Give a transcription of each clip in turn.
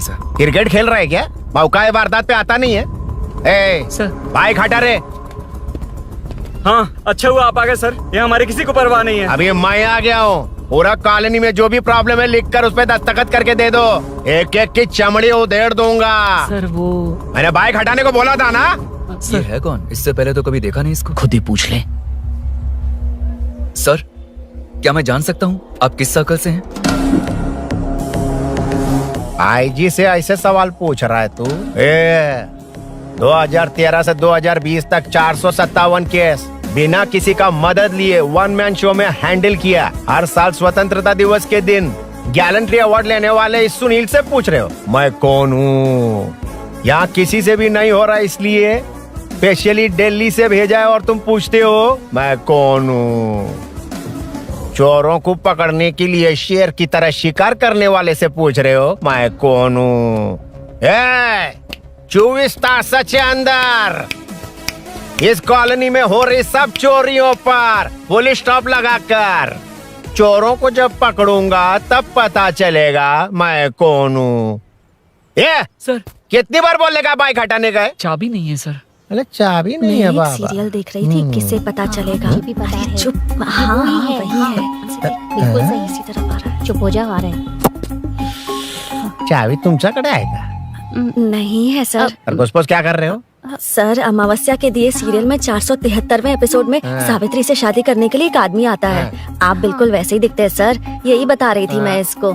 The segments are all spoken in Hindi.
सर। क्रिकेट खेल रहा है क्या? मौका वारदात पे आता नहीं है। ए सर। बाइक हटा रे। हाँ अच्छा हुआ आप आ गए सर, ये हमारे किसी को परवाह नहीं है। अभी मैं आ गया हूँ। पूरा कॉलोनी में जो भी प्रॉब्लम है लिख कर उस पे दस्तखत करके दे दो। एक एक की चमड़ी उधेड़ दूंगा। सर वो मैंने बाइक हटाने को बोला था ना। ये है कौन? इससे पहले तो कभी देखा नहीं इसको। खुद ही पूछ ले। सर क्या मैं जान सकता हूँ आप किस सर्कल से हैं? आईजी से ऐसे सवाल पूछ रहा है तू? 2013 से 2020 तक 457 केस बिना किसी का मदद लिए वन मैन शो में हैंडल किया। हर साल स्वतंत्रता दिवस के दिन गैलेंट्री अवार्ड लेने वाले इस सुनील से पूछ रहे हो मैं कौन हूँ? यहाँ किसी से भी नहीं हो रहा, इसलिए स्पेशली दिल्ली से भेजा है और तुम पूछते हो मैं कौन हूँ? चोरों को पकड़ने के लिए शेर की तरह शिकार करने वाले से पूछ रहे हो मैं कौन हूँ? 24 तास के अंदर इस कॉलोनी में हो रही सब चोरियों पर पुलिस स्टॉप लगाकर चोरों को जब पकड़ूंगा तब पता चलेगा मैं कौन हूँ। सर कितनी बार बोलेगा बाइक हटाने का? चाबी नहीं है सर। अरे चाबी नहीं मैं है एक बाबा। सीरियल देख रही थी, किससे पता चलेगा? भी पता है। चुप। हाँ वही है, वही है। बिल्कुल हाँ, सही। इसी तरफ आ रहा है। चुप हो जा, आ रहे हैं। चाबी तुमच्याकडे आहे का? नहीं है सर। खरगोश क्या कर रहे हो? सर अमावस्या के दिए सीरियल में 473वें एपिसोड में सावित्री से शादी करने के लिए एक आदमी आता है। आप बिल्कुल वैसे ही दिखते हैं सर, यही बता रही थी मैं इसको।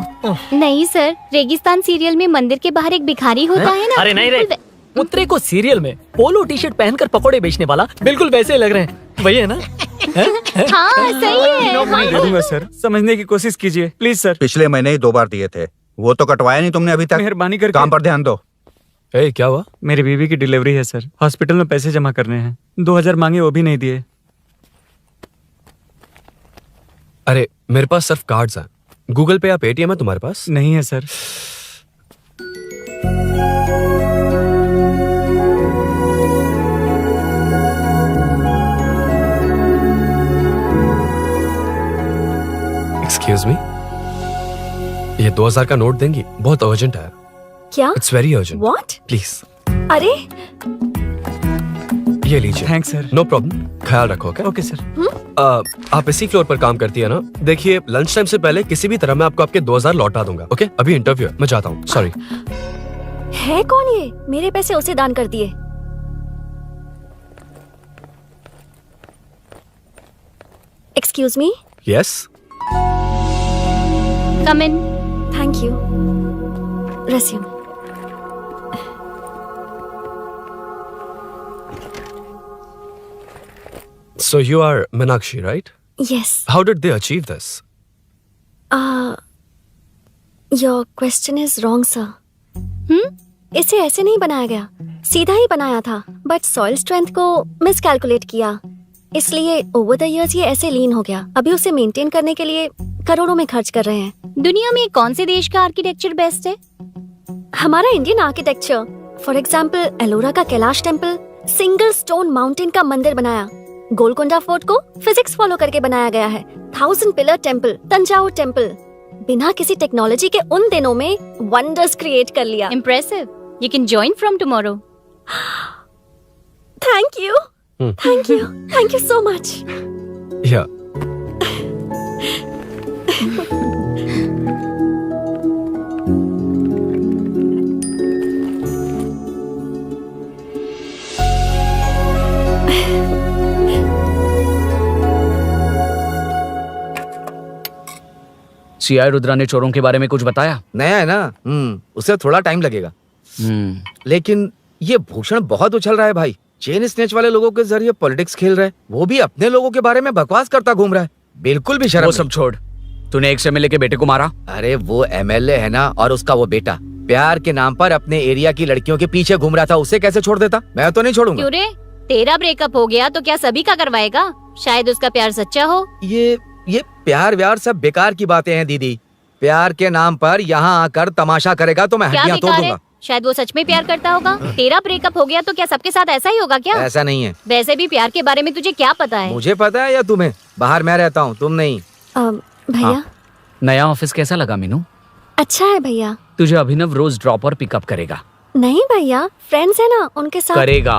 नहीं सर, रेगिस्तान सीरियल में मंदिर के बाहर एक भिखारी होता है ना। अरे नहीं रे, पुत्रे को सीरियल में पोलो टी शर्ट पहनकर पकोड़े बेचने वाला बिल्कुल वैसे लग रहे हैं। वही है ना? हाँ सही है। दे दूंगा सर, समझने की कोशिश कीजिए प्लीज सर। पिछले महीने ही 2 बार दिए थे, वो तो कटवाया नहीं तुमने अभी तक। मेहरबानी करके। काम पर ध्यान दो। क्या हुआ? मेरी बीवी की डिलीवरी है सर, हॉस्पिटल में पैसे जमा करने हैं। 2000 मांगे, वो भी नहीं दिए। अरे मेरे पास सिर्फ कार्ड्स हैं। गूगल पे या पेटीएम है तुम्हारे पास? नहीं है सर। एक्सक्यूज मी, ये 2000 का नोट देंगी? बहुत अर्जेंट है। क्या? It's very urgent. What? Please अरे ये लीजिए। Thanks sir. नो प्रॉब्लम, ख्याल रखो। Okay okay sir. आप इसी फ्लोर पर काम करती है ना? देखिए लंच टाइम से पहले किसी भी तरह मैं आपको आपके 2000 लौटा दूंगा। ओके अभी इंटरव्यू है, मैं जाता हूँ। सॉरी। है कौन ये? मेरे पैसे उसे दान कर दिए। Excuse me. Yes. Come in. Thank you. Resume. So you are Meenakshi, right? Yes. How did they achieve this? Your question is wrong, sir. इसे ऐसे नहीं बनाया गया, सीधा ही बनाया था, बट सॉइल स्ट्रेंथ को मिसकैलकुलेट किया, इसलिए ओवर द इयर्स ये ऐसे लीन हो गया। अभी उसे मेंटेन करने के लिए करोड़ों में खर्च कर रहे हैं। दुनिया में कौन से देश का आर्किटेक्चर बेस्ट है? हमारा Indian architecture. For example Ellora का Kailash temple, single stone mountain का मंदिर बनाया। गोलकोंडा फोर्ट को फिजिक्स फॉलो करके बनाया गया है। 1000 पिलर टेम्पल, तंजावुर टेम्पल, बिना किसी टेक्नोलॉजी के उन दिनों में वंडर्स क्रिएट कर लिया। Impressive. You can join from tomorrow. Thank you, thank you, thank you so much. Yeah. CI Rudra ने चोरों के बारे में कुछ बताया? नया है ना, उसे थोड़ा टाइम लगेगा। लेकिन ये भूषण बहुत उछल रहा है भाई। चेन स्नेच वाले लोगों के जरिए पॉलिटिक्स खेल रहा है, वो भी अपने लोगों के बारे में बकवास करता घूम रहा है। बिल्कुल भी शर्म वो सब छोड़, तूने एक एमएलए के बेटे को मारा। अरे वो एमएलए है ना, और उसका वो बेटा प्यार के नाम पर अपने एरिया की लड़कियों के पीछे घूम रहा था, उसे कैसे छोड़ देता? मैं तो नहीं छोड़ूंगा। क्यों रे? तेरा ब्रेकअप हो गया तो क्या सभी का करवाएगा? शायद उसका प्यार सच्चा हो। ये प्यार व्यार सब बेकार की बातें हैं दीदी। प्यार के नाम पर यहाँ आकर तमाशा करेगा तो मैं क्या हड्डियां तोड़ बेकार है? दूंगा। शायद वो सच में प्यार करता होगा। तेरा ब्रेकअप हो गया तो क्या सबके साथ ऐसा ही होगा क्या? ऐसा नहीं है। वैसे भी प्यार के बारे में तुझे क्या पता है? मुझे पता है या तुम्हें? बाहर मैं रहता हूँ, तुम नहीं। भैया नया ऑफिस कैसा लगा मीनू? अच्छा है भैया। तुझे अभिनव रोज ड्रॉप और पिकअप करेगा। नहीं भैया, फ्रेंड्स है ना, उनके साथ। करेगा।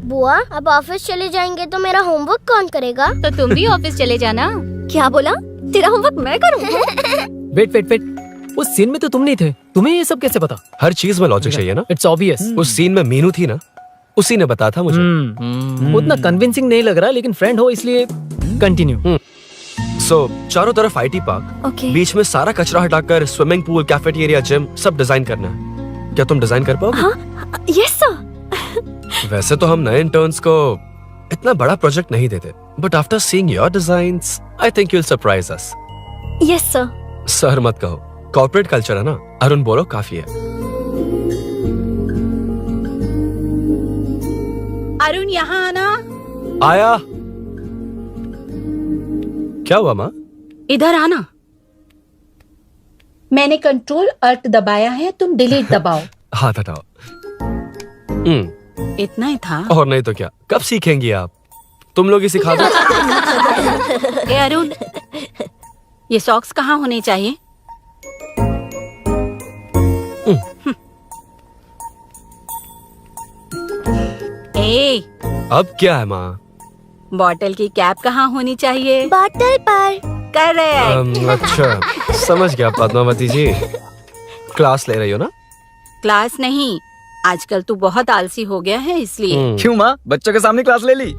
बुआ अब ऑफिस चले जाएंगे तो मेरा होमवर्क कौन करेगा? तो तुम भी ऑफिस चले जाना। क्या बोला? तेरा होमवर्क मैं करूँ? वेट वेट वेट, उस सीन में तो तुम नहीं थे, तुम्हें ये सब कैसे पता? हर चीज में लॉजिक चाहिए ना। It's obvious. उस सीन में मीनू थी ना, उसी ने बताया था मुझे। उतना कन्विंसिंग नहीं लग रहा, लेकिन फ्रेंड हो इसलिए कंटिन्यू। सो चारों तरफ आईटी पार्क, ओके। बीच में सारा कचरा हटाकर स्विमिंग पूल, कैफेटेरिया, जिम सब डिजाइन करना है। क्या तुम डिजाइन कर पाओगे? हाँ, यस सर। वैसे तो हम नए इंटर्न्स को इतना बड़ा प्रोजेक्ट नहीं देते, but after seeing your designs I think you will surprise us. Yes sir. Sir मत कहो, कॉर्पोरेट कल्चर है ना। अरुण बोलो, काफी है। अरुण यहाँ आना। आया। क्या हुआ माँ? इधर आना। मैंने कंट्रोल अल्ट दबाया है, तुम डिलीट दबाओ। हाथ हटाओ। इतना ही था। और नहीं तो क्या, कब सीखेंगी आप? तुम लोग ही सिखा दो। ए अरुण, ये सॉक्स कहाँ होने चाहिए? ए, अब क्या है माँ? बॉटल की कैप कहाँ होनी चाहिए? बॉटल पर। करेक्ट। अच्छा, समझ गया पद्मावती जी। क्लास ले रही हो ना? क्लास नहीं, आजकल तू बहुत आलसी हो गया है इसलिए। क्यों माँ, बच्चों के सामने क्लास ले ली?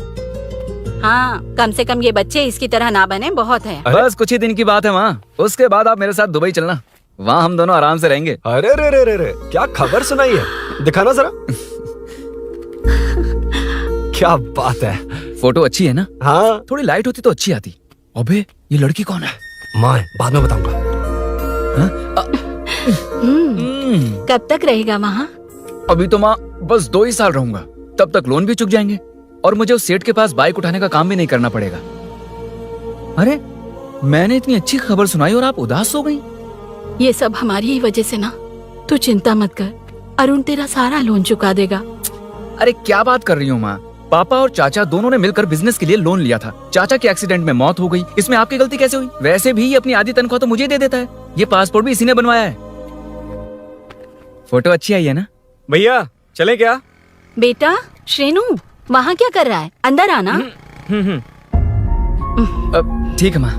हाँ, कम से कम ये बच्चे इसकी तरह ना बने, बहुत है। अरे? बस कुछ ही दिन की बात है माँ, उसके बाद आप मेरे साथ दुबई चलना, वहाँ हम दोनों आराम से रहेंगे। अरे रे रे रे रे, क्या खबर सुनाई है? दिखाना जरा। क्या बात है। फोटो अच्छी है ना? हाँ, थोड़ी लाइट होती तो अच्छी आती। अबे ये लड़की कौन है? माँ है, बाद में बताऊंगा। कब तक रहेगा वहाँ? अभी तो माँ बस 2 ही साल रहूंगा, तब तक लोन भी चुक जाएंगे और मुझे उस सेठ के पास बाइक उठाने का काम भी नहीं करना पड़ेगा। अरे मैंने इतनी अच्छी खबर सुनाई और आप उदास हो गई। ये सब हमारी ही वजह से ना। तू चिंता मत कर, अरुण तेरा सारा लोन चुका देगा। अरे क्या बात कर रही हो माँ, पापा और चाचा दोनों ने मिलकर बिजनेस के लिए लोन लिया था। चाचा के एक्सीडेंट में मौत हो गई, इसमें आपकी गलती कैसे हुई? वैसे भी ये अपनी आधी तनख्वाह तो मुझे दे देता है। ये पासपोर्ट भी इसी ने बनवाया है। फोटो अच्छी आई है ना? भैया चले क्या? बेटा श्रेनु, वहाँ क्या कर रहा है? अंदर आना। ठीक है माँ,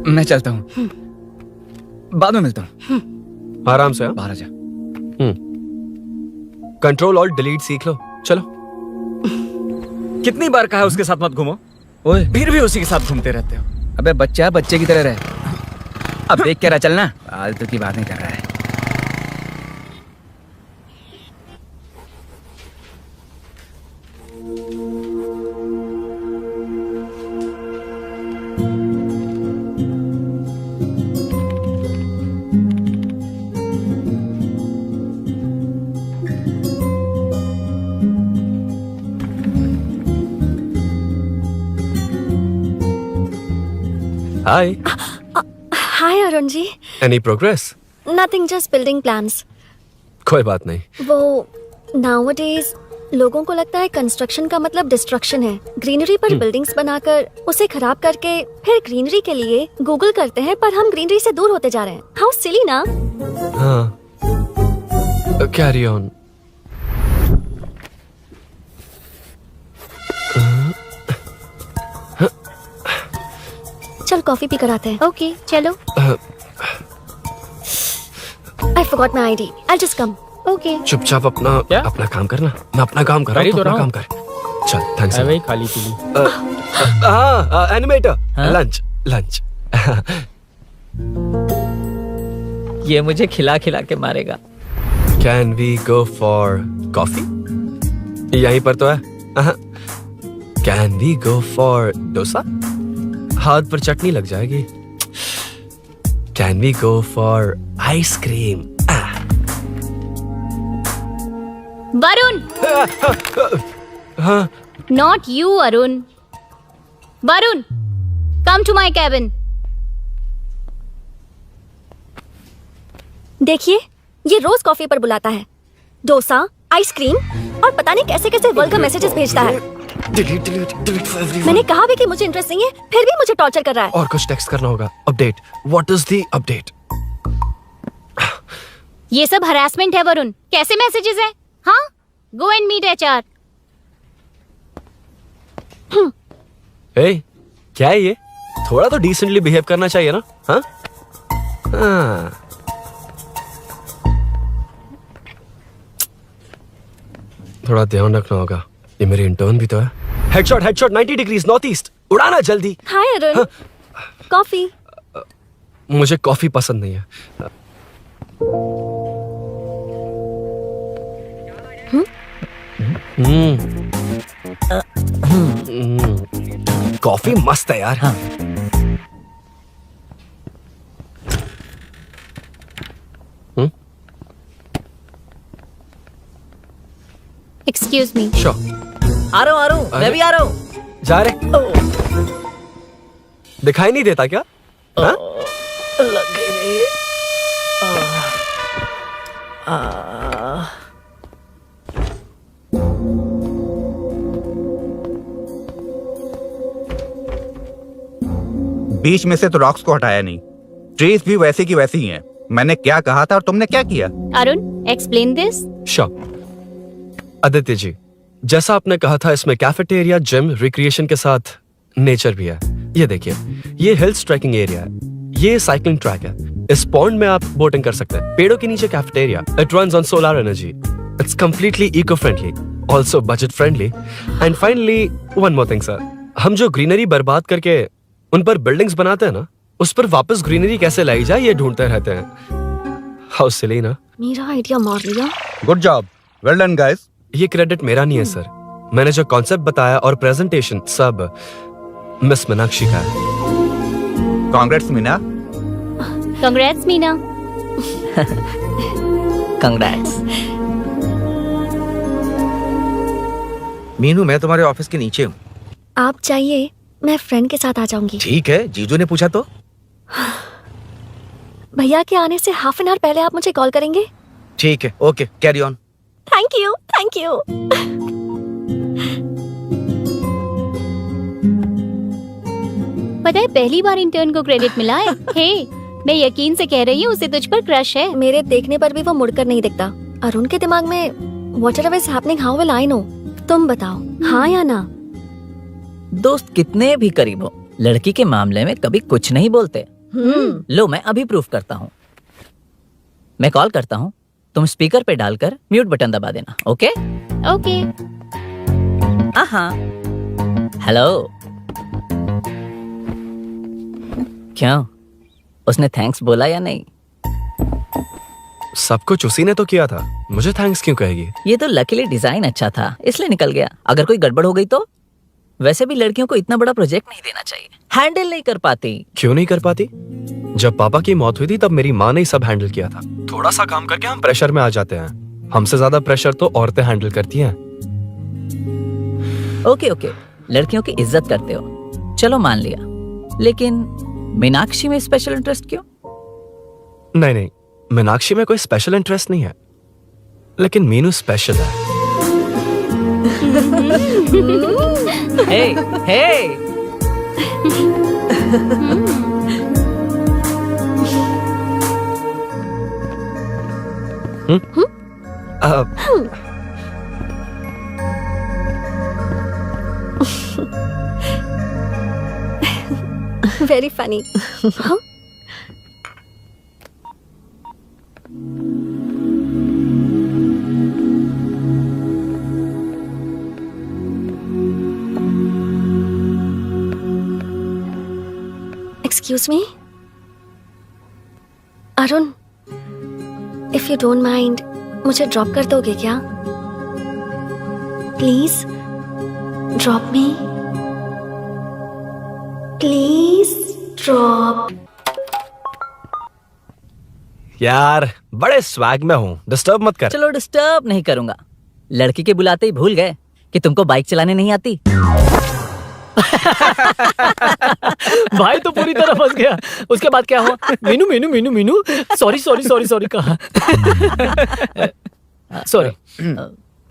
मैं चलता हूँ, बाद में मिलता हूँ। आराम से। हाँ? बाहर आ जा। कंट्रोल ऑल्ट डिलीट सीख लो। चलो। कितनी बार कहा है उसके साथ मत घूमो, ओए फिर भी उसी के साथ घूमते रहते हो। अबे बच्चा है, बच्चे की तरह रहे। अब देख क्या रहा, चलना। फालतू की बातें कर रहा है। Hi. Hi Arun ji. Any progress? Nothing, just building plans. कोई बात नहीं। वो नाउअडेज लोगों को लगता है कंस्ट्रक्शन का मतलब डिस्ट्रक्शन है। ग्रीनरी पर बिल्डिंग्स बनाकर उसे खराब करके फिर ग्रीनरी के लिए गूगल करते हैं, पर हम ग्रीनरी से दूर होते जा रहे हैं। हाउ सिली ना। हाँ, कैरी ऑन। चल कॉफी पी कर आते हैं। ओके चलो। I forgot my ID, I just come. Okay. चुपचाप अपना क्या? अपना काम करना। मैं अपना काम कर रहा कर ही हूँ, तो अपना रहा काम हूँ। कर। चल, थैंक्स। वही खाली पीली। हाँ, एनिमेटर। हाँ? Lunch lunch. ये मुझे खिला खिला के मारेगा। Can we go for coffee? यहीं पर तो है। Can we go for dosa? हाथ पर चटनी लग जाएगी। Can we go for ice cream? Varun, हाँ, not you Arun. Varun, come to my cabin. देखिए, ये रोज कॉफी पर बुलाता है, डोसा, आइसक्रीम और पता नहीं कैसे कैसे वल्गर मैसेजेस भेजता है। Delete for everyone. मैंने कहा भी कि मुझे इंटरेस्ट नहीं है, फिर भी मुझे टॉर्चर कर रहा है। और कुछ टेक्स्ट करना होगा। Update. What is the update? ये सब हरासमेंट है वरुण, कैसे मैसेजेस है? हाँ, गो एंड मीट HR। ए, क्या है ये? थोड़ा तो डिसेंटली बिहेव करना चाहिए ना? हाँ? हाँ। थोड़ा ध्यान रखना होगा, ये मेरे इंटर्न भी तो है। हेडशॉट 90 डिग्रीज नॉर्थ ईस्ट, उड़ाना जल्दी। हाय अरुण, कॉफी। मुझे कॉफी पसंद नहीं है। कॉफी मस्त है यार। हाँ। Excuse me. श्योर। आ रहा हूँ, मैं भी आ रहा हूँ। जा रहे? दिखाई नहीं देता क्या? हाँ? लग गई रे। बीच में से तो रॉक्स को हटाया नहीं, ट्रीज भी वैसी की वैसी ही हैं। मैंने क्या कहा था और तुमने क्या किया? Arun, explain this. Sure. Aditya ji, जैसा आपने कहा था, इसमें कैफेटेरिया, जिम, रिक्रिएशन के साथ नेचर भी है। ये देखिए, ये हिल्स ट्रैकिंग एरिया है, ये साइकिलिंग ट्रैक है। इस पॉन्ड में आप बोटिंग कर सकते हैं। पेड़ों के नीचे cafeteria, it runs on solar energy, it's completely eco friendly, also budget friendly. And finally one more thing sir, हम जो ग्रीनरी बर्बाद करके उन पर बिल्डिंग्स बनाते हैं ना, उस पर वापस ग्रीनरी कैसे लाई जाए ये ढूंढते रहते हैं। हाउ सिली ना? मेरा आइडिया मार लिया। Good job, well done guys. ये क्रेडिट मेरा नहीं है सर, मैंने जो कॉन्सेप्ट बताया और प्रेजेंटेशन सब मिस मीनाक्षी का है। Congrats Meena. Congrats Meena. Congrats. Meenu, मैं तुम्हारे ऑफिस के नीचे हूँ। आप चाहिए, मैं फ्रेंड के साथ आ जाऊंगी। ठीक है, जीजू ने पूछा तो। भैया के आने से हाफ एन आवर पहले आप मुझे कॉल करेंगे? ठीक है, okay, carry on. Thank you, thank you. पता है, पहली बार इंटर्न को क्रेडिट मिला है। हे, मैं यकीन से कह रही हूँ, उसे तुझ पर क्रश है। मेरे देखने पर भी वो मुड़कर नहीं दिखता। अरुण के दिमाग में whatever is happening, how will I know? तुम बताओ, हाँ या ना? दोस्त कितने भी करीब हो, लड़की के मामले में कभी कुछ नहीं बोलते। लो, मैं अभी प्रूफ करता हूँ। मैं कॉल करता हूँ, तुम स्पीकर पे डालकर म्यूट बटन दबा देना। ओके? ओके। हाँ। हेलो। क्यों, उसने थैंक्स बोला या नहीं? सब कुछ उसी ने तो किया था, मुझे थैंक्स क्यों कहेगी? ये तो लकीली डिजाइन अच्छा था, इसलिए निकल गया। अगर कोई गड़बड़ हो गई तो? वैसे भी लड़कियों को इतना बड़ा प्रोजेक्ट नहीं देना चाहिए, हैंडल नहीं कर पाती। क्यों नहीं कर पाती? जब पापा की मौत हुई थी तब मेरी माँ ने ही सब हैंडल किया था। थोड़ा सा काम करके हम प्रेशर में आ जाते हैं। हमसे ज्यादा प्रेशर तो औरतें हैंडल करती हैं। ओके ओके, लड़कियों की इज्जत करते हो, चलो मान लिया। लेकिन मीनाक्षी में स्पेशल इंटरेस्ट क्यों? नहीं, मीनाक्षी में कोई स्पेशल इंटरेस्ट नहीं है, लेकिन मीनू स्पेशल है। Hey, hey. Very funny. Excuse me Arun, if you don't mind, मुझे ड्रॉप कर दोगे क्या? Please drop me, please drop. यार, बड़े स्वैग में हूँ, डिस्टर्ब मत कर। चलो, डिस्टर्ब नहीं करूंगा। लड़की के बुलाते ही भूल गए कि तुमको बाइक चलाने नहीं आती। भाई तो पूरी तरह फंस गया। उसके बाद क्या हुआ? Meenu Meenu Meenu Meenu sorry sorry sorry sorry कहा। सॉरी।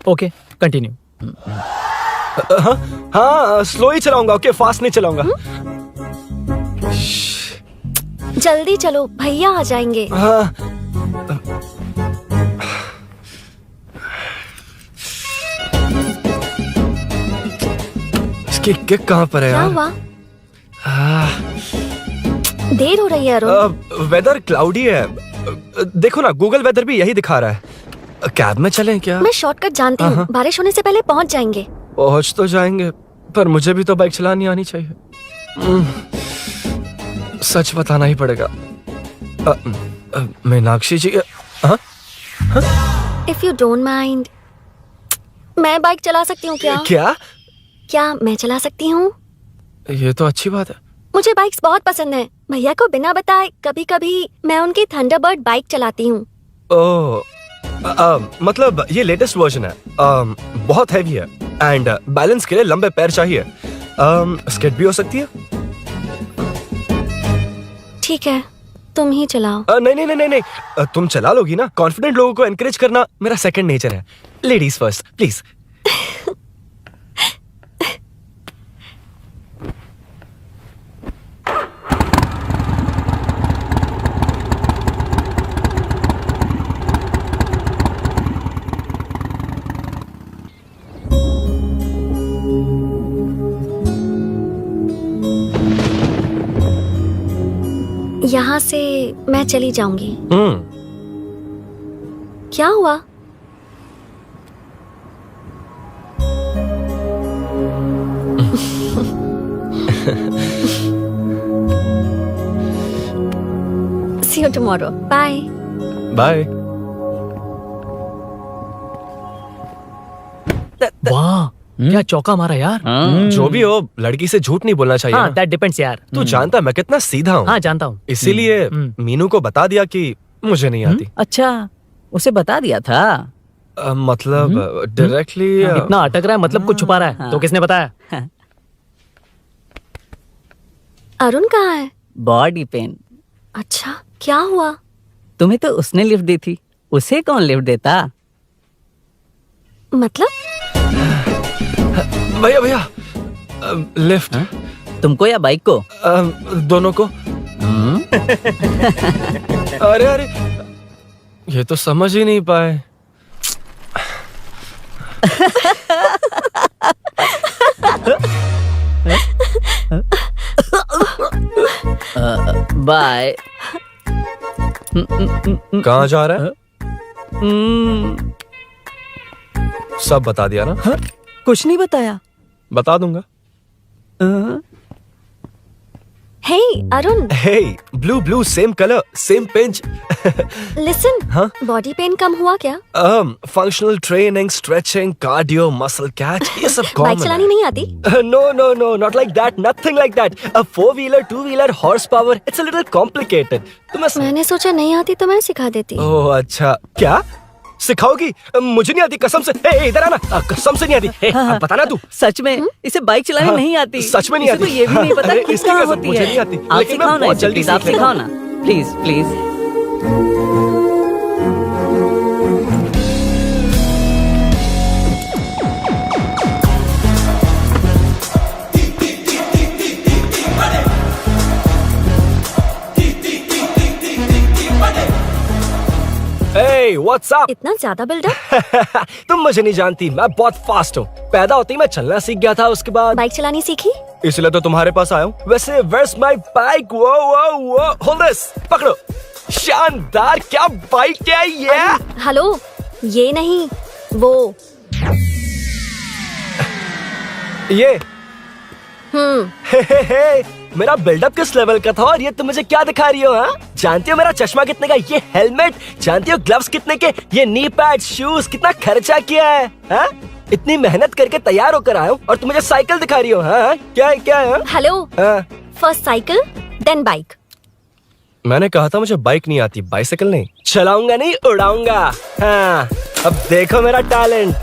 Okay, continue. हाँ, स्लो ही चलाऊंगा। ओके, फास्ट नहीं चलाऊंगा। जल्दी चलो, भैया आ जाएंगे। हाँ, इसकी किक कहाँ पर है क्या यार? हुआ? देर हो रही है अरुण। वेदर क्लाउडी है। देखो ना, गूगल वेदर भी यही दिखा रहा है। कैब में चलें क्या? मैं शॉर्टकट जानती हूँ, बारिश होने से पहले पहुँच जाएंगे। पहुंच तो जाएंगे, पर मुझे भी तो बाइक चलानी आनी चाहिए। सच बताना ही पड़ेगा। मीनाक्षी जी, इफ यू डोंट माइंड, मैं बाइक चला सकती हूँ क्या? क्या मैं चला सकती हूँ? ये तो अच्छी बात है। मुझे बाइक्स बहुत पसंद है। भैया को बिना बताए कभी कभी मैं उनकी थंडरबर्ड बाइक चलाती हूँ। ओह, मतलब ये लेटेस्ट वर्जन है। बहुत हैवी है एंड बैलेंस के लिए लंबे पैर चाहिए। स्किड भी हो सकती है। ठीक है, तुम ही चलाओ। नहीं नहीं नहीं नहीं, तुम चला लोगी ना। कॉन्फिडेंट लोगों को एनकरेज करना मेरा सेकंड नेचर है। Ladies first please. यहाँ से मैं चली जाऊंगी। क्या हुआ? See you tomorrow. Bye. Bye. वाह, क्या चौका मारा यार। जो भी हो, लड़की से झूठ नहीं बोलना चाहिए हाँ, ना। दैट डिपेंड्स यार। तू जानता मैं कितना सीधा हूँ। हाँ, जानता हूँ। इसीलिए मीनू को बता दिया कि मुझे नहीं आती। अच्छा, उसे बता दिया था। मतलब डायरेक्टली। इतना अटक रहा है, मतलब कुछ छुपा रहा है। तो किसने बताया? अरुण कहाँ है? Body pain. अच्छा, क्या हुआ? तुम्हें तो उसने लिफ्ट दी थी, उसे कौन लिफ्ट देता? मतलब? भैया भैया, लिफ्ट। तुमको या बाइक को? दोनों को। अरे अरे, ये तो समझ ही नहीं पाए। बाय। कहाँ जा रहा है? सब बता दिया ना? कुछ नहीं बताया। बता दूंगा। Hey, Arun. Hey, blue, same color, same pinch. Listen. हाँ? बॉडी पेन कम हुआ क्या? Functional training, stretching, cardio, muscle catch, ये सब कॉमन है। बाइक चलानी नहीं आती? No, not like that, nothing like that. A 4-wheeler, 2-wheeler, horsepower, it's a little complicated. मैंने सोचा नहीं आती तो मैं सिखा देती। ओह अच्छा, क्या सिखाओगी? मुझे नहीं आती कसम से। इधर आना, कसम से नहीं आती। अब बताना तू। सच में इसे बाइक चलानी नहीं आती। सच में नहीं आती। इसे तो ये भी नहीं पता अरे, कि इसकी कहाँ कसम, होती मुझे है। नहीं आती। आप लेकिन मैं सिखाओ ना बहुत इसे, जल्दी प्लीज आप सीख सिखाओ लूंगा। ना, please please. Hey, what's up? इतना ज्यादा बिल्डअप? तुम मुझे नहीं जानती, मैं बहुत फास्ट हूँ। पैदा होते ही मैं चलना सीख गया था, उसके बाद बाइक चलानी सीखी? इसलिए तो तुम्हारे पास आया हूँ। वैसे where's my bike? वो hold this, पकड़ो। शानदार, क्या बाइक है ये? हेलो, ये नहीं, वो। ये हे, मेरा बिल्डअप किस लेवल का था और ये तुम मुझे क्या दिखा रही हो? हाँ, जानती हो मेरा चश्मा कितने का, ये हेलमेट, जानती हो ग्लव्स कितने के, ये नी पैड, शूज, कितना खर्चा किया है? हाँ? इतनी मेहनत करके तैयार होकर आया हूँ और तुम मुझे साइकिल दिखा रही हो? हाँ? क्या है? Hello, first cycle then bike. मैंने कहा था मुझे बाइक नहीं आती, बाइसाइकिल नहीं। चलाऊंगा नहीं, उड़ाऊंगा। हाँ, अब देखो मेरा टैलेंट।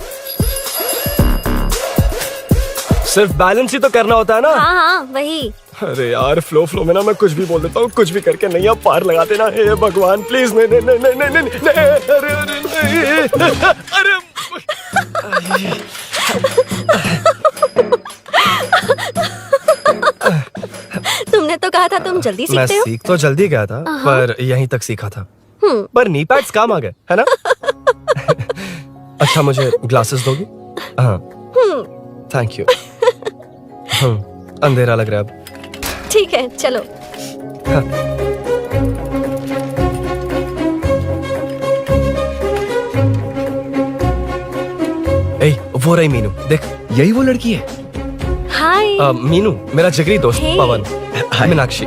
सिर्फ बैलेंस ही तो करना होता है ना? हाँ, वही। अरे यार, फ्लो में ना मैं कुछ भी बोल देता हूँ, कुछ भी करके नहीं आप पार लगा देना। हे भगवान प्लीज, नहीं, अरे तुमने तो कहा था तुम जल्दी मैं सीखते हो। सीख तो जल्दी गया था, पर यहीं तक सीखा था। पर नी पैड्स काम आ गए, है ना? अच्छा, मुझे ग्लासेस दोगी? हाँ, थैंक यू। अंधेरा लग रहा है अब। ठीक है, चलो। ए, वो रही मीनू, देख। यही वो लड़की है? हाय। मीनू, मेरा जिगरी दोस्त Hey. पवन। मीनाक्षी।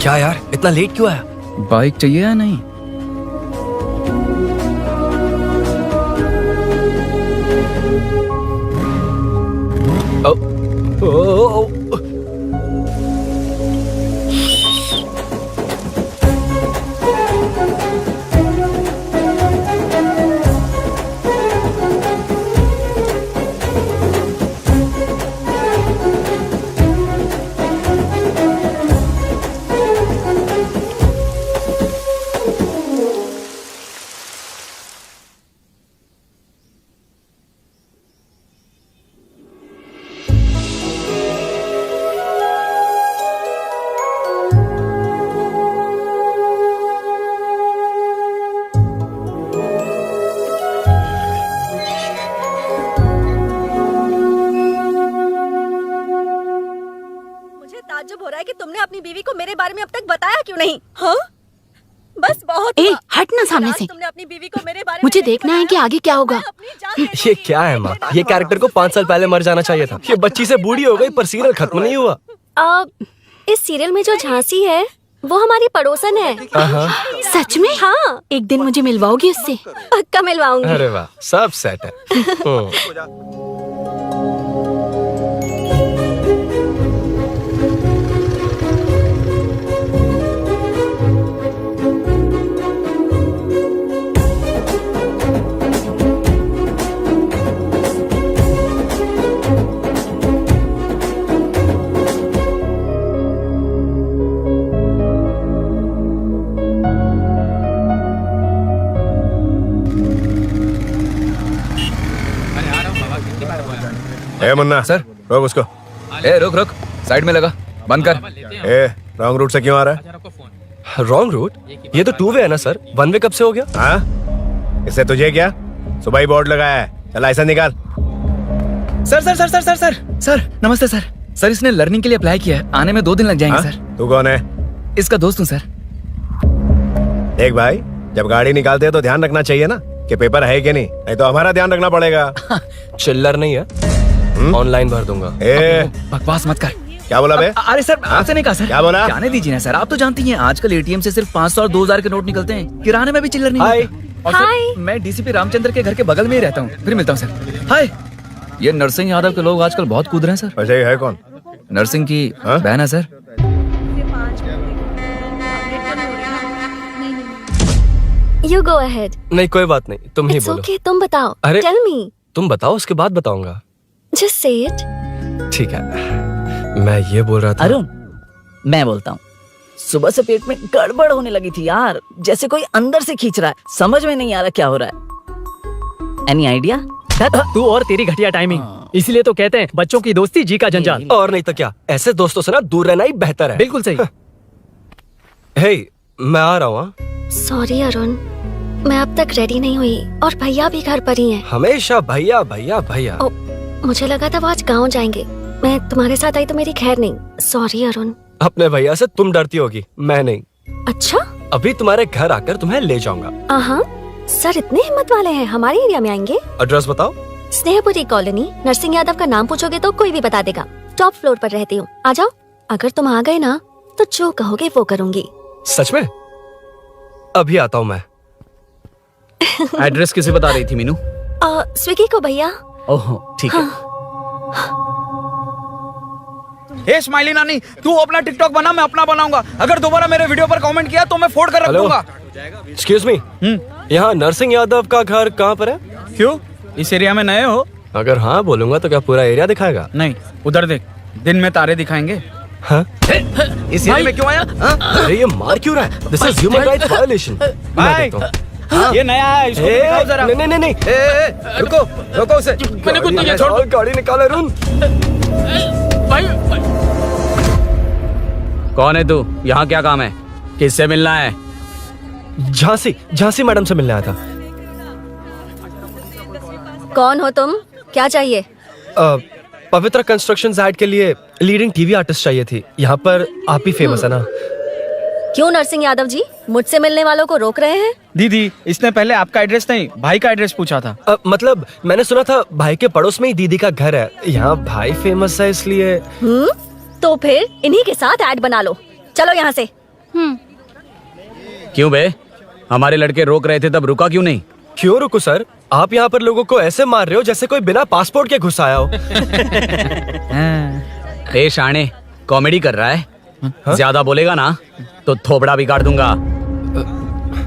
क्या यार, इतना लेट क्यों आया? बाइक चाहिए या नहीं? ओ, मुझे ताज्जुब हो रहा है कि तुमने अपनी बीवी को मेरे बारे में अब तक बताया क्यों नहीं? हाँ? बस बहुत ए, हुआ। हट ना सामने आज से। तुमने अपनी बीवी को मेरे बारे में मुझे नहीं देखना है बताया। कि आगे क्या होगा। मैं अपनी जान दे ये दूंगी। क्या है माँ? ये कैरेक्टर को 5 साल पहले मर जाना चाहिए था। ये बच्ची से बूढ़ी हो गई पर सीरियल खत्म नहीं हुआ। इस सीरियल में जो झांसी है वो हमारी पड़ोसन है। सच में? हाँ, एक दिन मुझे मिलवाओगी उससे? पक्का मिलवाऊंगी। अरे वाह, सब सेट है। ए मुन्ना, सर। रोक उसको। ए रुक रुक, साइड में लगा, बंद कर। ए, रॉन्ग रूट से क्यों आ रहा है? Wrong route? ये तो 2 वे है ना सर? 1 वे कब से हो गया? हाँ? इससे तुझे क्या? सुबह ही बोर्ड लगाया है, चल लाइसेंस निकाल। Sir sir sir sir sir sir sir नमस्ते सर। सर इसने लर्निंग के लिए अप्लाई किया है, आने में 2 दिन लग जाएंगे हाँ? सर। तू कौन है? इसका दोस्त हूँ सर। देख भाई, जब गाड़ी निकालते हैं तो ध्यान रखना चाहिए ना कि पेपर है कि नहीं तो हमारा ध्यान रखना पड़ेगा। चिल्लर नहीं है, ऑनलाइन भर दूंगा। ए, बकवास मत कर। क्या बोला बे? अरे सर आपसे नहीं कहा सर। क्या बोला? जाने दीजिए ना सर, आप तो जानती हैं आजकल एटीएम से सिर्फ 500 और 2000 के नोट निकलते हैं, किराने में भी चिल्लर नहीं हाय। मिलता। और सर, मैं डीसीपी रामचंद्र के घर के बगल में ही रहता हूँ, फिर मिलता हूँ सर। हाय। ये नरसिंह यादव के लोग आजकल बहुत कूद रहे हैं सर। अच्छा, ये है कौन? नरसिंह की हाँ? बहन है सर। You go ahead. नहीं, कोई बात नहीं, तुम ही It's बोलो। okay, तुम बताओ। अरे- Tell me. तुम बताओ, उसके बाद बताऊंगा। Just say it. ठीक है, मैं ये बोल रहा था। अरुण, मैं बोलता हूँ, सुबह से पेट में गड़बड़ होने लगी थी यार, जैसे कोई अंदर से खींच रहा है, समझ में नहीं आ रहा क्या हो रहा है। Any idea? तू और तेरी घटिया टाइमिंग, इसलिए तो कहते हैं बच्चों की दोस्ती जी का जंजाल। और नहीं तो क्या, ऐसे दोस्तों से ना दूर रहना ही बेहतर है। बिल्कुल सही। हे, मैं आ रहा हूँ। हाँ? Sorry अरुण, मैं अब तक रेडी नहीं हुई और भैया भी घर पर ही हैं। हमेशा भैया भैया भैया। ओ, मुझे लगा था वो आज गाँव जाएंगे। मैं तुम्हारे साथ आई तो मेरी खैर नहीं। सॉरी अरुण। अपने भैया से तुम डरती होगी, मैं नहीं। अच्छा? अभी तुम्हारे घर आकर तुम्हें ले जाऊंगा। हाँ, सर इतने हिम्मत वाले हैं, हमारे एरिया में आएंगे। एड्रेस बताओ। स्नेहपुरी कॉलोनी, नरसिंह यादव का नाम पूछोगे तो कोई भी बता देगा। टॉप फ्लोर पर रहती हूँ, आ जाओ। अगर तुम आ गए ना तो जो कहोगे वो करूँगी। सच में? अभी आता हूँ मैं। एड्रेस किसे बता रही थी मीनू? स्विगी को भैया। ओहो ठीक है। हे स्माइली नानी, तू अपना टिकटॉक बना, मैं अपना बनाऊंगा। अगर दोबारा मेरे वीडियो पर कमेंट किया तो मैं फोड़ कर रख हेलो। दूंगा। एक्सक्यूज मी, यहाँ नरसिंह यादव का घर कहाँ पर है? क्यों, इस एरिया में नए हो? अगर हाँ बोलूंगा तो क्या पूरा एरिया दिखाएगा? नहीं, उधर देख, दिन में तारे दिखाएंगे। हाँ? इस एरिया में क्यों आया? अरे ये मार क्यों रहा है? This is human rights violation. मैं देखता हूँ। ये नया है, इसको भी दिखाओ जरा। नहीं नहीं नहीं रुको रुको उसे। मैंने कुछ नहीं किया, छोड़। गाड़ी निकाल अरुण। भाई कौन है तू? यहाँ क्या काम है? किससे मिलना है? झांसी मैडम से मिलने आया था। कौन हो तुम? क्या चाहिए? पवित्र कंस्ट्रक्शन ऐड के लिए लीडिंग टीवी आर्टिस्ट चाहिए थी। यहाँ पर आप ही फेमस है ना? क्यों नरसिंह यादव जी मुझसे मिलने वालों को रोक रहे हैं? दीदी, इसने पहले आपका एड्रेस नहीं, भाई का एड्रेस पूछा था। मतलब मैंने सुना था भाई के पड़ोस में ही दीदी का घर है। यहाँ भाई फेमस है इसलिए। तो फिर इन्हीं के साथ ऐड बना लो। चलो यहाँ से। क्यों बे? हमारे लड़के रोक रहे थे तब रुका क्यों नहीं? क्यों रुको सर? आप यहाँ पर लोगों को ऐसे मार रहे हो जैसे कोई बिना पासपोर्ट के घुस आया हो। ए शाणे, कॉमेडी कर रहा है? ज्यादा बोलेगा ना तो थोबड़ा बिगाड़ दूंगा।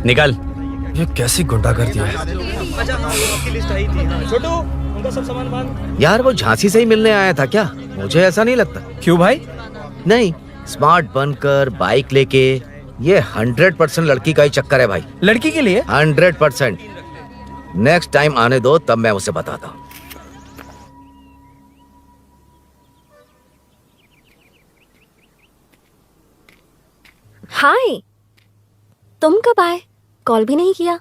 निकल। ये कैसी गुंडागर्दी है? यार वो झांसी से ही मिलने आया था क्या? मुझे ऐसा नहीं लगता। क्यों भाई? नहीं, स्मार्ट बनकर बाइक लेके, ये 100% लड़की का ही चक्कर है भाई। लड़की के लिए? 100%। नेक्स्ट टाइम आने दो तब मैं उसे बताता हूँ। हाय, तुम कब आए? कॉल भी नहीं किया।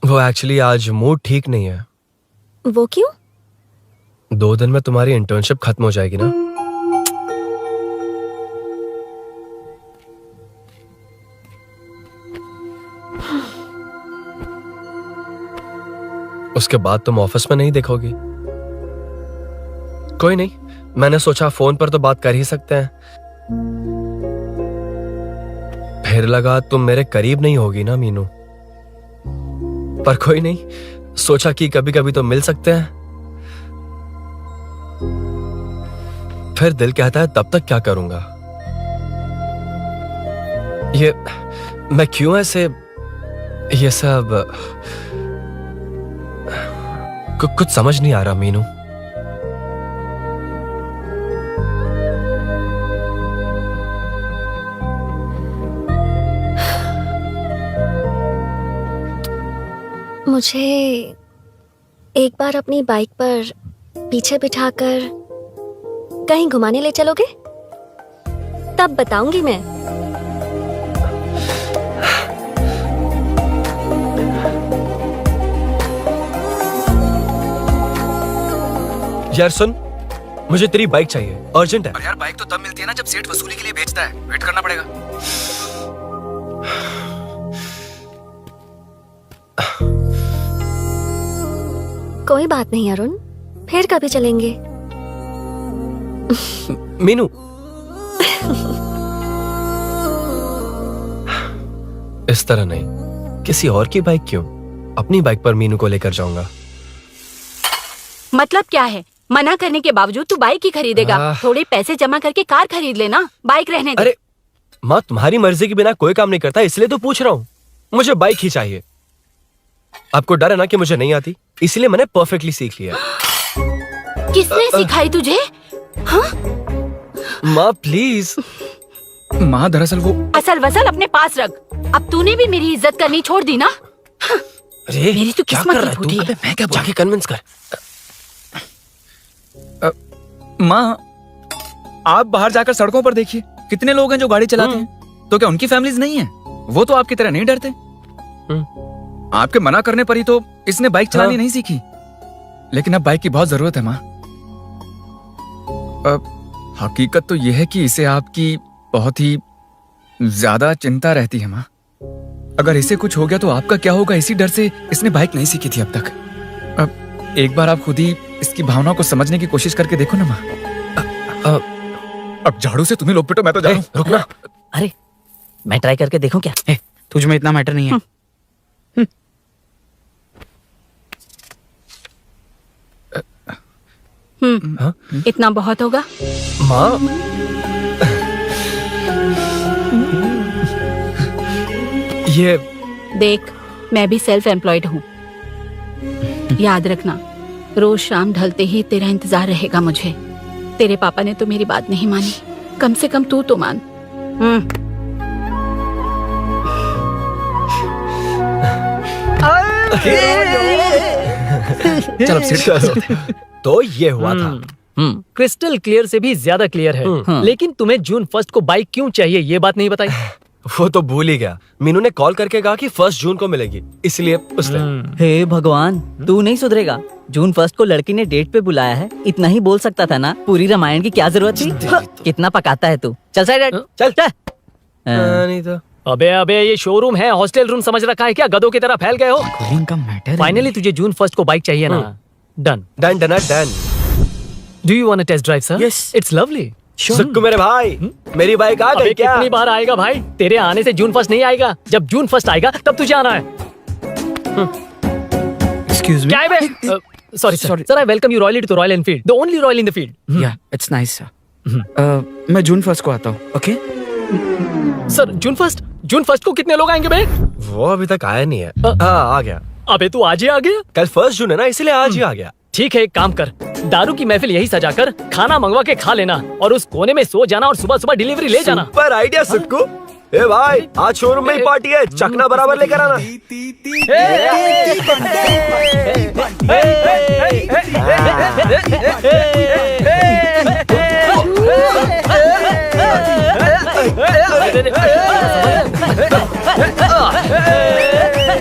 वो एक्चुअली आज मूड ठीक नहीं है। वो क्यों? 2 दिन में तुम्हारी इंटर्नशिप खत्म हो जाएगी ना। उसके बाद तुम ऑफिस में नहीं देखोगी। कोई नहीं, मैंने सोचा फोन पर तो बात कर ही सकते हैं। फिर लगा तुम मेरे करीब नहीं होगी ना मीनू। पर कोई नहीं, सोचा कि कभी कभी तो मिल सकते हैं। फिर दिल कहता है तब तक क्या करूंगा। ये मैं क्यों ऐसे ये सब कुछ समझ नहीं आ रहा मीनू। मुझे एक बार अपनी बाइक पर पीछे बिठाकर कहीं घुमाने ले चलोगे? तब बताऊंगी मैं। यार सुन, मुझे तेरी बाइक चाहिए, अर्जेंट है। और यार बाइक तो तब मिलती है ना जब सेठ वसूली के लिए भेजता है। वेट करना पड़ेगा। कोई बात नहीं अरुण, फिर कभी चलेंगे। मीनू, इस तरह नहीं, किसी और की बाइक क्यों? अपनी बाइक पर मीनू को लेकर जाऊंगा। मतलब क्या है? मना करने के बावजूद तू बाइक ही खरीदेगा? थोड़े पैसे जमा करके कार खरीद लेना, बाइक रहने दे। अरे माँ, तुम्हारी मर्जी के बिना कोई काम नहीं करता, इसलिए तो पूछ रहा हूँ। मुझे बाइक ही चाहिए। आपको डर है ना कि मुझे नहीं आती, इसलिए मैंने परफेक्टली सीख लिया। किसने सिखाई तुझे? हाँ? माँ प्लीज। माँ दरअसल वो असल वसल अपने पास रख। अब तूने भी मेरी इज्जत करनी छोड़ दी ना। अरे मेरी तो क्या किस्मत कर ही रहा है फूटी तू? है। मैं क्या जाके कन्विंस कर। माँ, आप बाहर जाकर सड़कों पर देखिए, कितने लोग हैं जो गाड़ी चलाते हैं। तो क्या उनकी फैमिलीज नहीं है? वो तो आपकी तरह नहीं डरते। आपके मना करने पर ही तो इसने बाइक चलानी नहीं सीखी। लेकिन अब बाइक की बहुत जरूरत है माँ। हकीकत तो यह है कि इसे आपकी बहुत ही ज्यादा चिंता रहती है माँ। अगर इसे कुछ हो गया तो आपका क्या होगा, इसी डर से इसने बाइक नहीं सीखी थी अब तक। अब एक बार आप खुद ही इसकी भावना को समझने की कोशिश करके देखो ना माँ। अब झाड़ू से तुम्हें लोग पिटो, मैं तो जा रहा हूं। रुकना। अरे मैं ट्राई करके देखूं क्या? तुझ में इतना मैटर नहीं है। इतना बहुत होगा। माँ, ये देख, मैं भी सेल्फ एम्प्लॉयड हूँ। याद रखना, रोज शाम ढलते ही तेरा इंतजार रहेगा मुझे। तेरे पापा ने तो मेरी बात नहीं मानी, कम से कम तू तो मान। चल अब सीट पे चलते हैं। तो ये हुआ था। क्रिस्टल क्लियर से भी ज्यादा क्लियर है। लेकिन तुम्हें जून 1 को बाइक क्यों चाहिए ये बात नहीं बताई। वो तो भूल ही गया। मीनू ने कॉल करके कहा कि 1 जून को मिलेगी, इसलिए उसने। हे भगवान, तू नहीं सुधरेगा। जून 1 को लड़की ने डेट पे बुलाया है, इतना ही बोल सकता था ना। पूरी रामायण की क्या जरूरत थी। कितना पकाता है तू। चल साइड चल चल। नहीं तो अबे ये शोरूम है, हॉस्टल रूम समझ रखा है क्या? गधों की तरह फैल गए हो। कूलिंग का मैटर। फाइनली तुझे जून 1 को बाइक चाहिए ना। Done done done done. Do you want to test drive sir? Yes. It's lovely. Sukku मेरे भाई, मेरी बाइक आ अबे गई क्या? कितनी बार आएगा भाई? तेरे आने से जून 1 नहीं आएगा। जब जून 1 आएगा तब तुझे आना है। एक्सक्यूज क्या है बे? Sorry sir, I welcome you royally to Royal Enfield, the only royal in the field. Yeah it's nice sir. मैं जून 1 को आता हूँ। ओके सर जून 1 को कितने लोग आएंगे बे? वो अभी तक आया नहीं है। हाँ, आ गया। अबे तू आज ही आ गया? कल 1 जून है ना, इसलिए आज ही आ गया। ठीक है, एक काम कर, दारू की महफिल यही सजाकर खाना मंगवा के खा लेना और उस कोने में सो जाना और सुबह सुबह डिलीवरी ले जाना। पर आइडिया सुक्कू। ए भाई, आज शोरूम में ही पार्टी है, चखना बराबर लेकर आना।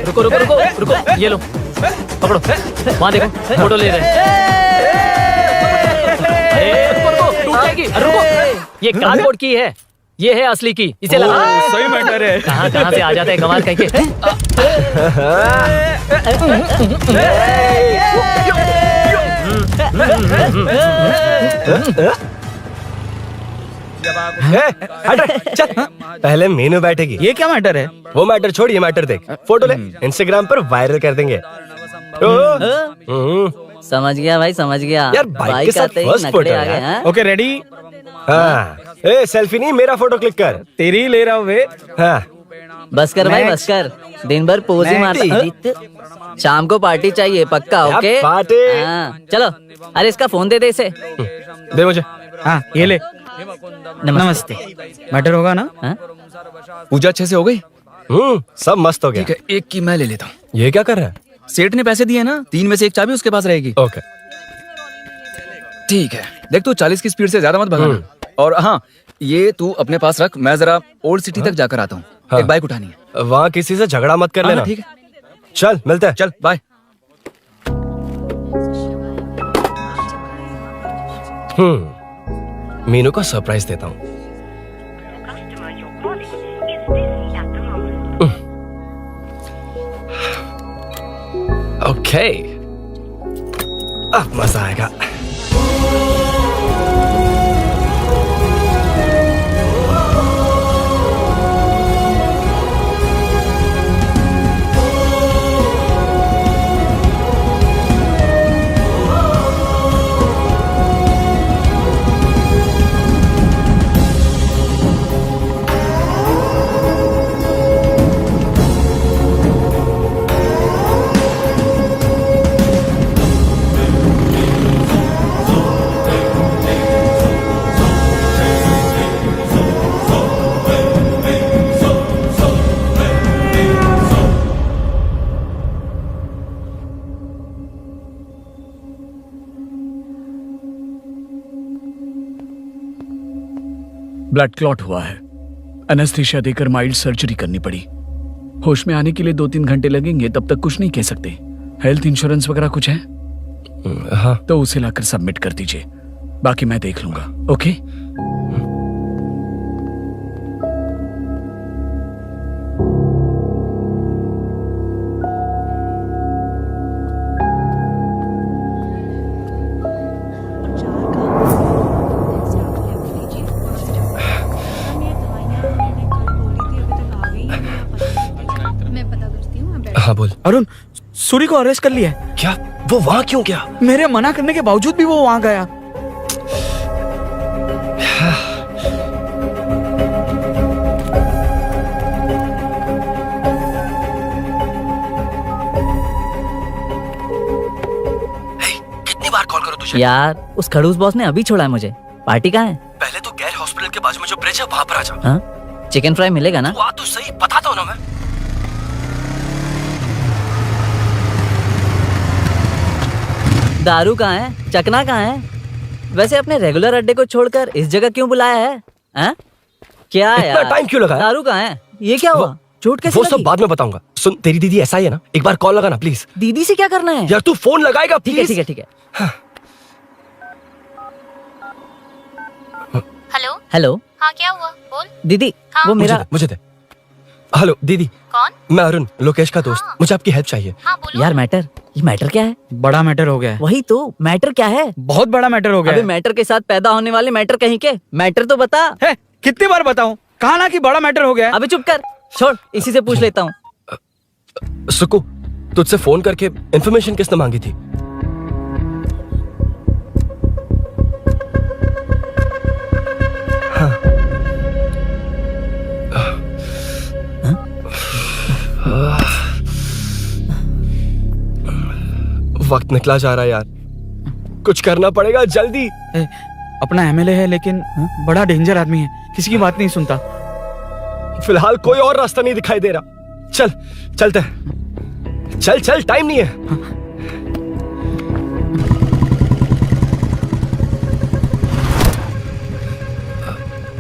रुको रुको रुको रुको, ये लो पकड़ो, वहाँ देखो फोटो ले रहे हैं। रुको टूट जाएगी। रुको, ये कार्डबोर्ड की है, ये है असली की, इसे लगा। सही मैटर है। कहाँ से आ जाता है कमाल कहीं के। चल, पहले मीनू बैठेगी। ये क्या मैटर है? वो मैटर छोड़, ये मैटर देख। फोटो ले, इंस्टाग्राम पर वायरल कर देंगे। समझ गया भाई, समझ गया। यार, बाइक के साथ आते ही first नखरे photo आ गए, है। हाँ? Okay ready. हाँ, ए सेल्फी नहीं, मेरा फोटो क्लिक कर। तेरी ले रहा हूँ वे। हाँ, बस कर भाई, बस कर। दिन भर पोज ही मारता। शाम को पार्टी चाहिए पक्का। क्या ओके पार्टी? हाँ, चलो। अरे इसका फोन दे इसे। दे मुझे। हाँ ये ले। नमस्ते। मैटर होगा ना? हाँ? पूजा अच्छे से हो गई? सब मस्त हो गया। ठीक है, एक की मैं ले लेता हूँ। ये क्या कर रहा है? सेठ ने पैसे दिए ना, 3 में से 1 चाबी उसके पास रहेगी। ओके, ठीक है, देख तू 40 की स्पीड से ज्यादा मत भगाना। और हाँ, ये तू अपने पास रख, मैं जरा ओल्ड सिटी तक जाकर आता हूँ। हाँ। एक बाइक उठानी है। वहाँ किसी से झगड़ा मत कर हाँ, लेना। ठीक है, चल मिलते हैं। चल बाय। मीनू को सरप्राइज देता हूँ। ओके, अब मजा आएगा। ब्लड क्लॉट हुआ है। एनेस्थीसिया देकर माइल्ड सर्जरी करनी पड़ी। होश में आने के लिए 2-3 घंटे लगेंगे, तब तक कुछ नहीं कह सकते। हेल्थ इंश्योरेंस वगैरह कुछ है? हाँ, तो उसे लाकर सबमिट कर दीजिए, बाकी मैं देख लूंगा। ओके? हाँ बोल। अरुण, सूरी को अरेस्ट कर लिया है। क्या? वो वहाँ क्यों गया? मेरे मना करने के बावजूद भी वो वहाँ गया। कितनी बार कॉल करो तुझे? यार, उस खड़ूस बॉस ने अभी छोड़ा है मुझे। पार्टी कहाँ है? पहले तो गैर हॉस्पिटल के बाजू में जो ब्रिज है वहाँ पर आ जा। हाँ? चिकन फ्राई मिलेगा ना? तू आ तो सही, बताता हूँ ना मैं। दारू कहाँ है? चकना कहाँ है? वैसे अपने रेगुलर अड्डे को छोड़कर इस जगह क्यों बुलाया है? हैं? क्या इतना यार? टाइम क्यों लगाया? दारू कहाँ है? ये क्या हुआ? चोट कैसे वो सब लगी? बाद में बताऊंगा। सुन, तेरी दीदी ऐसा ही है ना, एक बार कॉल लगाना प्लीज। दीदी से क्या करना है? यार तू फोन लगाएगा ठीक है प्लीज। ठीक है ठीक है। हेलो हेलो हाँ क्या हुआ बोल। दीदी, हाँ। वो मेरा मुझे दे। हेलो दीदी, कौन? मैं अरुण, लोकेश का दोस्त। हाँ। मुझे आपकी हेल्प चाहिए। हाँ बोलो। यार मैटर, ये मैटर क्या है? बड़ा मैटर हो गया है, वही तो, मैटर क्या है? बहुत बड़ा मैटर हो गया अबे है। मैटर के साथ पैदा होने वाले मैटर कहीं के, मैटर तो बता। है, कितनी बार बताऊं? कहा ना कि बड़ा मैटर हो गया है। अबे चुप कर, छोड़, इसी से पूछ लेता हूँ। सुकू, तुझसे फोन करके इन्फॉर्मेशन किसने मांगी थी? वक्त निकला जा रहा है यार, कुछ करना पड़ेगा जल्दी। ए, अपना एमएलए है लेकिन बड़ा डेंजर आदमी है, किसी की बात नहीं सुनता। फिलहाल कोई और रास्ता नहीं दिखाई दे रहा। चल चलते हैं, चल चल, टाइम नहीं है।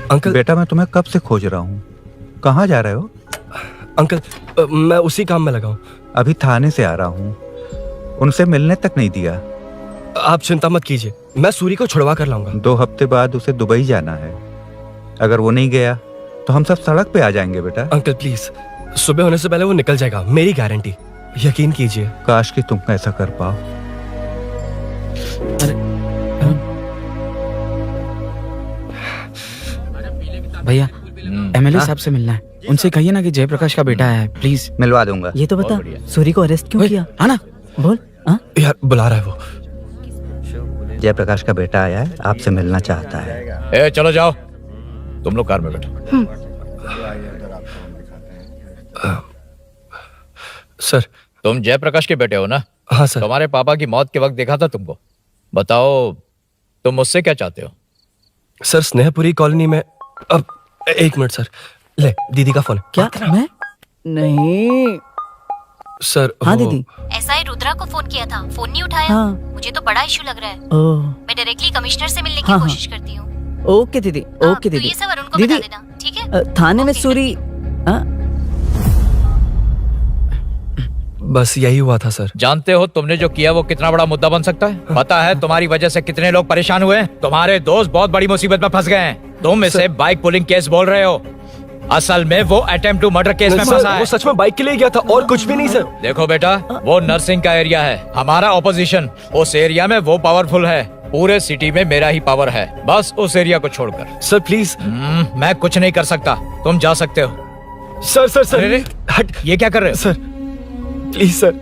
अंकल। बेटा मैं तुम्हें कब से खोज रहा हूँ, कहाँ जा रहे हो? अंकल, मैं उसी काम में लगा हूँ। अभी थाने से आ रहा हूँ, उनसे मिलने तक नहीं दिया। आप चिंता मत कीजिए, मैं सूरी को छुड़वा कर लाऊंगा। 2 हफ्ते बाद उसे दुबई जाना है, अगर वो नहीं गया तो हम सब सड़क पे आ जाएंगे बेटा। अंकल प्लीज, सुबह होने से पहले वो निकल जाएगा, मेरी गारंटी, यकीन कीजिए। काश कि तुम ऐसा कर पाओ। भैया एमएलए साहब से मिलना है, उनसे कहिए ना कि जयप्रकाश का बेटा है, प्लीज। मिलवा दूंगा। ये तो बता, सूरी को अरेस्ट क्यों किया? आना बोल। हाँ? यार बुला रहा है वो। जयप्रकाश का बेटा आया है, आपसे मिलना चाहता है। चलो जाओ, तुम लोग कार में बैठो। सर। तुम जयप्रकाश के बेटे हो ना? हाँ सर। तुम्हारे पापा की मौत के वक्त देखा था तुमको। बताओ तुम मुझसे क्या चाहते हो? सर, स्नेहपुरी कॉलोनी में। अब 1 मिनट सर, ले दीदी का फोन। क्या? मैं नहीं सर। हाँ दीदी। एसआई रुद्रा को फोन किया था, फोन नहीं उठाया। हाँ। मुझे तो बड़ा इशू लग रहा है। ओह, मैं डायरेक्टली कमिश्नर से मिलने की हाँ, कोशिश करती हूँ। ओके दीदी, ओके तो दीदी। ये सब अरुण को दीदी, बता देना, ठीक है? थाने में सूरी। हाँ? बस यही हुआ था सर। जानते हो तुमने जो किया वो कितना बड़ा मुद्दा बन सकता है? पता है तुम्हारी वजह से कितने लोग परेशान हुए? तुम्हारे दोस्त बहुत बड़ी मुसीबत में फंस गए हैं। तुम इसे बाइक पुलिंग केस बोल रहे हो, असल में वो अटेम्प्ट टू मर्डर केस में फंसा है। वो सच में बाइक के लिए गया था और कुछ भी नहीं सर। देखो बेटा, वो नर्सिंग का एरिया है, हमारा ऑपोजिशन उस एरिया में वो पावरफुल है। पूरे सिटी में मेरा ही पावर है, बस उस एरिया को छोड़कर। Sir please. मैं कुछ नहीं कर सकता, तुम जा सकते हो। सर सर सर, अरे, हट। ये क्या कर रहे हो? सर प्लीज सर,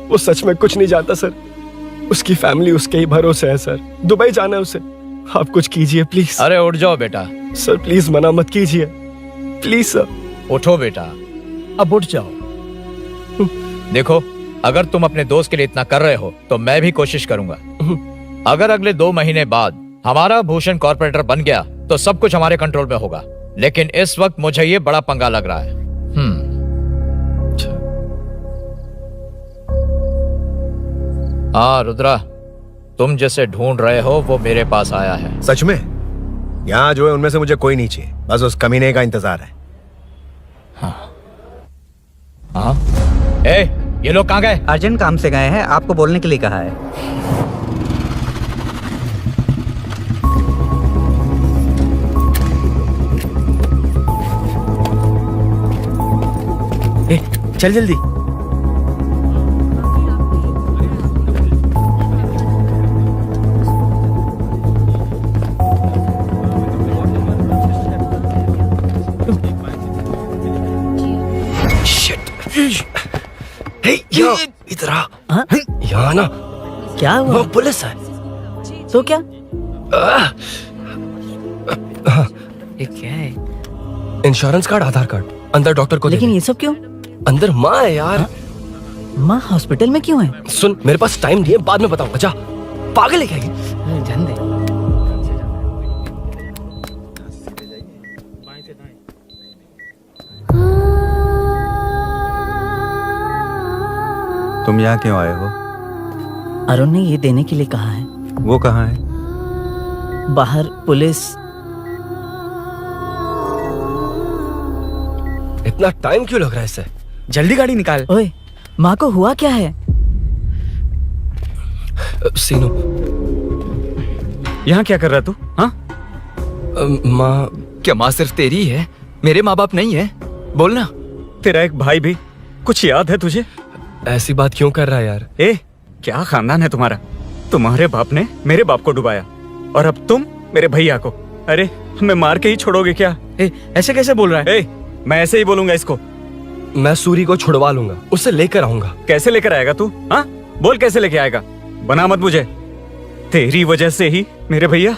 वो सच में कुछ नहीं जानता सर। उसकी फैमिली उसके ही भरोसे है सर। दुबई जाना है उसे, आप कुछ कीजिए प्लीज। अरे उठ जाओ बेटा। सर प्लीज मना मत कीजिए, प्लीज सर। उठो बेटा, अब उठ जाओ। देखो, अगर तुम अपने दोस्त के लिए इतना कर रहे हो तो मैं भी कोशिश करूंगा। अगर अगले 2 महीने बाद हमारा भूषण कॉर्पोरेटर बन गया तो सब कुछ हमारे कंट्रोल में होगा, लेकिन इस वक्त मुझे ये बड़ा पंगा लग रहा है। हाँ रुद्रा, तुम जिसे ढूंढ रहे हो वो मेरे पास आया है। सच में? यहाँ जो है उनमें से मुझे कोई नहीं चाहिए, बस उस कमीने का इंतजार है। हाँ? ए, ये लोग कहाँ गए? अर्जेंट काम से गए हैं, आपको बोलने के लिए कहा है। ए, चल जल्दी। इधर आ। यहाँ ना क्या हुआ? वो पुलिस है। तो क्या? ये क्या है? इंश्योरेंस कार्ड, आधार कार्ड, अंदर डॉक्टर को। लेकिन ये सब क्यों? अंदर माँ है यार। माँ हॉस्पिटल में क्यों है? सुन, मेरे पास टाइम नहीं है, बाद में बताऊंगा। जा, पागल है क्या ये? जान दे। तुम यहाँ क्यों आए हो? अरुण ने ये देने के लिए कहा है। वो कहाँ है? बाहर पुलिस। इतना टाइम क्यों लग रहा है इसे? जल्दी गाड़ी निकाल। ओए, माँ को हुआ क्या है? सीनू, यहाँ क्या कर रहा तू? हाँ? माँ। क्या माँ सिर्फ तेरी ही है? मेरे माँ बाप नहीं है? बोलना। तेरा एक भाई भी। कुछ याद है तुझे? ऐसी बात क्यों कर रहा है यार? क्या खानदान है तुम्हारा? तुम्हारे बाप ने मेरे बाप को डुबाया और अब तुम मेरे भैया को। अरे हमें मार के ही छोड़ोगे क्या? ऐसे कैसे बोल रहा है? मैं ऐसे ही बोलूंगा इसको। मैं सूरी को छुड़वा लूंगा, उसे लेकर आऊंगा। कैसे लेकर आएगा तू? हाँ, बोल कैसे लेके आएगा? बना मत मुझे। तेरी वजह से ही मेरे भैया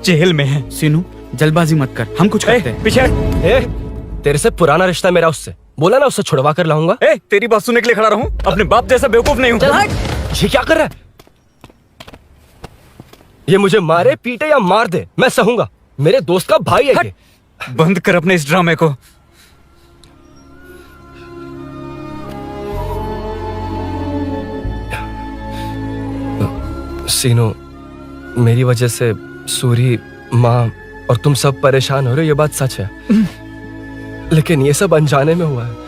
जेल में है। सीनू, जल्दबाजी मत कर, हम कुछ करते हैं। पीछे। तेरे से पुराना रिश्ता मेरा उससे। बोला ना उससे छुड़वा कर लाऊंगा। तेरी बात सुनने के लिए खड़ा रहूं? अपने बाप जैसा बेवकूफ नहीं हूं। चल हट। ये क्या कर रहा है? ये मुझे मारे पीटे या मार दे, मैं सहूंगा। मेरे दोस्त का भाई है ये। बंद कर अपने इस ड्रामे को। सीनू, मेरी वजह से सूरी, माँ और तुम सब परेशान हो रहे हो, ये बात सच है। लेकिन ये सब अनजाने में हुआ है।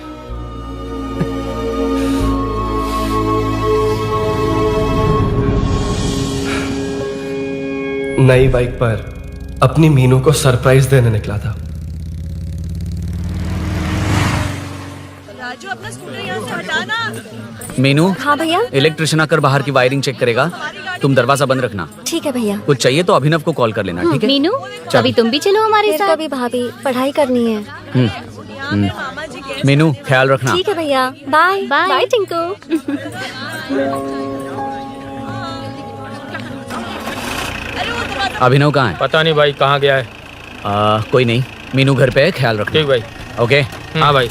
नई बाइक पर अपनी मीनू को सरप्राइज देने निकला था। राजू, अपना स्कूटर यहाँ से हटाना। मीनू। हाँ भैया। इलेक्ट्रिशियन आकर बाहर की वायरिंग चेक करेगा, तुम दरवाजा बंद रखना। ठीक है भैया। कुछ चाहिए तो अभिनव को कॉल कर लेना, ठीक है? मीनू, अभी तुम भी चलो हमारे साथ। कभी भाभी, पढ़ाई करनी है। मीनू, ख्याल रखना। ठीक है भैया, बाय बाय टिंकू। अभिनव कहाँ है? पता नहीं भाई, कहाँ गया है? कोई नहीं, मीनू घर पे है, ख्याल रखना। ठीक भाई। ओके। हाँ भाई।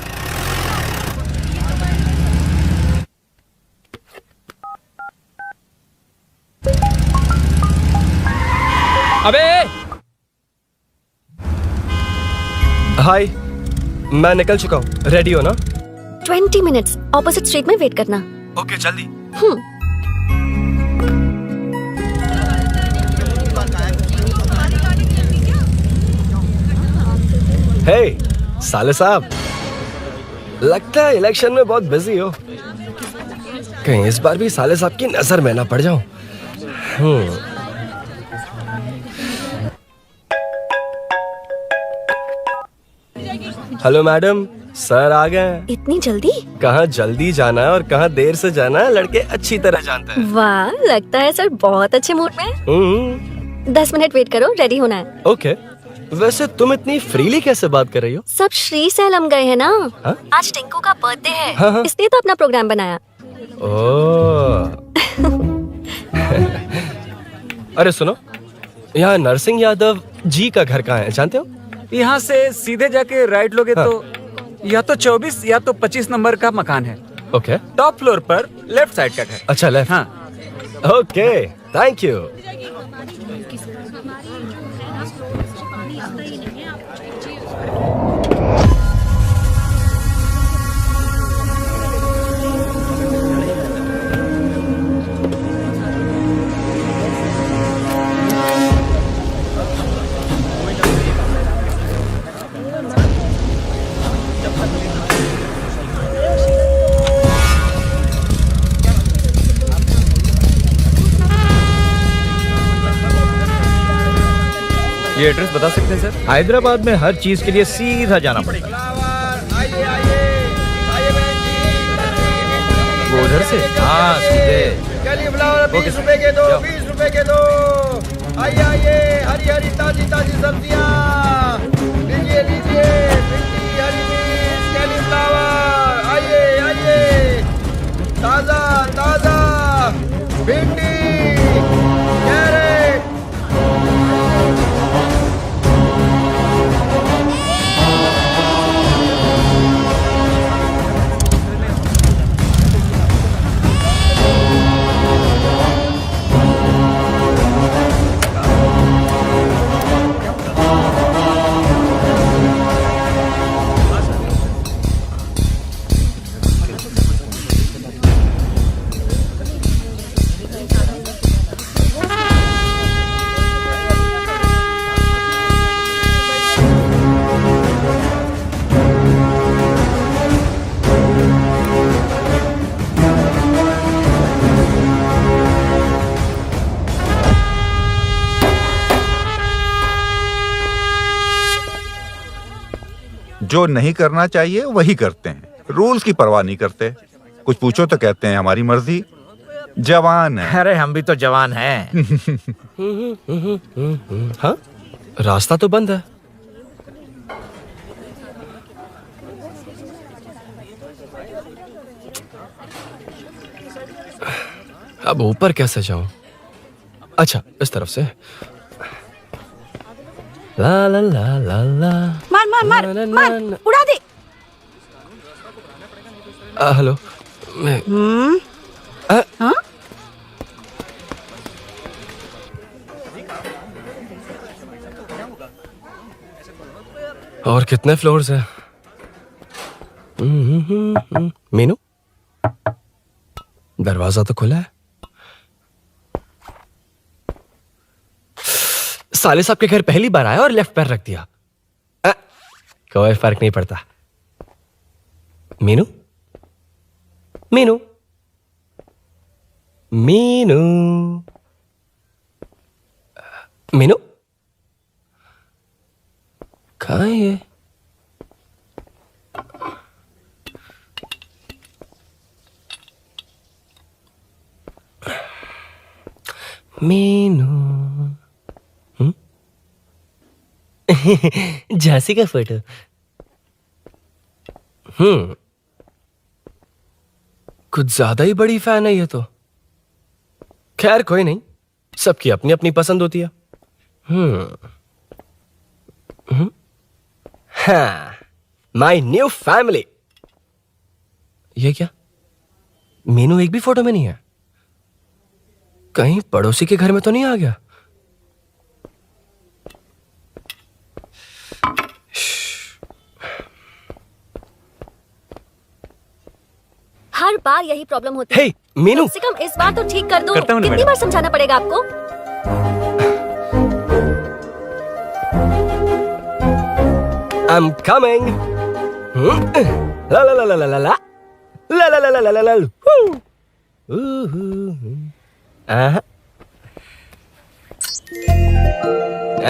अबे हाय, मैं निकल चुका हूँ। रेडी हो ना? 20 मिनट्स ऑपोजिट स्ट्रीट में वेट करना। ओके, जल्दी। हे साले साहब, लगता है इलेक्शन में बहुत बिजी हो। कहीं इस बार भी साले साहब की नजर में ना पड़ जाऊं। हेलो मैडम, सर आ गए। इतनी जल्दी? कहाँ जल्दी जाना है और कहाँ देर से जाना है, लड़के अच्छी तरह जानते हैं। वाह, लगता है सर बहुत अच्छे मूड में। 10 मिनट वेट करो, रेडी होना है। ओके। वैसे तुम इतनी फ्रीली कैसे बात कर रही हो? सब श्री सैलम गए हैं ना। हा? आज टिंकू का बर्थडे है। हाँ। इसलिए तो अपना प्रोग्राम बनाया। अरे सुनो, यहाँ नरसिंह यादव जी का घर कहाँ है, जानते हो? यहाँ से सीधे जाके राइट लोगे तो या तो 24 या तो 25 नंबर का मकान है। ओके। टॉप फ्लोर पर लेफ्ट साइड का है। अच्छा, लेफ्ट। हाँ। Okay, thank you. ये एड्रेस बता सकते हैं सर? हैदराबाद में हर चीज के लिए सीधा जाना पड़ेगा। वो उधर से? हाँ, सीधे। 20 रुपए के दो, 20 रुपए के दो। आइए आइए, हरी हरी ताजी ताजी सब्जियाँ लीजिए लीजिए। भिंडी, हरी मिर्च, कैलीफ्लावर। आइए आइए, ताजा ताजा भिंडी, कैरेट। जो नहीं करना चाहिए वही करते हैं, रूल्स की परवाह नहीं करते। कुछ पूछो तो कहते हैं हमारी मर्जी। जवान है। अरे हम भी तो जवान हैं। हाँ, रास्ता तो बंद है। अब ऊपर कैसे जाऊं? अच्छा, इस तरफ से। ला ला ला ला ला। मार मार मार मार, उड़ा दे। हेलो, मैं हाँ? और कितने फ्लोर्स हैं? मीनू, दरवाजा तो खुला है। साले साहब के घर पहली बार आया और लेफ्ट पैर रख दिया। कोई फर्क नहीं पड़ता। मीनू, मीनू, मीनू, मीनू, कहाँ है ये? मीनू, झांसी का फोटो। कुछ ज्यादा ही बड़ी फैन है ये तो। खैर कोई नहीं, सबकी अपनी अपनी पसंद होती है। हाँ, माई न्यू फैमिली। ये क्या? मीनू एक भी फोटो में नहीं है। कहीं पड़ोसी के घर में तो नहीं आ गया? हर बार यही प्रॉब्लम होती है। मीनू, कम से कम इस बार तो ठीक कर दो। करता हूं ना कितनी मैडम। बार समझाना पड़ेगा आपको? I'm coming. La la la la la la la la la la la la la la. Aha.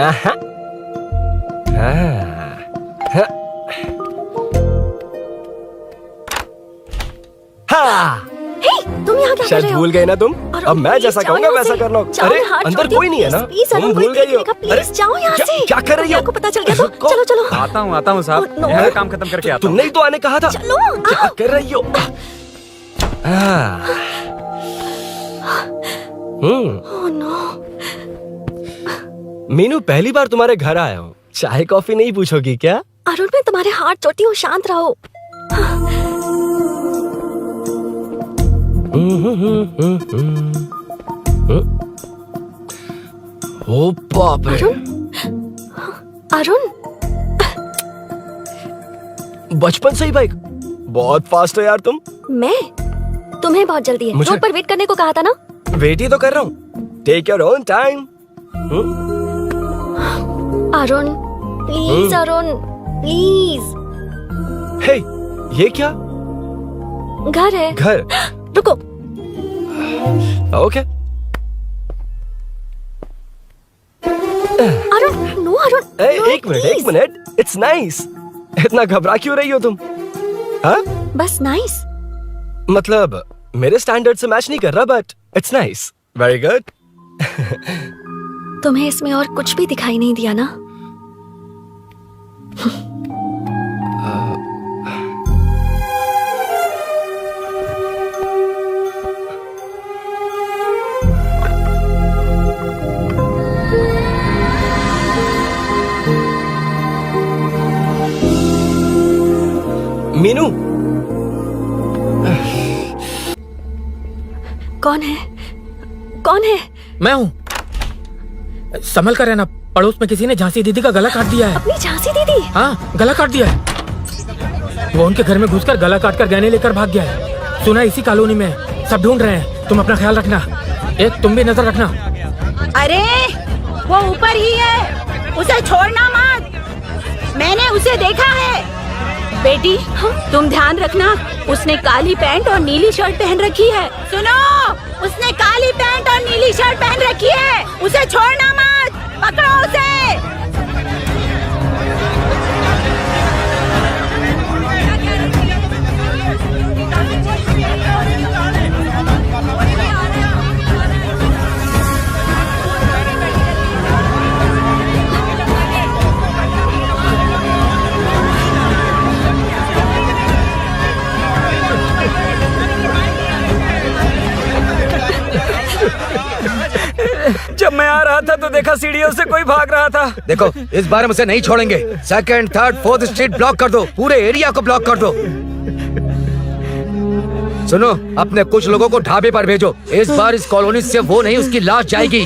Aha. Ah. हाँ, तुम यहाँ क्या कर शायद रहे हो? भूल गए ना तुम। और अब मैं प्लीज जैसा जाओ कहूंगा यहाँ वैसा से। करना। जाओ, अरे हाथ अंदर छोड़ कोई दो, नहीं है ना? प्लीज, तुम अरुण, भूल कोई गई हो। देखेगा, प्लीज जाओ यहाँ से। क्या कर रही हो? आपको पता चल गया तो चलो चलो। आता हूँ साहब, no. यहाँ काम खत्म करके आता हूँ। तुमने ही तो आने कहा था। चलो, क्या कर रही हो? Oh no. मीनू, पहली बार तुम्हारे घर आया हूँ। चाय कॉफी नहीं पूछोगी क्या? अरुण, मैं तुम्हारे हाथ चोटी हूँ, शांत रहो। ओ बाप रे। अरुण, बचपन से ही बाइक। बहुत फास्ट हो यार तुम। मैं? तुम्हें बहुत जल्दी है। मुझे- रोड पर वेट करने को कहा था ना? वेट ही तो कर रहा हूँ। Take your own time. Arun, please Arun, please. Hey, ये क्या? घर है। घर? रुको। ओके। अरुण, नो अरुण। एक मिनट, एक मिनट। It's nice. इतना घबरा क्यों रही हो तुम? हाँ? बस नाइस। मतलब मेरे स्टैंडर्ड से मैच नहीं कर रहा, but it's nice. Very good. तुम्हें इसमें और कुछ भी दिखाई नहीं दिया ना? मीनू, कौन है? कौन है? मैं हूँ। संभल कर रहना, पड़ोस में किसी ने झांसी दीदी का गला काट दिया है। अपनी झांसी दीदी? हाँ, गला काट दिया है। वो उनके घर में घुसकर गला काट कर गहने लेकर भाग गया है। सुना इसी कॉलोनी में है। सब ढूंढ रहे हैं। तुम अपना ख्याल रखना। एक तुम भी नजर रखना। अरे वो ऊपर ही है, उसे छोड़ना मत। मैंने उसे देखा है। बेटी, तुम ध्यान रखना, उसने काली पैंट और नीली शर्ट पहन रखी है। सुनो, उसने काली पैंट और नीली शर्ट पहन रखी है। उसे छोड़ना मत, पकड़ो उसे। था तो देखा सीढ़ियों से कोई भाग रहा था। देखो इस बार हम उसे नहीं छोड़ेंगे। Second, third, fourth street block कर दो, पूरे एरिया को ब्लॉक कर दो। सुनो, अपने कुछ लोगों को ढाबे पर भेजो। इस बार इस कॉलोनी से वो नहीं, उसकी लाश जाएगी।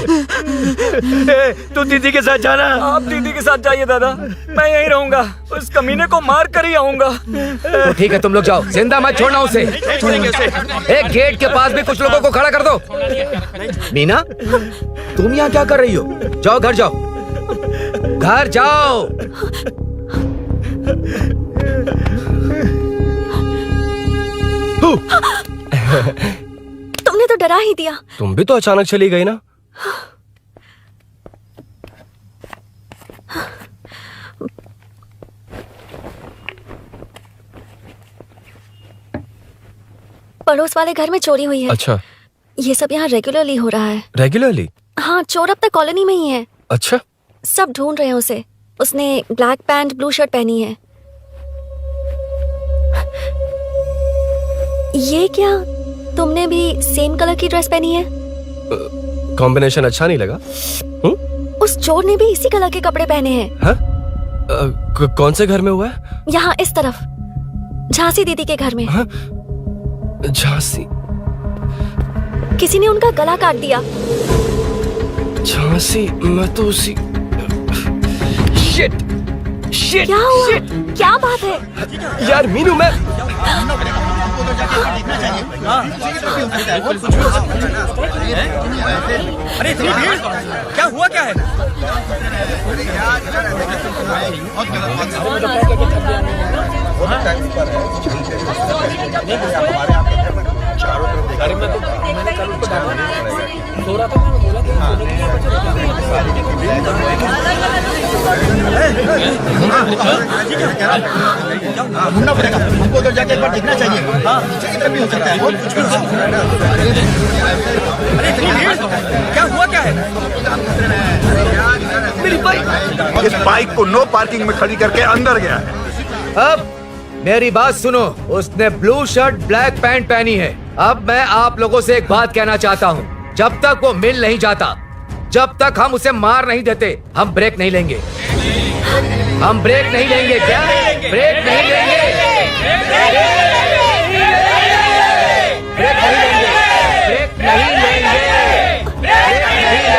तू दीदी के साथ जाना। आप दीदी के साथ जाइए दादा, मैं यहीं रहूंगा। उस कमीने को मार कर ही आऊंगा। तो ठीक है, तुम लोग जाओ, जिंदा मत छोड़ना उसे। एक गेट के पास भी कुछ लोगों को खड़ा कर दो। मीना, तुम यहाँ क्या कर रही हो? जाओ घर जाओ, घर जाओ। तुमने तो डरा ही दिया। तुम भी तो अचानक चली गई ना। पड़ोस वाले घर में चोरी हुई है। अच्छा, ये सब यहाँ रेगुलरली हो रहा है। रेगुलरली? हाँ, चोर अब तक कॉलोनी में ही है। अच्छा, सब ढूंढ रहे हैं उसे। उसने ब्लैक पैंट ब्लू शर्ट पहनी है। ये क्या, तुमने भी सेम कलर की ड्रेस पहनी है? कॉम्बिनेशन अच्छा नहीं लगा? उस चोर ने भी इसी कलर के कपड़े पहने हैं। हाँ? कौन से घर में हुआ है? यहाँ इस तरफ, झांसी दीदी के घर में। हाँ? झांसी? किसी ने उनका गला काट दिया। झांसी? मैं तो उसी... शिट! शिट! क्या हुआ? क्या बात है? यार मीनू, मैं... अरे इतनी भीड़, क्या हुआ, क्या है? ढूंढना पड़ेगा हमको, उधर जाके एक बार देखना चाहिए। हाँ, नीचे की तरफ भी हो सकता है। क्या हुआ, क्या है? मेरी बाइक, इस बाइक को नो पार्किंग में खड़ी करके अंदर गया है। अब मेरी बात सुनो, उसने ब्लू शर्ट ब्लैक पैंट पहनी है। अब मैं आप लोगों से एक बात कहना चाहता हूँ, जब तक वो मिल नहीं जाता, जब तक हम उसे मार नहीं देते, हम ब्रेक नहीं लेंगे। हम ब्रेक नहीं लेंगे। क्या? ब्रेक नहीं लेंगे। ब्रेक नहीं लेंगे। ब्रेक नहीं लेंगे। ब्रेक नहीं लेंगे।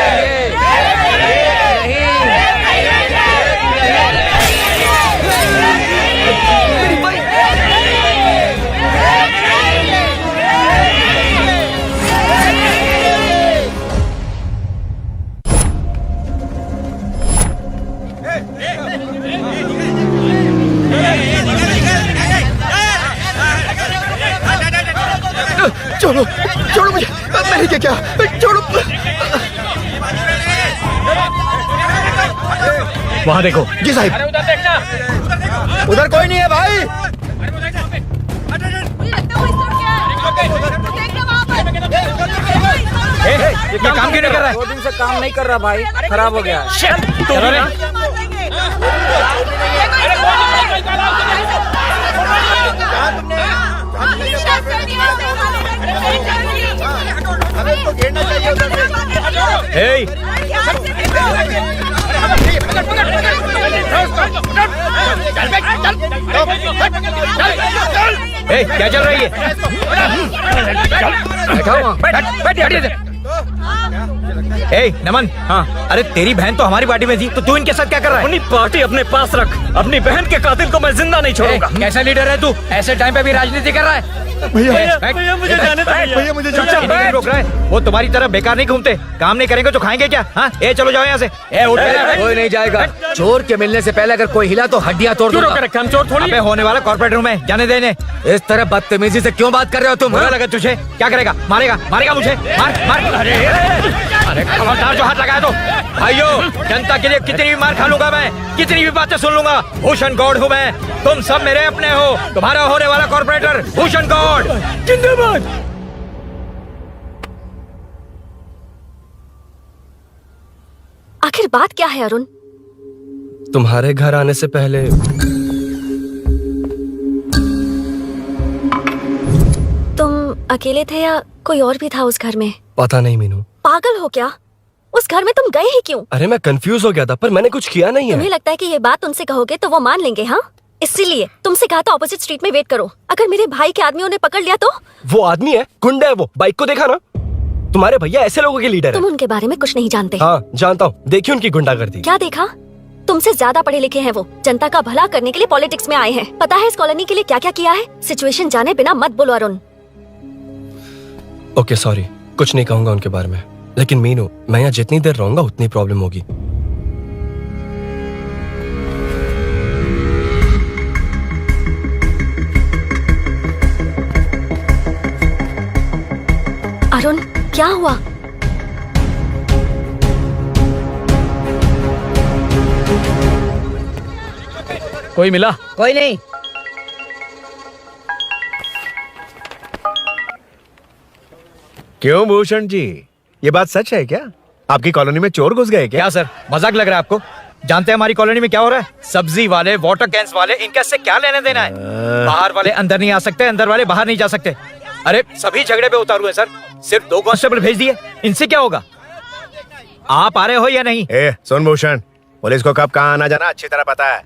छोड़ो, छोड़ो मुझे, मैंने क्या छोड़ो। वहाँ देखो। जी साहब। उधर कोई नहीं है भाई। ये काम क्यों नहीं कर रहा है? 2 दिन से काम नहीं कर रहा भाई, खराब हो गया। हमें तो घेरना चाहिए उधर से। क्या चल रही है? नमन। हाँ, अरे तेरी बहन तो हमारी पार्टी में थी, तो तू इनके साथ क्या कर रहा है? अपनी पार्टी अपने पास रख। अपनी बहन के कातिल को मैं जिंदा नहीं छोड़ूंगा। कैसा लीडर है तू? ऐसे टाइम पे भी राजनीति कर रहा है? भैया मुझे जाने दो। भैया मुझे चुपचाप रोक रहा है। वो तुम्हारी तरह बेकार नहीं घूमते। काम नहीं करेंगे तो खाएंगे क्या? हाँ, चलो जाओ यहाँ से। कोई नहीं जाएगा। चोर के मिलने से पहले अगर कोई हिला तो हड्डियां तोड़ दूंगा। हम चोर थोड़ी। अबे होने वाला कॉर्पोरेट रूम है, जाने देने। इस तरह बदतमीजी से क्यों बात कर रहे हो तुम? बुरा लगा तुझे? क्या करेगा? मारेगा? मारेगा मुझे? मार मार। अरे खबरदार जो हाथ लगाया तो। भाइयों, जनता के लिए कितनी भी मार खा लूंगा मैं, कितनी भी बातें सुन लूंगा। भूषण गौड़ हूँ मैं, तुम सब मेरे अपने हो। तुम्हारा होने वाला कॉर्पोरेटर भूषण गौड़ जिंदाबाद। आखिर बात क्या है अरुण? तुम्हारे घर आने से पहले तुम अकेले थे या कोई और भी था उस घर में? पता नहीं मीनू। पागल हो क्या? उस घर में तुम गए ही क्यों? अरे मैं कंफ्यूज हो गया था, पर मैंने कुछ किया नहीं तुम्हें है। लगता है कि ये बात उनसे कहोगे तो वो मान लेंगे? हाँ, इसीलिए तुमसे कहा था ऑपोजिट स्ट्रीट में वेट करो। अगर मेरे भाई के आदमियों ने पकड़ लिया तो? वो आदमी है, गुंडा है वो। बाइक को देखा ना? तुम्हारे भैया ऐसे लोगों के लीडर तुम है। उनके बारे में कुछ नहीं जानते। हाँ जानता हूँ, देखिए उनकी गुंडागर्दी। क्या देखा? तुमसे ज्यादा पढ़े लिखे हैं वो। जनता का भला करने के लिए पॉलिटिक्स में आए हैं। पता है इस कॉलोनी के लिए क्या क्या किया है? सिचुएशन जाने बिना मत बोलो अरुण। ओके सॉरी, कुछ नहीं कहूंगा उनके बारे में। लेकिन मीनू, मैं यहाँ जितनी देर रहूंगा उतनी प्रॉब्लम होगी। अरुण, क्या हुआ? कोई मिला? कोई नहीं। क्यों भूषण जी, ये बात सच है क्या? आपकी कॉलोनी में चोर घुस गए क्या? क्या सर, मजाक लग रहा है आपको? जानते हैं हमारी कॉलोनी में क्या हो रहा है? सब्जी वाले, वाटर कैंस वाले, इनका इससे क्या लेना देना है? बाहर वाले अंदर नहीं आ सकते, अंदर वाले बाहर नहीं जा सकते। अरे सभी झगड़े पे उतारू है सर। सिर्फ 2 कांस्टेबल भेज दिए, इनसे क्या होगा? आप आ रहे हो या नहीं? ए सुन भूषण, पुलिस को कब कहाँ आना जाना अच्छी तरह पता है।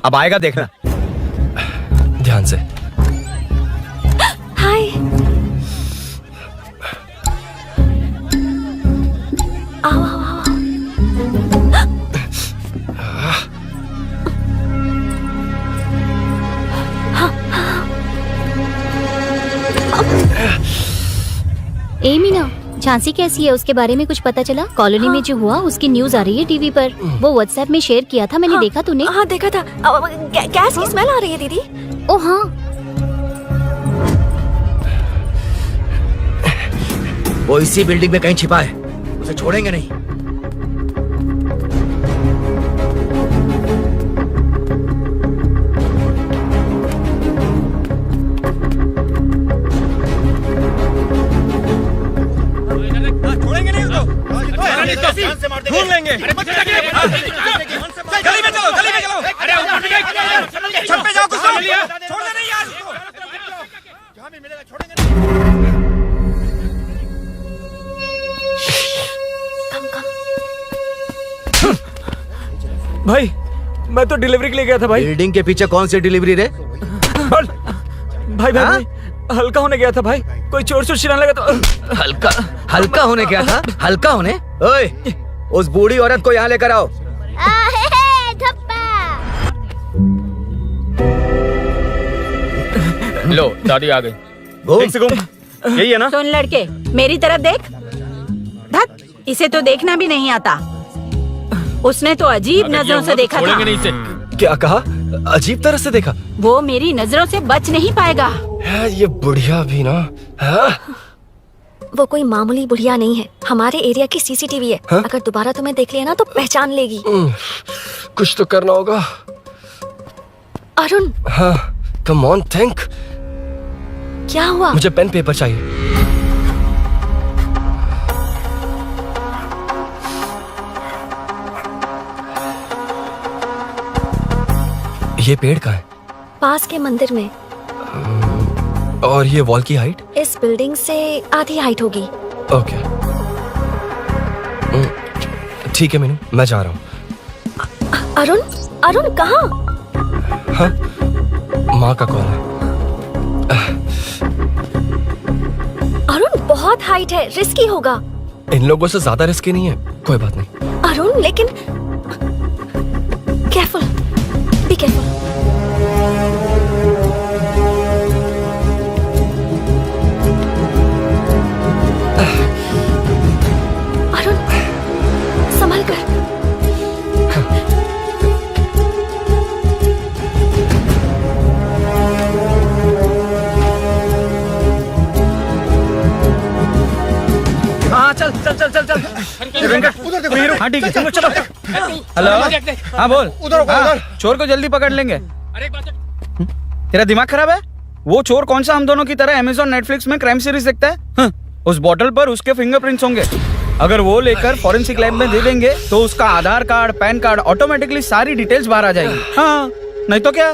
अब आएगा देखना। ध्यान से। हाय। आओ आओ आओ। ए मीना, झांसी कैसी है? उसके बारे में कुछ पता चला? कॉलोनी में जो हुआ उसकी न्यूज आ रही है टीवी पर। वो व्हाट्सएप में शेयर किया था, मैंने देखा। तूने? हाँ देखा था। गैस की स्मेल आ रही है दीदी। ओ हाँ, वो इसी बिल्डिंग में कहीं छिपा है, उसे छोड़ेंगे नहीं। ढूंढ लेंगे। गली में चलो, गली में चलो। अरे छत पे जाओ, कुछ छोड़ दे नहीं यार। जहाँ भी मिलेगा छोड़ेंगे नहीं। भाई मैं तो डिलीवरी के लिए गया था भाई। बिल्डिंग के पीछे कौन सी डिलीवरी रे? भाई भाई हल्का होने गया था भाई, कोई चोर चोर चिल्लाने लगा तो। हल्का हल्का होने गया था? हल्का होने? ओए, उस बूढ़ी औरत को यहाँ लेकर आओ। लो दादी आ गई। यही है ना? सुन लड़के, मेरी तरफ देख। धत, इसे तो देखना भी नहीं आता। उसने तो अजीब नजरों से देखा था। नहीं से। क्या कहा? अजीब तरह से देखा? वो मेरी नजरों से बच नहीं पाएगा। है ये बुढ़िया भी ना। है? वो कोई मामूली बुढ़िया नहीं है, हमारे एरिया की सीसीटीवी है। हाँ? अगर दोबारा तुम्हें देख लिया ना तो पहचान लेगी। कुछ तो करना होगा। अरुण। हाँ, कम ऑन थिंक। क्या हुआ? मुझे पेन पेपर चाहिए। ये पेड़ का है? पास के मंदिर में। और ये वॉल की हाइट? इस बिल्डिंग से आधी हाइट होगी। ओके ठीक है मीनू, मैं जा रहा हूँ। अरुण, अरुण कहाँ? हाँ, माँ का कॉल है। अरुण बहुत हाइट है, रिस्की होगा। इन लोगों से ज्यादा रिस्की नहीं है, कोई बात नहीं। अरुण लेकिन केयरफुल, बी केयरफुल। अरुण संभल कर। हाँ चल चल चल चल चल। उधर देखो हीरो। हाँ ठीक है, चलो चलो। हेलो, हाँ बोल। उधर उधर। चोर को जल्दी पकड़ लेंगे। तेरा दिमाग खराब है? वो चोर कौन सा हम दोनों की तरह अमेज़न नेटफ्लिक्स में क्राइम सीरीज देखता है? उस बॉटल पर उसके फिंगरप्रिंट्स होंगे। अगर वो लेकर फॉरेंसिक लैब में दे देंगे तो उसका आधार कार्ड, पैन कार्ड, ऑटोमेटिकली सारी डिटेल्स बाहर आ जाएंगी। हाँ, नहीं तो क्या?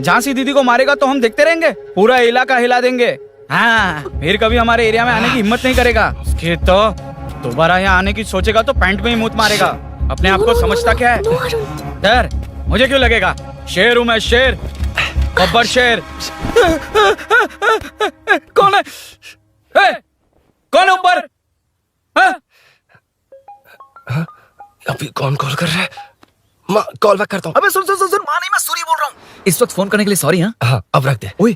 झांसी दीदी को मारेगा तो हम देखते रहेंगे? पूरा इलाका हिला देंगे। हाँ, फिर कभी हमारे एरिया में आने की हिम्मत नहीं करेगा। उसके तो दोबारा यहाँ आने की सोचेगा तो पैंट में ही मूत मारेगा। अपने आप को समझता क्या है? डर मुझे क्यों लगेगा? शेर हूँ मैं, शेर, गब्बर शेर। कौन है? कौन है ऊपर? अभी कौन कॉल कर रहा है? माँ कॉल बैक करता हूँ। अबे सुन सुन सुन सुन, माँ नहीं, मैं सूरी बोल रहा हूँ। इस वक्त फोन करने के लिए सॉरी। हाँ अब रख दे। ओए,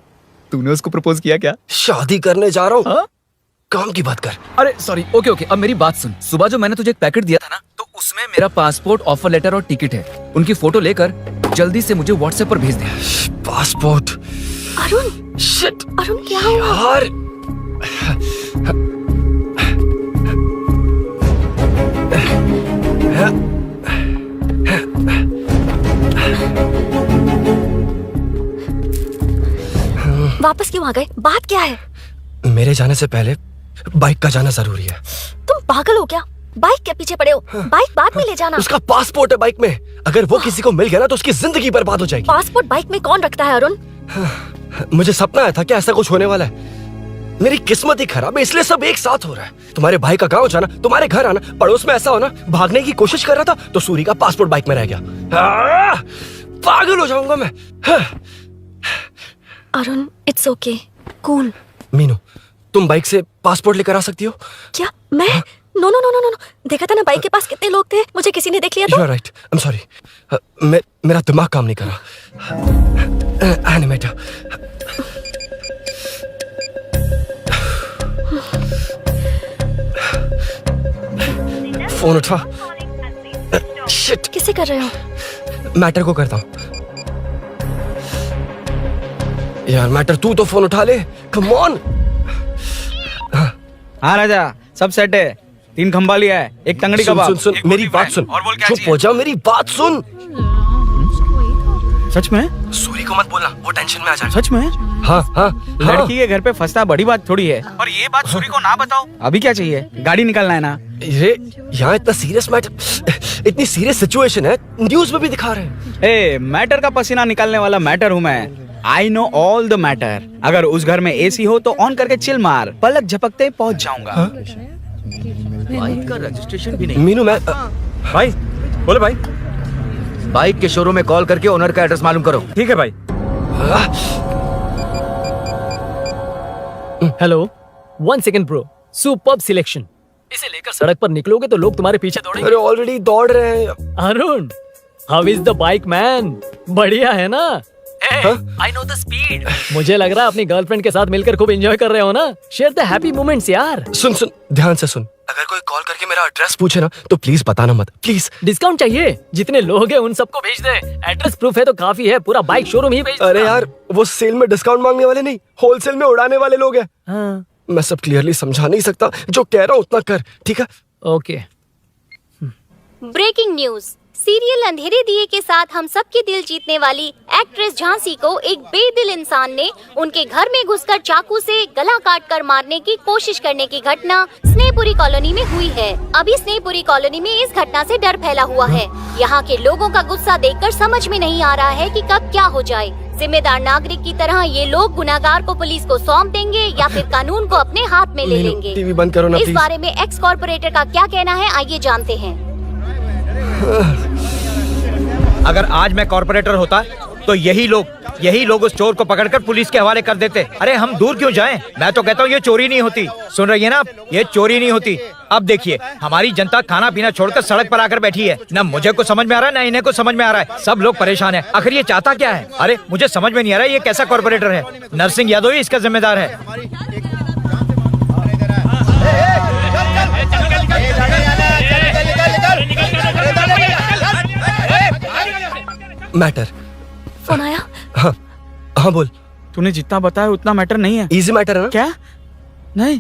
तूने उसको प्रपोज किया क्या? शादी करने जा रहा हूँ। काम की बात कर। अरे सॉरी, ओके ओके, अब मेरी बात सुन। सुबह जो मैंने तुझे एक पैकेट दिया था ना, तो उसमें मेरा पासपोर्ट, ऑफर लेटर और टिकट है। उनकी फोटो लेकर जल्दी से मुझे व्हाट्सएप पर भेज दे। पासपोर्ट? अरुण, शिट, अरुण क्या हुआ? यार वापस क्यों आ गए? बात क्या है? मेरे जाने से पहले बाइक का जाना जरूरी है। तुम पागल हो क्या? बाइक के पीछे पड़े हो? बाइक बाद में ले जाना। उसका पासपोर्ट है बाइक में। अगर वो किसी को मिल गया ना तो उसकी जिंदगी बर्बाद हो जाएगी। पासपोर्ट बाइक में कौन रखता है अरुण? मुझे सपना आया था कि ऐसा कुछ होने वाला है। मेरी किस्मत ही खराब है, इसलिए सब एक साथ हो रहा है। तुम्हारे भाई का गांव जाना, तुम्हारे घर आना, पड़ोस में ऐसा होना। भागने की कोशिश कर रहा था तो सूरी का पासपोर्ट बाइक में रह गया। पागल हो जाऊंगा मैं। Arun, it's okay, cool. Meenu, तुम बाइक से पासपोर्ट लेकर आ सकती हो? क्या मैं? No no no no no, देखा था ना बाइक के पास कितने लोग थे, मुझे किसी ने देख लिया तो। You are right. I'm sorry. मेरा दिमाग काम नहीं कर रहा। एनिमेटर। फोन उठा। शिट। किसे कर रहे हो? मैटर को करता हूँ। यार मैटर, तू तो फोन उठा ले। Come on. हाँ राजा, सब सेट है। 3 खंबा लिया है, एक तंगड़ी सुन, कबाब। सुन, सुन, मेरी बात सुन। और बोल क्या चुप हो जा, मेरी बात सुन। सच में? सूरी को मत बोलना, वो टेंशन में आ जाएगा। सच में? हाँ हाँ। लड़की के घर पे फंसना बड़ी बात थोड़ी है। और ये बात सूरी को ना बताओ। अभी क्या चाहिए? गाड़ी निकालना है ना? ये यहाँ इतना सीरियस मैटर, इतनी सीरियस सिचुएशन है, न्यूज में भी दिखा रहे हैं। ए, मैटर का पसीना निकालने वाला मैटर हूँ मैं। I know all the matter. अगर उस घर में एसी हो तो ऑन करके चिल मार, पलक झपकते पहुंच जाऊंगा। बाइक का रजिस्ट्रेशन भी नहीं। मीनू, मैं भाई बोले भाई, बाइक के शोरूम में कॉल करके ओनर का एड्रेस मालूम करो। ठीक है भाई। Hello, 1 second bro, superb selection. इसे लेकर सड़क पर निकलोगे तो लोग तुम्हारे पीछे दौड़ेंगे। अरे ऑलरेडी दौड़ रहे हैं। Arun, how is the bike man? बढ़िया है ना? I know the speed. मुझे लग रहा है अपनी गर्लफ्रेंड के साथ मिलकर खूब एंजॉय कर रहे हो ना? शेयर द हैप्पी मोमेंट्स यार। सुन सुन, ध्यान से सुन। अगर कोई कॉल करके मेरा एड्रेस पूछे ना तो प्लीज बताना मत, प्लीज। डिस्काउंट चाहिए? जितने लोग हैं उन सबको भेज दे। एड्रेस प्रूफ है तो काफी है, पूरा बाइक शोरूम ही भेज। अरे यार, वो सेल में डिस्काउंट मांगने वाले नहीं, होलसेल में उड़ाने वाले लोग हैं। हाँ। मैं सब क्लियरली समझा नहीं सकता, जो कह रहा हूँ उतना कर, ठीक है? ओके। Breaking news. सीरियल अंधेरे दिए के साथ हम सबके दिल जीतने वाली एक्ट्रेस झांसी को एक बेदिल इंसान ने उनके घर में घुसकर चाकू से गला काटकर मारने की कोशिश करने की घटना स्नेहपुरी कॉलोनी में हुई है। अभी स्नेहपुरी कॉलोनी में इस घटना से डर फैला हुआ है। यहाँ के लोगों का गुस्सा देखकर समझ में नहीं आ रहा है कि कब क्या हो जाए। जिम्मेदार नागरिक की तरह ये लोग गुनाहगार को पुलिस को सौंप देंगे या फिर कानून को अपने हाथ में ले लेंगे। टीवी बंद करो ना इस प्लीज। बारे में एक्स कॉर्पोरेटर का क्या कहना है, आइए जानते हैं। अगर आज मैं कॉर्पोरेटर होता तो यही लोग उस चोर को पकड़कर पुलिस के हवाले कर देते। अरे हम दूर क्यों जाएं? मैं तो कहता हूँ ये चोरी नहीं होती। सुन रही है ना आप? ये चोरी नहीं होती। अब देखिए, हमारी जनता खाना पीना छोड़कर सड़क पर आकर बैठी है। ना मुझे को समझ में आ रहा है, ना इन्हें को समझ में आ रहा है। सब लोग परेशान हैं। आखिर ये चाहता क्या है? अरे मुझे समझ में नहीं आ रहा है, ये कैसा कॉर्पोरेटर है? नरसिंह यादव ही इसका जिम्मेदार है। मैटर। फोन आया? हाँ हाँ बोल। तूने जितना बताया उतना मैटर नहीं है। इजी मैटर है ना? क्या? नहीं,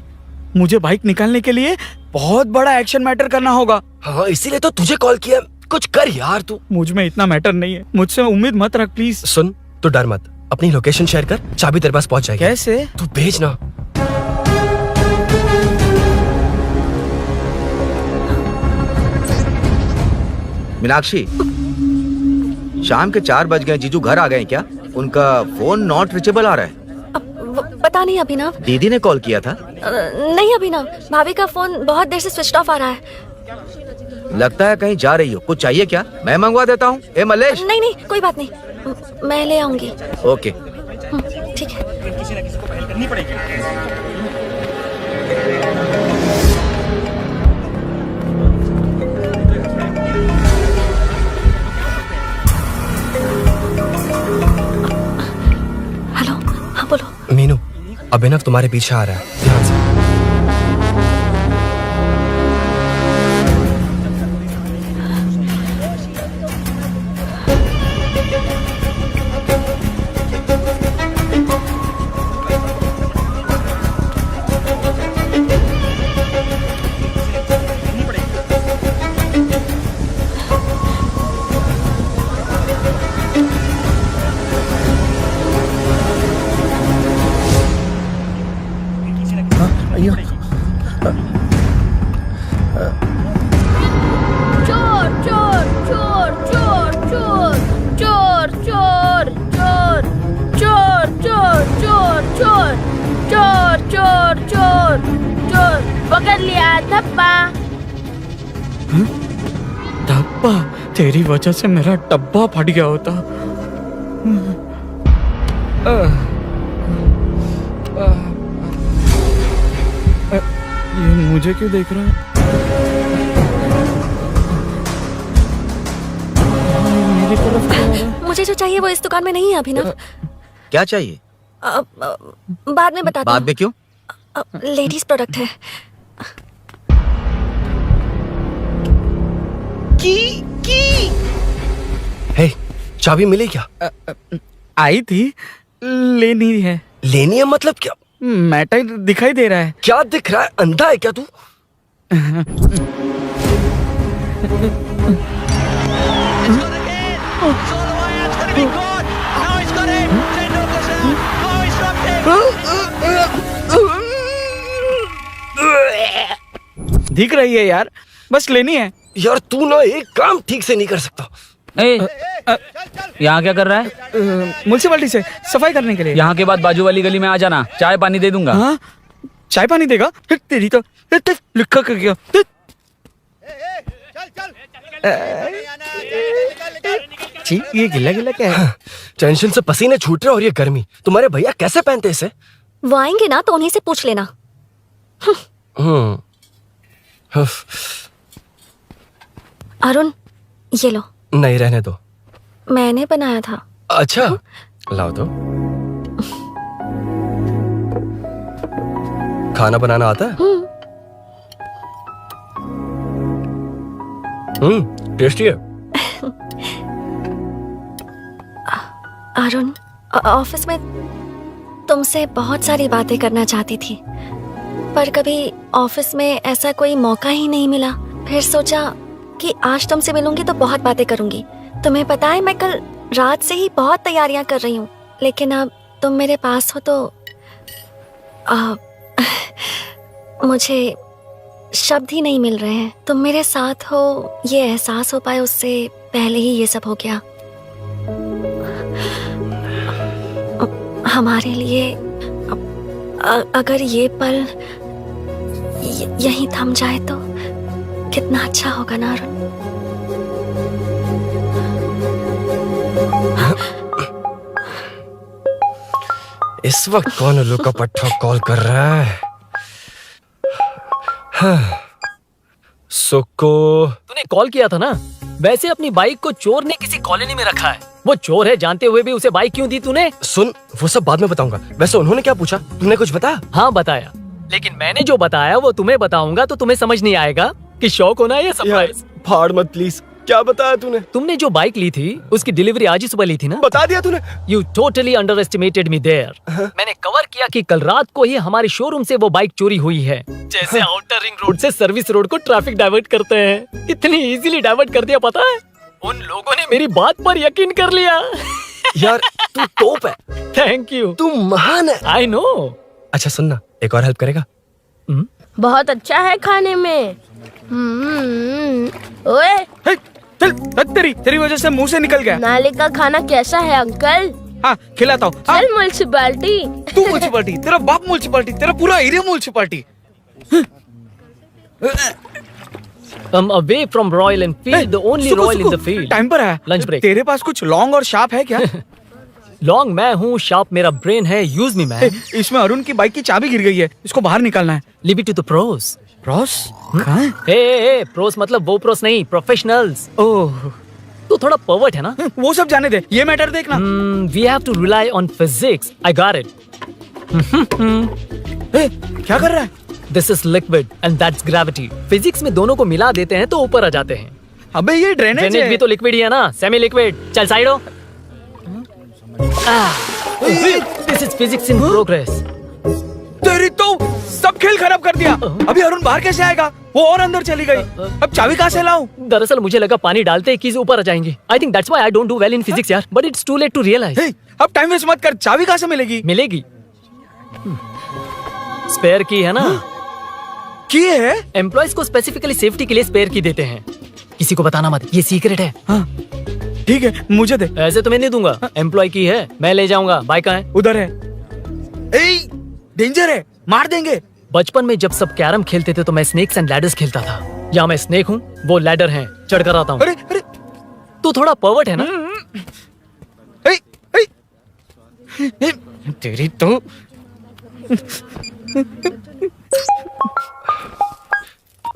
मुझे बाइक निकालने के लिए बहुत बड़ा एक्शन मैटर करना होगा। हाँ, इसीलिए तो तुझे कॉल किया। कुछ कर यार तू। मुझ में इतना मैटर नहीं है, मुझसे उम्मीद मत रख प्लीज। सुन, तू डर मत, अपनी लोकेशन शेयर कर, चाबी तेरे पास पहुंच जाएगी। कैसे? तू भेज ना। मीनाक्षी, शाम के 4 बज गए, जीजू घर आ गए क्या? उनका फोन नॉट रीचेबल आ रहा है। पता नहीं अभिनव। दीदी ने कॉल किया था? नहीं अभिनव, भाभी का फोन बहुत देर से स्विच ऑफ आ रहा है। लगता है कहीं जा रही हो। कुछ चाहिए क्या? मैं मंगवा देता हूँ। ए मलेश। नहीं नहीं कोई बात नहीं, मैं ले आऊंगी। ओके ठीक है। हेलो, हाँ बोलो। मीनू, अभिनव तुम्हारे पीछे आ रहा है, ध्यान से। चोर चोर चोर चोर चोर चोर चोर चोर चोर चोर चोर चोर चोर चोर चोर पकड़ लिया धप्पा। धप्पा? तेरी वजह से मेरा डब्बा फट गया होता। ये मुझे क्यों देख रहा है? मेरी तरफ क्यों आ रहा है? मुझे जो चाहिए वो इस दुकान में नहीं है अभिनव। क्या चाहिए? बाद में बताती बाद में क्यों? लेडीज प्रोडक्ट है। हे, चाबी मिली क्या? आई थी, लेनी है। लेनी है मतलब क्या? मैटर दिखाई दे रहा है। क्या दिख रहा है? अंधा है क्या तू? दिख रही है यार, बस लेनी है। यार तू ना एक काम ठीक से नहीं कर सकता। यहाँ क्या कर रहा है? म्युनिसिपैलिटी से सफाई करने के लिए। यहाँ के बाद बाजू वाली गली में आ जाना, चाय पानी दे दूंगा। हाँ? चाय पानी देगा? तेरी तो लिखा कर गया। ये गिला गिला क्या है? टेंशन से पसीने छूट रहे और ये गर्मी। तुम्हारे भैया कैसे पहनते इसे? वो आएंगे ना तो उन्हीं से पूछ लेना। अरुण, ये लो। नहीं, रहने दो। मैंने बनाया था। अच्छा, लाओ तो। खाना बनाना आता है? टेस्टी है। अरुण, ऑफिस में तुमसे बहुत सारी बातें करना चाहती थी, पर कभी ऑफिस में ऐसा कोई मौका ही नहीं मिला। फिर सोचा कि आज तुमसे मिलूंगी तो बहुत बातें करूंगी। तुम्हें पता है, मैं कल रात से ही बहुत तैयारियां कर रही हूँ, लेकिन अब तुम मेरे पास हो तो मुझे शब्द ही नहीं मिल रहे हैं। तुम मेरे साथ हो, ये एहसास हो पाए उससे पहले ही ये सब हो गया। हमारे लिए अगर ये पल यहीं थम जाए तो कितना अच्छा होगा ना अरुण। इस वक्त कौन उल्लू का पट्टा कॉल कर रहा है? सुक्को, तूने कॉल किया था ना? वैसे अपनी बाइक को चोर ने किसी कॉलोनी में रखा है। वो चोर है जानते हुए भी उसे बाइक क्यों दी तूने? सुन, वो सब बाद में बताऊंगा। वैसे उन्होंने क्या पूछा? तूने कुछ बताया? हाँ बताया, लेकिन मैंने जो बताया वो तुम्हें बताऊंगा तो तुम्हें समझ नहीं आएगा कि शौक होना है या सरप्राइज। फाड़ मत प्लीज। क्या बताया तूने? तुमने जो बाइक ली थी उसकी डिलीवरी आज ही सुबह ली थी ना? बता दिया तूने? You totally underestimated me there. मैंने कवर किया कि कल रात को ही हमारे शोरूम से वो बाइक चोरी हुई है। जैसे आउटर रिंग रोड से सर्विस रोड को ट्रैफिक डाइवर्ट करते हैं, इतनी इजीली डाइवर्ट कर दिया। पता है, उन लोगों ने मेरी बात पर यकीन कर लिया। यार तू टॉप है। थैंक यू, तू महान है। I know. अच्छा सुनना, एक और हेल्प करेगा? बहुत अच्छा है खाने में। ओए, चल, तेरी वजह से मुंह से निकल गया। नाले का खाना कैसा है अंकल? हाँ खिलाता हूँ। चल म्युनिसिपैलिटी। तू म्युनिसिपैलिटी, तेरा बाप म्युनिसिपैलिटी, तेरा पूरा area municipality. Away from Royal Enfield, the only Royal in the field. Time पर है। Lunch break. तेरे पास कुछ लॉन्ग और शार्प है क्या? लॉन्ग मैं हूँ, शार्प मेरा ब्रेन है, यूज मी मैन। इसमें अरुण की बाइक की चाबी गिर गई है, इसको बाहर निकालना है। Leave it to the pros. Pros कहाँ है? ए प्रोस मतलब वो प्रोस नहीं, प्रोफेशनल्स। ओह तू थोड़ा पर्वर्ट है ना? वो सब जाने दे, ये मैटर देखना। We have to rely on physics. I got it. क्या कर रहा है? This is liquid and that's gravity. Physics में दोनों को मिला देते हैं तो ऊपर आ जाते हैं। अबे ये ड्रेनेज है। भी तो लिक्विड ही है ना, सेमी लिक्विड। चल साइड हो। This is physics in progress. तेरी तो सब खेल खराब कर दिया। अभी अरुण बाहर कैसे आएगा? वो और अंदर चली गई। अब चाबी कहाँ से लाऊं? दरअसल मुझे लगा पानी डालते ही कीज ऊपर आ जाएंगी। I think that's why I don't do well in physics यार। But it's too late to realize. अब टाइम वेस्ट मत कर, चाबी कहाँ से मिलेगी? मिलेगी। स्पेयर की है ना? की है? एम्प्लॉयज को स्पेसिफिकली सेफ्टी के लिए स्पेयर की देते हैं। किसी को बताना मत, ये सीक्रेट है। हाँ ठीक है, मुझे दे। ऐसे तो मैं नहीं दूंगा। एम्प्लॉय की है, मैं ले जाऊंगा। बाइक कहाँ है? उधर है। डेंजर है, मार देंगे। बचपन में जब सब कैरम खेलते थे तो मैं स्नेक्स एंड लैडर्स खेलता था। यहाँ मैं स्नेक हूँ, वो लैडर है, चढ़ कर आता हूँ। अरे अरे तू थोड़ा पर्वर्ट है ना? तेरी तो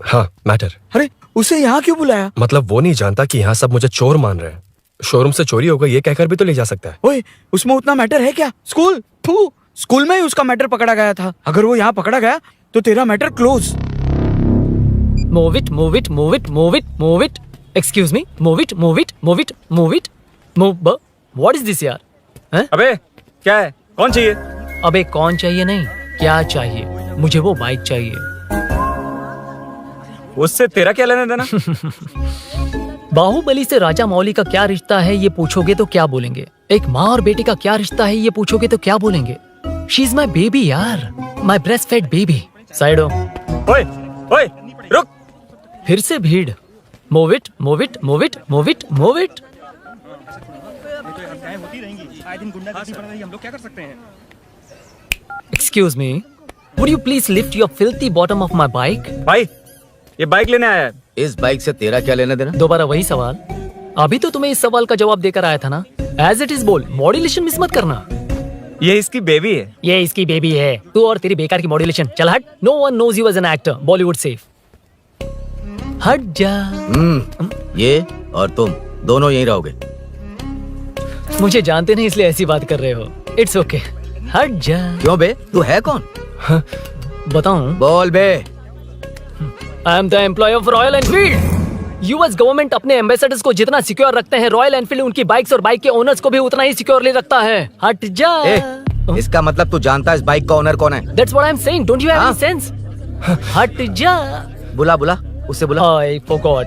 हाँ मैटर। अरे उसे यहाँ क्यों बुलाया? मतलब वो नहीं जानता कि यहाँ सब मुझे चोर मान रहे हैं। शोरूम से चोरी होगा ये कहकर भी तो ले जा सकता है। ओए उसमें उतना मैटर है क्या? स्कूल में ही उसका मैटर पकड़ा गया था। अगर वो यहाँ पकड़ा गया तो तेरा matter close. Move it, move it, move it, move it, move it. Excuse me, move it, move it, move it, move it, move. What is this यार? हैं? अबे क्या है? कौन चाहिए? अबे कौन चाहिए नहीं, क्या चाहिए? मुझे वो बाइक चाहिए। उससे तेरा क्या लेना देना? बाहुबली से राजा मौली का क्या रिश्ता है ये पूछोगे तो क्या बोलेंगे? एक माँ और बेटी का क्या रिश्ता है ये पूछोगे तो क्या बोलेंगे? शी इज माई बेबी यार, my breast fed baby. Side हो। ओए ओए रुक। फिर से भीड़। Move it, move it, move it, move it, move it. Excuse me, would you please lift your filthy bottom of my bike? भाई ये बाइक लेने आया है। इस बाइक से तेरा क्या लेना देना? दोबारा वही सवाल। अभी तो तुम्हें इस सवाल का जवाब देकर आया था ना। एज इट इज बोल, मॉड्यूलेशन मिस मत करना। ये इसकी बेबी है। ये इसकी बेबी है। तू और तेरी बेकार की मॉड्यूलेशन। चल हट। No one knows you as an actor. Bollywood safe. हट जा। ये और तुम दोनों यहीं रहोगे। मुझे जानते नहीं इसलिए ऐसी बात कर रहे हो। It's okay. हट जा। क्यों बे, तू है कौन? बताऊं? बोल बे। I am the employ of Royal Enfield. US government अपने एम्बेसडर्स को जितना सिक्योर रखते हैं, रॉयल एनफील्ड उनकी बाइक्स और बाइक के ओनर्स को भी उतना ही सिक्योरली रखता है। हट जा। इसका मतलब तू जानता है इस बाइक का ओनर कौन है? That's what I'm saying. Don't you have any sense? हट जा। बुला बुला, उससे बुला। I forgot.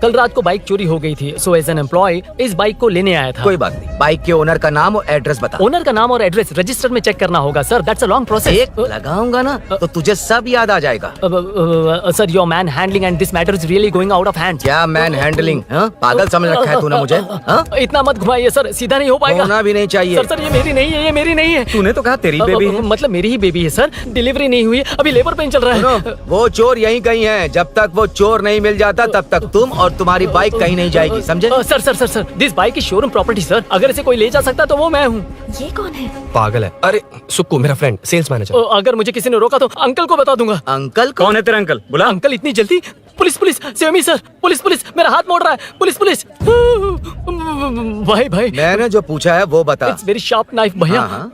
कल रात को बाइक चोरी हो गई थी, so as an employee इस बाइक को लेने आया था। कोई बात नहीं, बाइक के ओनर का नाम और एड्रेस बता। ओनर का नाम और एड्रेस रजिस्टर में चेक करना होगा sir. That's a long process. एक लगाऊंगा ना तो तुझे सब याद आ जाएगा। Sir your man handling and this matter is really going out of hand. क्या मैन हैंडलिंग? पागल समझ रखा है तूने मुझे? इतना मत घुमाइए सर, सीधा नहीं हो पाएगा। होना भी नहीं चाहिए। सर ये मेरी नहीं है, ये मेरी नहीं है। तूने तो कहा तेरी बेबी है। मतलब मेरी ही बेबी है सर। डिलीवरी नहीं हुई, अभी लेबर पेन चल रहा है। वो चोर यहीं कहीं है। जब तक वो चोर नहीं मिल जाता तब तक तुम और तुम्हारी बाइक कहीं नहीं जाएगी, समझे? Sir sir sir sir this bike is showroom property sir. अगर इसे कोई ले जा सकता तो वो मैं हूँ। ये कौन है? पागल है। अरे सुक्कू मेरा फ्रेंड, सेल्स मैनेजर। अगर मुझे किसी ने रोका तो अंकल को बता दूंगा। अंकल कौन है तेरा अंकल? बुला। अंकल इतनी जल्दी? Police police, save me sir. Police police, मेरा हाथ मोड़ रहा है। Police police. भाई भाई मैंने जो पूछा है वो बता। इट्स वेरी शार्प नाइफ भैया।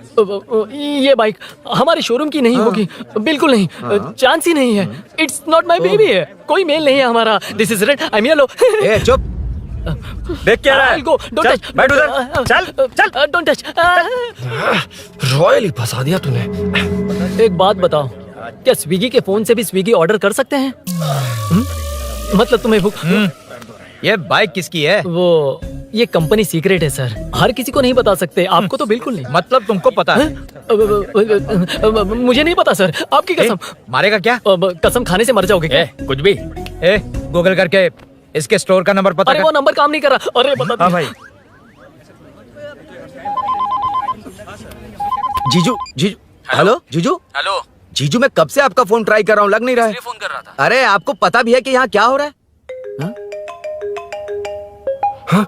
ये बाइक हमारे शोरूम की नहीं होगी, बिल्कुल नहीं। चांस ही नहीं है। इट्स नॉट माय बेबी है, कोई मेल नहीं है हमारा। This is red, I am yellow. ए चुप। देख क्या रहा है? Don't touch. बैठ उधर। चल चल। Don't touch. रॉयल ही फंसा दिया तूने। एक बात बताओ, क्या स्विगी के फोन से भी स्विगी ऑर्डर कर सकते हैं? मतलब तुम्हें ये बाइक किसकी है? वो ये कंपनी सीक्रेट है सर, हर किसी को नहीं बता सकते। आपको तो बिल्कुल नहीं। मतलब तुमको पता है? मुझे नहीं पता सर, आपकी कसम। मारेगा क्या? कसम खाने से मर जाओगे क्या? कुछ भी। गूगल करके इसके स्टोर का नंबर पता अरे वो नंबर काम नहीं कर रहा। अरे बता। हाँ भाई। जीजू जीजू हेलो जीजू हेलो। जीजू मैं कब से आपका फोन ट्राई कर रहा हूँ, लग नहीं रहा है। फोन कर रहा था। अरे आपको पता भी है कि यहाँ क्या हो रहा है? हाँ?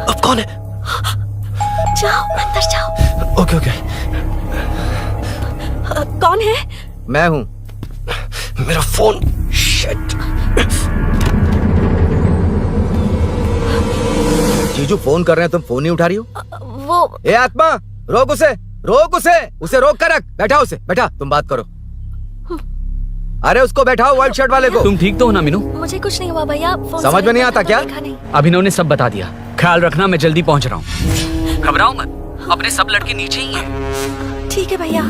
अब कौन है? जाओ अंदर जाओ। Okay okay. कौन है? मैं हूँ। मेरा फोन। शिट। जीजू फोन कर रहे हैं, तुम फोन नहीं उठा रही हो। वो ए आत्मा, रोक उसे, उसे रोक कर रख। बैठा उसे, बैठा, तुम बात करो। अरे उसको बैठाओ, व्हाइट शर्ट वाले को। तुम ठीक तो हो ना मीनू? मुझे कुछ नहीं हुआ भैया। फोन समझ में नहीं आता क्या? अभिनव ने सब बता दिया। ख्याल रखना, मैं जल्दी पहुंच रहा हूँ। घबराओ मत, अपने सब लड़के नीचे ही हैं। ठीक है भैया।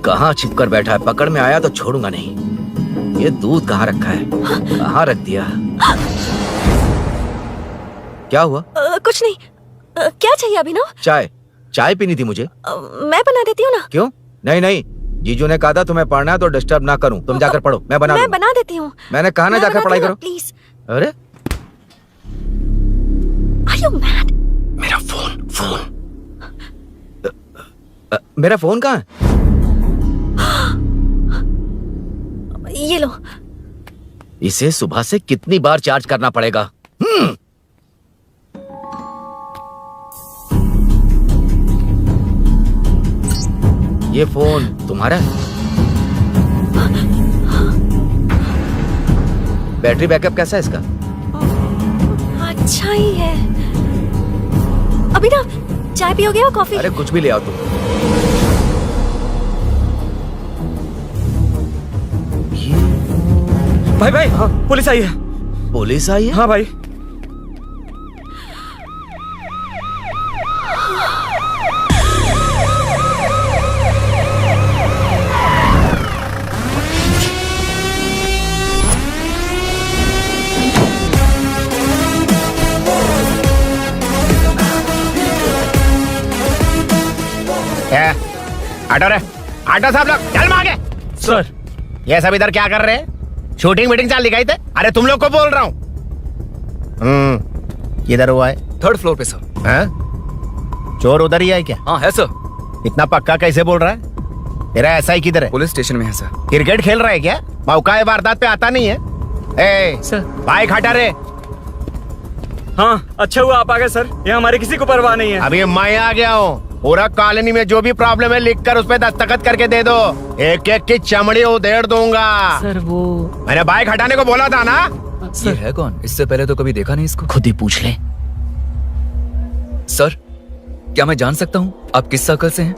कहाँ छिप कर बैठा है, पकड़ में आया तो छोड़ूंगा नहीं। ये दूध कहाँ रखा है, कहाँ रख दिया? क्या हुआ? कुछ नहीं। क्या चाहिए अभिनव? चाय पीनी थी मुझे। मैं बना देती हूँ ना। क्यों? नहीं, जीजू ने कहा था तुम्हें पढ़ना है तो डिस्टर्ब ना करूं, तुम जाकर पढ़ो, मैं बना देती हूँ। मैंने कहा ना जाकर पढ़ाई करो प्लीज। अरे Are you mad? मेरा फोन। मेरा फोन कहाँ है? ये लो। इसे सुबह से कितनी बार चार्ज करना पड़ेगा? ये फोन तुम्हारा है? बैटरी बैकअप कैसा है इसका? अच्छा ही है। अभिनव चाय पियोगे या कॉफी? अरे कुछ भी ले आओ तुम। भाई हाँ, पुलिस आई है। पुलिस आई है? हाँ भाई। आटो रे, आटो साहब लोग चल मांगे। सर ये सब इधर क्या कर रहे हैं? शूटिंग मीटिंग चाल दिखाई थे? अरे तुम लोग को बोल रहा हूँ। किधर हुआ है? 3rd फ्लोर पे सर। हैं? चोर उधर ही है क्या? हाँ है सर। इतना पक्का कैसे बोल रहा है? तेरा ऐसा ही किधर है? पुलिस स्टेशन में है सर। क्रिकेट खेल रहा है क्या? मौका वारदात पे आता नहीं है। ए सर बाइक हटा रे। हाँ अच्छा हुआ आप आ गए सर, ये हमारे किसी को परवाह नहीं है। अभी मैं आ गया हूँ। पूरा कॉलोनी में जो भी प्रॉब्लम है लिख कर उस पे दस्तखत करके दे दो। एक एक की चमड़ी उधेड़ दूंगा। सर वो मैंने बाइक हटाने को बोला था ना। ये है कौन? इससे पहले तो कभी देखा नहीं इसको। खुद ही पूछ ले। सर क्या मैं जान सकता हूँ आप किस सर्कल से हैं?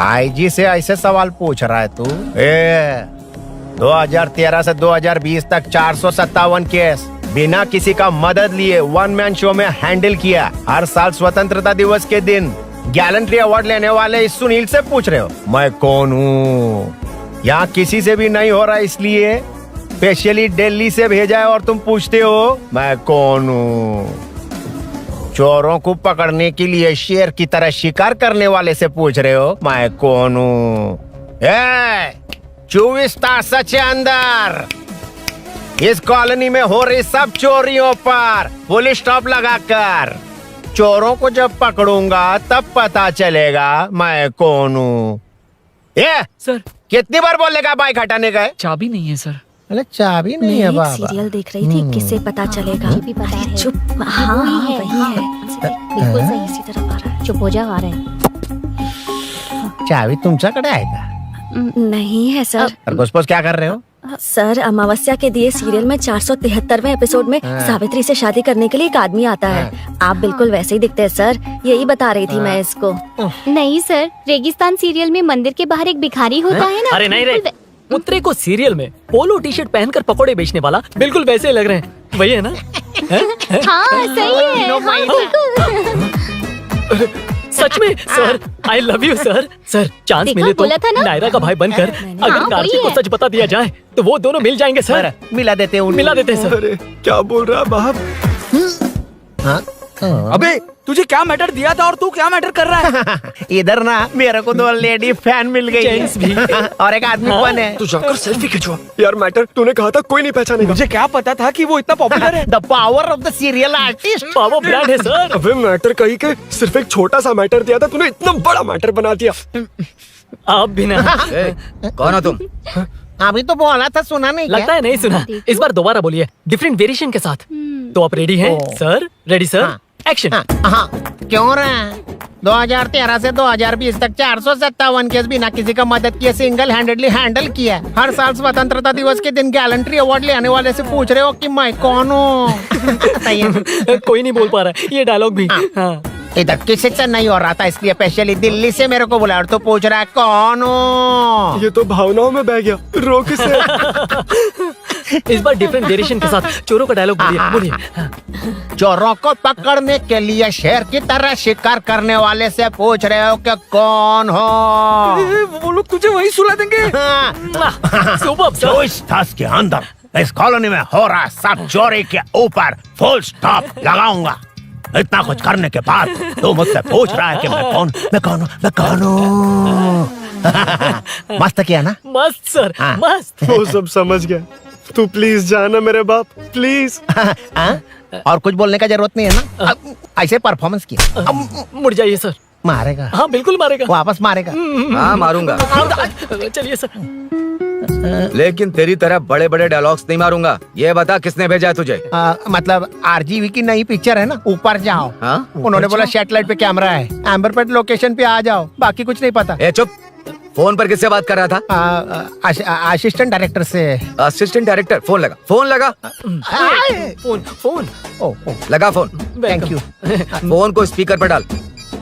आईजी से ऐसे सवाल पूछ रहा है तू? 2013 से 2020 तक 457 केस बिना किसी का मदद लिए 1 मैन शो में हैंडल किया। हर साल स्वतंत्रता दिवस के दिन गैलेंट्री अवार्ड लेने वाले इस सुनील से पूछ रहे हो मैं कौन हूँ? यहाँ किसी से भी नहीं हो रहा, इसलिए स्पेशली दिल्ली से भेजा है और तुम पूछते हो मैं कौन हूँ? चोरों को पकड़ने के लिए शेर की तरह शिकार करने वाले से पूछ रहे हो मैं कौन हूँ? 24 तास से अंदर इस कॉलोनी में हो रही सब चोरियों पर पुलिस स्टॉप लगाकर चोरों को जब पकड़ूंगा तब पता चलेगा मैं कौन हूँ। ये सर कितनी बार बोलेगा बाइक हटाने का? चाबी नहीं है सर। अरे चाबी नहीं है बाबा। सीरियल देख रही थी, किससे पता चलेगा? अरे चुप। हाँ वही है। बिल्कुल सही। इसी तरफ आ रहा है। चुप हो जा, आ रहे हैं। चाबी तुमच्याकडे आहे का? नहीं है सर। खरगोश क्या कर रहे हो? सर अमावस्या के दिए सीरियल में 473वें एपिसोड में सावित्री से शादी करने के लिए एक आदमी आता है। आप बिल्कुल वैसे ही दिखते हैं सर, यही बता रही थी मैं इसको। नहीं सर, रेगिस्तान सीरियल में मंदिर के बाहर एक भिखारी होता है ना। अरे नहीं रे, उत्तरे को सीरियल में पोलो टी शर्ट पहनकर पकोड़े बेचने वाला बिल्कुल वैसे लग रहे हैं। वही है ना? हाँ सही है। हाँ, बिल्कुल। सच में sir, I love you sir. Sir chance देखा, मिले तो बोला था ना? नायरा का भाई बनकर अगर हाँ, कार्तिक वही को है। सच बता दिया जाए तो वो दोनों मिल जाएंगे सर। मिला देते उनको। मिला देते हैं सर। अरे क्या बोल रहा है बाप? हाँ? अबे तुझे क्या मैटर दिया था और तू क्या मैटर कर रहा है? इधर ना मेरे को 2 लेडी फैन मिल गई जेंट्स भी। और एक आदमी कौन है? तू जाकर सेल्फी खिंचवा। यार मैटर तूने कहा था कोई नहीं पहचानेगा। मुझे क्या पता था कि वो इतना पॉपुलर है। The power of the serial artist. Power brand है सर। अबे मैटर कहीं के सिर्फ एक छोटा सा मैटर दिया था, तूने इतना बड़ा मैटर बना दिया। आप भी ना। कौन हो तुम? अभी तो बोला था, सुना नहीं लगता है नहीं सुना। इस बार दोबारा बोलिए डिफरेंट वेरिएशन के साथ। तो आप रेडी हैं सर? Ready sir? एक्शन। हाँ, क्यों रहा? 2013 से 2020 तक 457 केस बिना किसी का मदद किए सिंगल हैंडेडली हैंडल किया। हर साल स्वतंत्रता दिवस के दिन गैलेंट्री अवार्ड लेने वाले से पूछ रहे हो कि मैं कौन हूँ? सही है। कोई नहीं बोल पा रहा है ये डायलॉग भी। हाँ। इधर किसी से नहीं हो रहा था, इसलिए स्पेशली दिल्ली से मेरे को बुलाया और तू पूछ रहा है कौन हूँ? ये तो भावनाओं में बह गया। रोक इसे। इस बार डिफरेंट वेरिएशन के साथ चोरों का डायलॉग बोलिए बोलिए। चोरों को पकड़ने के लिए शेर की तरह शिकार करने वाले से पूछ रहे हो कि कौन हो? वो लोग तुझे वही सुला देंगे। Super sir. जो इस दस के अंदर इस कॉलोनी में हो रहा सब चोरी के ऊपर फुल स्टॉप लगाऊंगा। इतना कुछ करने के बाद तू मुझसे पूछ रहा है कि मैं कौन हूँ? मस्त किया ना? मस्त सर मस्त। वो सब समझ गया। तू प्लीज जाना मेरे बाप, प्लीज। और कुछ बोलने का जरूरत नहीं है ना? ऐसे परफॉर्मेंस किया। मुड़ जाइए सर। मारेगा? हाँ बिल्कुल मारेगा। वापस मारेगा? हाँ मारूंगा। चलिए सर। लेकिन तेरी तरह बड़े बड़े डायलॉग्स नहीं मारूंगा। ये बता किसने भेजा है तुझे? मतलब आरजीवी की नई पिक्चर है ना, ऊपर जाओ। हाँ? उन्होंने बोला सैटेलाइट पे कैमरा है, एम्बरपेट लोकेशन पे आ जाओ, बाकी कुछ नहीं पता। ए चुप। फोन पर किससे बात कर रहा था? असिस्टेंट डायरेक्टर से। Assistant director? फोन लगा, फोन लगा। फोन लगा फोन। Thank you. फोन को स्पीकर पर डाल।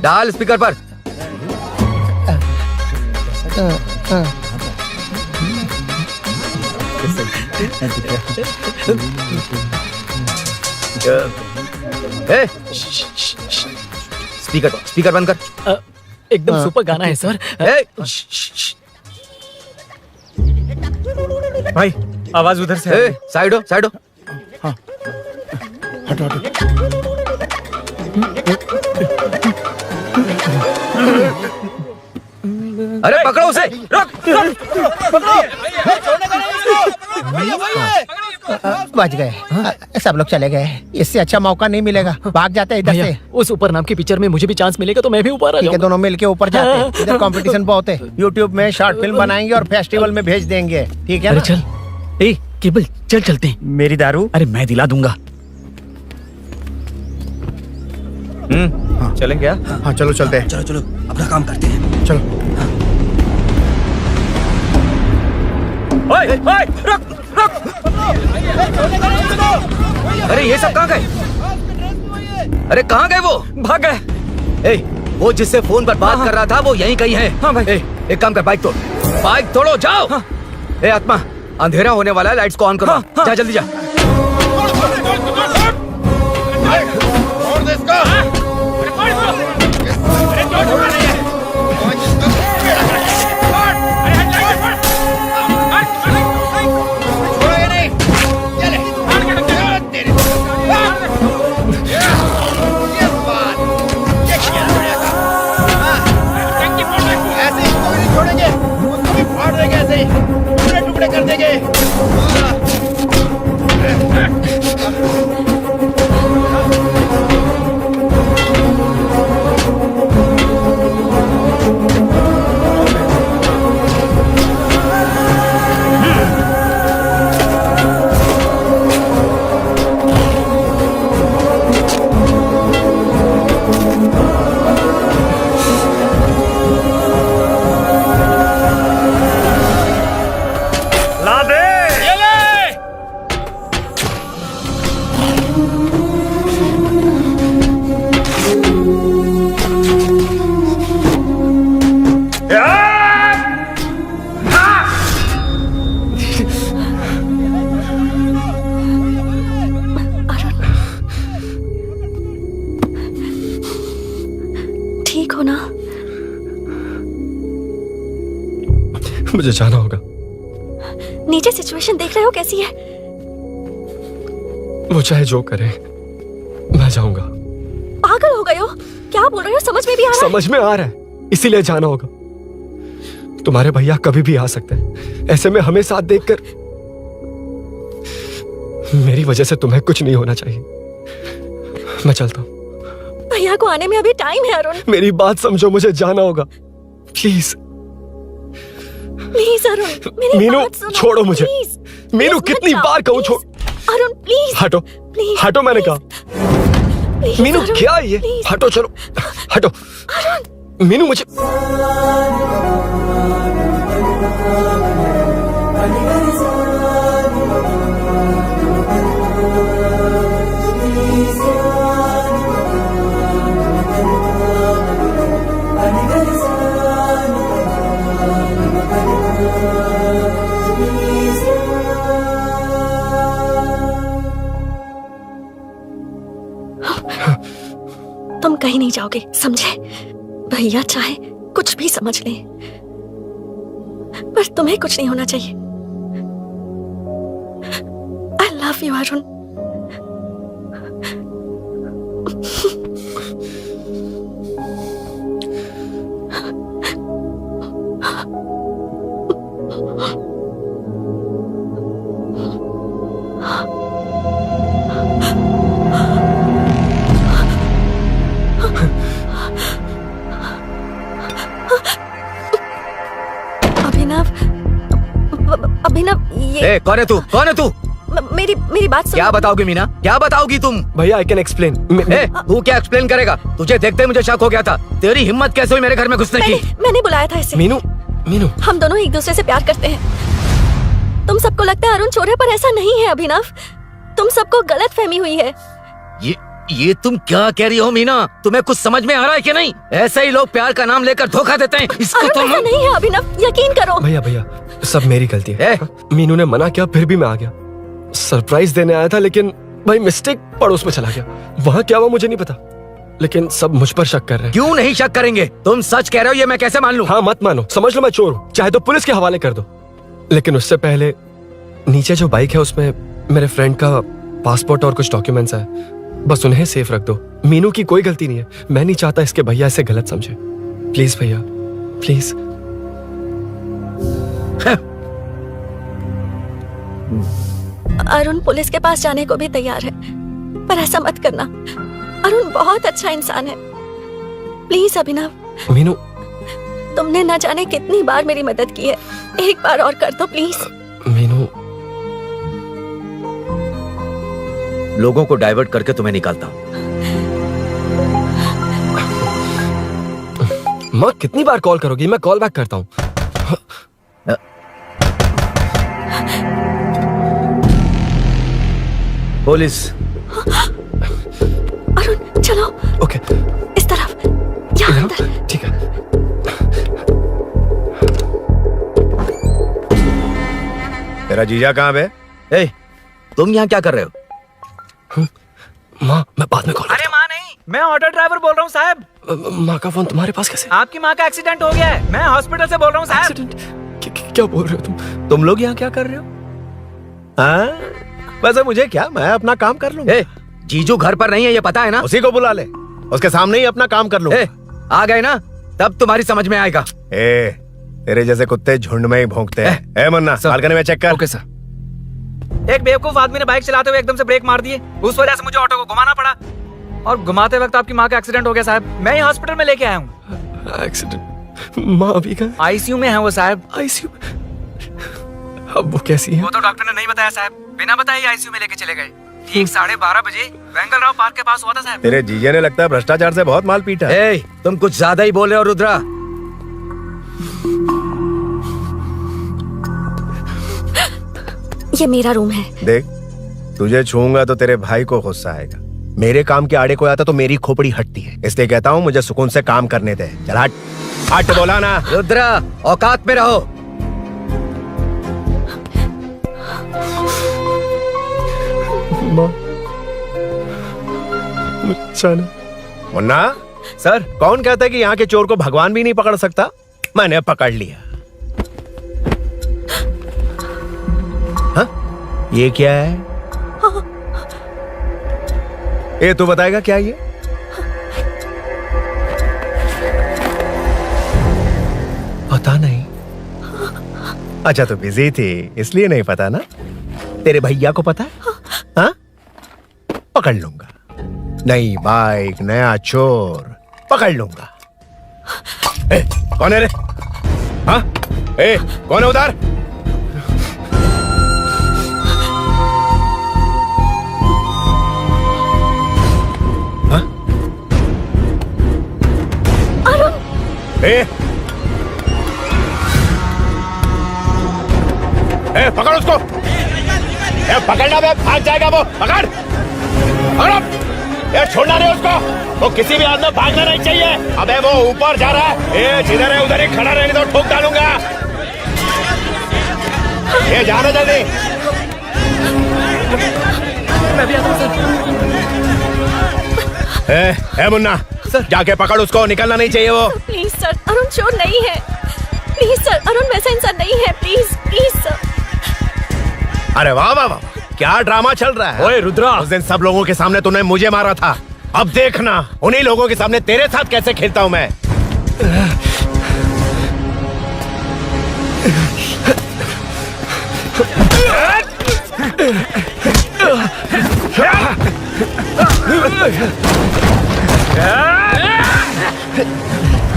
डाल स्पीकर पर। स्पीकर बंद कर। एकदम सुपर गाना है सर। भाई आवाज उधर से। साइड हो, साइड हो। हटो हटो। अरे पकड़ो उसे। रुक, बच गए। सब लोग चले गए। इससे अच्छा मौका नहीं मिलेगा। भाग जाते हैं इधर से। उस ऊपर नाम की पिक्चर में मुझे भी चांस मिलेगा तो मैं भी ऊपर आ ठीक है, जाऊंगा। दोनों मिलके ऊपर जाते हैं। इधर कंपटीशन बहुत है। यूट्यूब में शॉर्ट फिल्म बनाएंगे और फेस्टिवल में भेज देंगे। ठीक है अरे ना? चल। ए केबल चल चलते हैं। मेरी दारू? अरे मैं दिला दूंगा। चलें क्या? हाँ चलो चलते हैं। चलो चलो अपना काम करते हैं। चलो। ओए, ओए, रुक, रुक। अरे ये सब कहाँ गए? अरे कहाँ गए वो? भाग गए। ए, वो जिससे फोन पर बात कर रहा था वो यहीं कहीं है। हाँ भाई। एक काम कर, बाइक तोड़। बाइक तोड़ो, जाओ। ए आत्मा, अंधेरा होने वाला है, लाइट्स को ऑन करो। जा जल्दी जा। मुझे जाना होगा। नीचे सिचुएशन देख रहे हो कैसी है? वो चाहे जो करे, मैं जाऊंगा। पागल हो गए हो? क्या बोल रहे हो? समझ में भी आ रहा है? समझ में आ रहा है, इसीलिए जाना होगा। तुम्हारे भैया कभी भी आ सकते हैं, ऐसे में हमें साथ देखकर मेरी वजह से तुम्हें कुछ नहीं होना चाहिए। मैं चलता हूँ। भैया को आने में अभी टाइम है अरुण। मेरी बात समझो, मुझे जाना होगा। प्लीज प्लीज अरुण, मेरी मीनू, बात सुनो। छोड़ो मुझे। प्लीज, मीनू, प्लीज कितनी मत बार जाओ, कहूँ छोड़। प्लीज। अरुण प्लीज हटो, प्लीज, हटो, मैंने कहा। प्लीज, मीनू अरुण, क्या है ये? प्लीज। हटो, चलो हटो। मीनू मुझे तुम कहीं नहीं जाओगे, समझे? भैया चाहे कुछ भी समझ ले, पर तुम्हें कुछ नहीं होना चाहिए। I love you Arun. Abhinav, ये कौन है तू? कौन है तू? मेरी बात सुनो। क्या बताओगी मीना? क्या बताओगी तुम? भैया आई कैन एक्सप्लेन। तू क्या एक्सप्लेन करेगा? तुझे देखते ही मुझे शक हो गया था। तेरी हिम्मत कैसे हुई मेरे घर में घुसने की? मैंने बुलाया था इसे। मीनू, मीनू, हम दोनों एक दूसरे से प्यार करते हैं। तुम सबको लगता है अरुण चोर है, पर ऐसा नहीं है अभिनव। तुम सबको गलत फहमी हुई है। ये तुम क्या कह रही हो मीना? तुम्हें कुछ समझ में आ रहा है कि नहीं? ऐसे ही लोग प्यार का नाम लेकर धोखा देते हैं। इसको अरुण ऐसा नहीं है अभिनव, यकीन करो। भैया भैया, सब मेरी गलती है। मीनू ने मना किया, फिर भी मैं आ गया। सरप्राइज देने आया था, लेकिन भाई मिस्टेक पड़ोस में चला गया। वहाँ क्या हुआ मुझे नहीं पता, लेकिन सब मुझ पर शक कर रहे हैं। क्यों नहीं शक करेंगे? तुम सच कह रहे हो, ये मैं कैसे मान लूं? हाँ मत मानो, समझ लो मैं चोर हूँ, चाहे तो पुलिस के हवाले कर दो। लेकिन उससे पहले नीचे जो बाइक है उसमें मेरे फ्रेंड का पासपोर्ट और कुछ डॉक्यूमेंट्स है, बस उन्हें सेफ रख दो। मीनू की कोई गलती नहीं है। मैं नहीं चाहता इसके भैया इसे गलत समझे। प्लीज भैया, प्लीज। अरुण पुलिस के पास जाने को भी तैयार है, पर ऐसा मत करना। अरुण बहुत अच्छा इंसान है। प्लीज अभिनव। मीनू, तुमने न जाने कितनी बार मेरी मदद की है, एक बार और कर दो प्लीज। मीनू, लोगों को डाइवर्ट करके तुम्हें निकालता हूँ। माँ कितनी बार कॉल करोगी? मैं कॉल बैक करता हूँ। पुलिस। अरुण चलो। ओके, इस तरफ, यहाँ अंदर। ठीक है। तेरा जीजा कहाँ पे? ए, तुम यहाँ क्या कर रहे हो? माँ, मैं बाद में कॉल। अरे माँ नहीं, मैं ऑटो ड्राइवर बोल रहा हूँ साहब। माँ का फोन तुम्हारे पास कैसे? आपकी माँ का एक्सीडेंट हो गया है, मैं हॉस्पिटल से बोल रहा हूँ साहब। एक्सीडेंट? क्या बोल रहे हो तुम? तुम लोग यहाँ क्या कर रहे हो? हाँ, वैसे मुझे क्या, मैं अपना काम कर लूंगा। जीजू घर पर नहीं है, ये पता है ना? उसी को बुला ले, उसके सामने ही अपना काम कर लूंगा। आ गए ना, तब तुम्हारी समझ में आएगा। तेरे जैसे कुत्ते झुंड में ही भौंकते हैं। मन्ना, बालकनी में चेक कर। Okay sir. एक बेवकूफ आदमी ने बाइक चलाते हुए एकदम से ब्रेक मार दिए, उस वजह से मुझे ऑटो को घुमाना पड़ा, और घुमाते वक्त आपकी माँ का एक्सीडेंट हो गया साहब। मैं ही हॉस्पिटल में लेके आया हूँ। एक्सीडेंट? माँ अभी कहाँ? आईसीयू में है वो साहब। आईसीयू? अब वो कैसी है? वो तो डॉक्टर ने नहीं बताया साहब, बिना बताए आईसीयू में लेके चले गए। ठीक 12:30 बजे वेंगल राव पार्क के पास हुआ था साहब। तेरे जीजे ने लगता है भ्रष्टाचार से बहुत माल पीटा। तुम कुछ ज्यादा ही बोल रहे हो रुद्रा। ये मेरा रूम है। देख, तुझे छूऊंगा तो तेरे भाई को गुस्सा आएगा। मेरे काम के आड़े को आता तो मेरी खोपड़ी हटती है, इसलिए कहता हूँ मुझे सुकून से काम करने दे। चल हट, हट बोला ना। रुद्रा, औकात में रहो। मुन्ना सर, कौन कहता है कि यहाँ के चोर को भगवान भी नहीं पकड़ सकता? मैंने पकड़ लिया। ये क्या है? ये तू बताएगा क्या ये? पता नहीं। अच्छा तो बिजी थी इसलिए नहीं पता ना? तेरे भैया को पता है? हाँ? पकड़ लूंगा। नई बाइक, नया चोर, पकड़ लूंगा। ए, कौन है रे? हाँ? ए, कौन है उधर? हाँ? ए, पकड़ उसको। पकड़ना बे, भाग जाएगा वो। पकड़ पकड़ो। छोड़ना नहीं उसको। वो किसी भी हाथ में भागना नहीं चाहिए। अबे वो ऊपर जा रहा है। जिधर है उधर ही खड़ा रहने दो, ठोक डालूंगा। जाना जल्दी। मैं भी आता हूं सर। मुन्ना सर, जाके पकड़ उसको, निकलना नहीं चाहिए वो। प्लीज सर, अरुण चोर नहीं है। प्लीज सर, अरुण वैसा इंसान नहीं है। Please please sir. अरे वाह वाह वाह, क्या ड्रामा चल रहा है। ओए रुद्रा, उस दिन सब लोगों के सामने तूने मुझे मारा था, अब देखना उन्हीं लोगों के सामने तेरे साथ कैसे खेलता हूं मैं।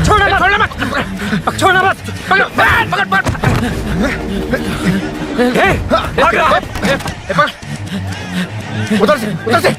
छोड़ना मत, छोड़ना मत, पकड़ पकड़ पकड़। उधर से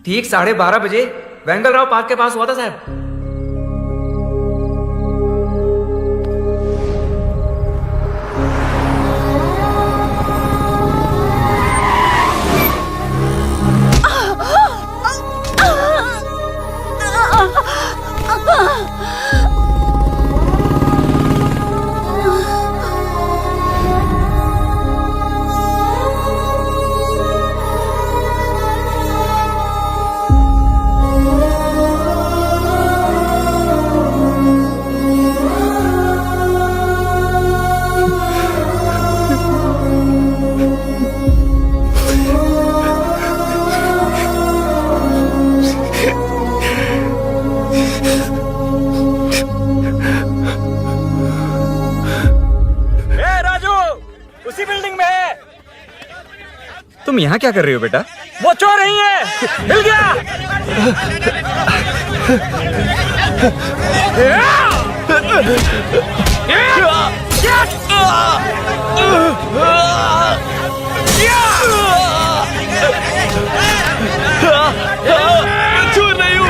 ठीक 12:30 बजे वेंगलराव पार्क के पास हुआ था साहब। तुम यहाँ क्या कर रही हो बेटा? वो चोर नहीं है, मिल गया। चोर नहीं हूँ।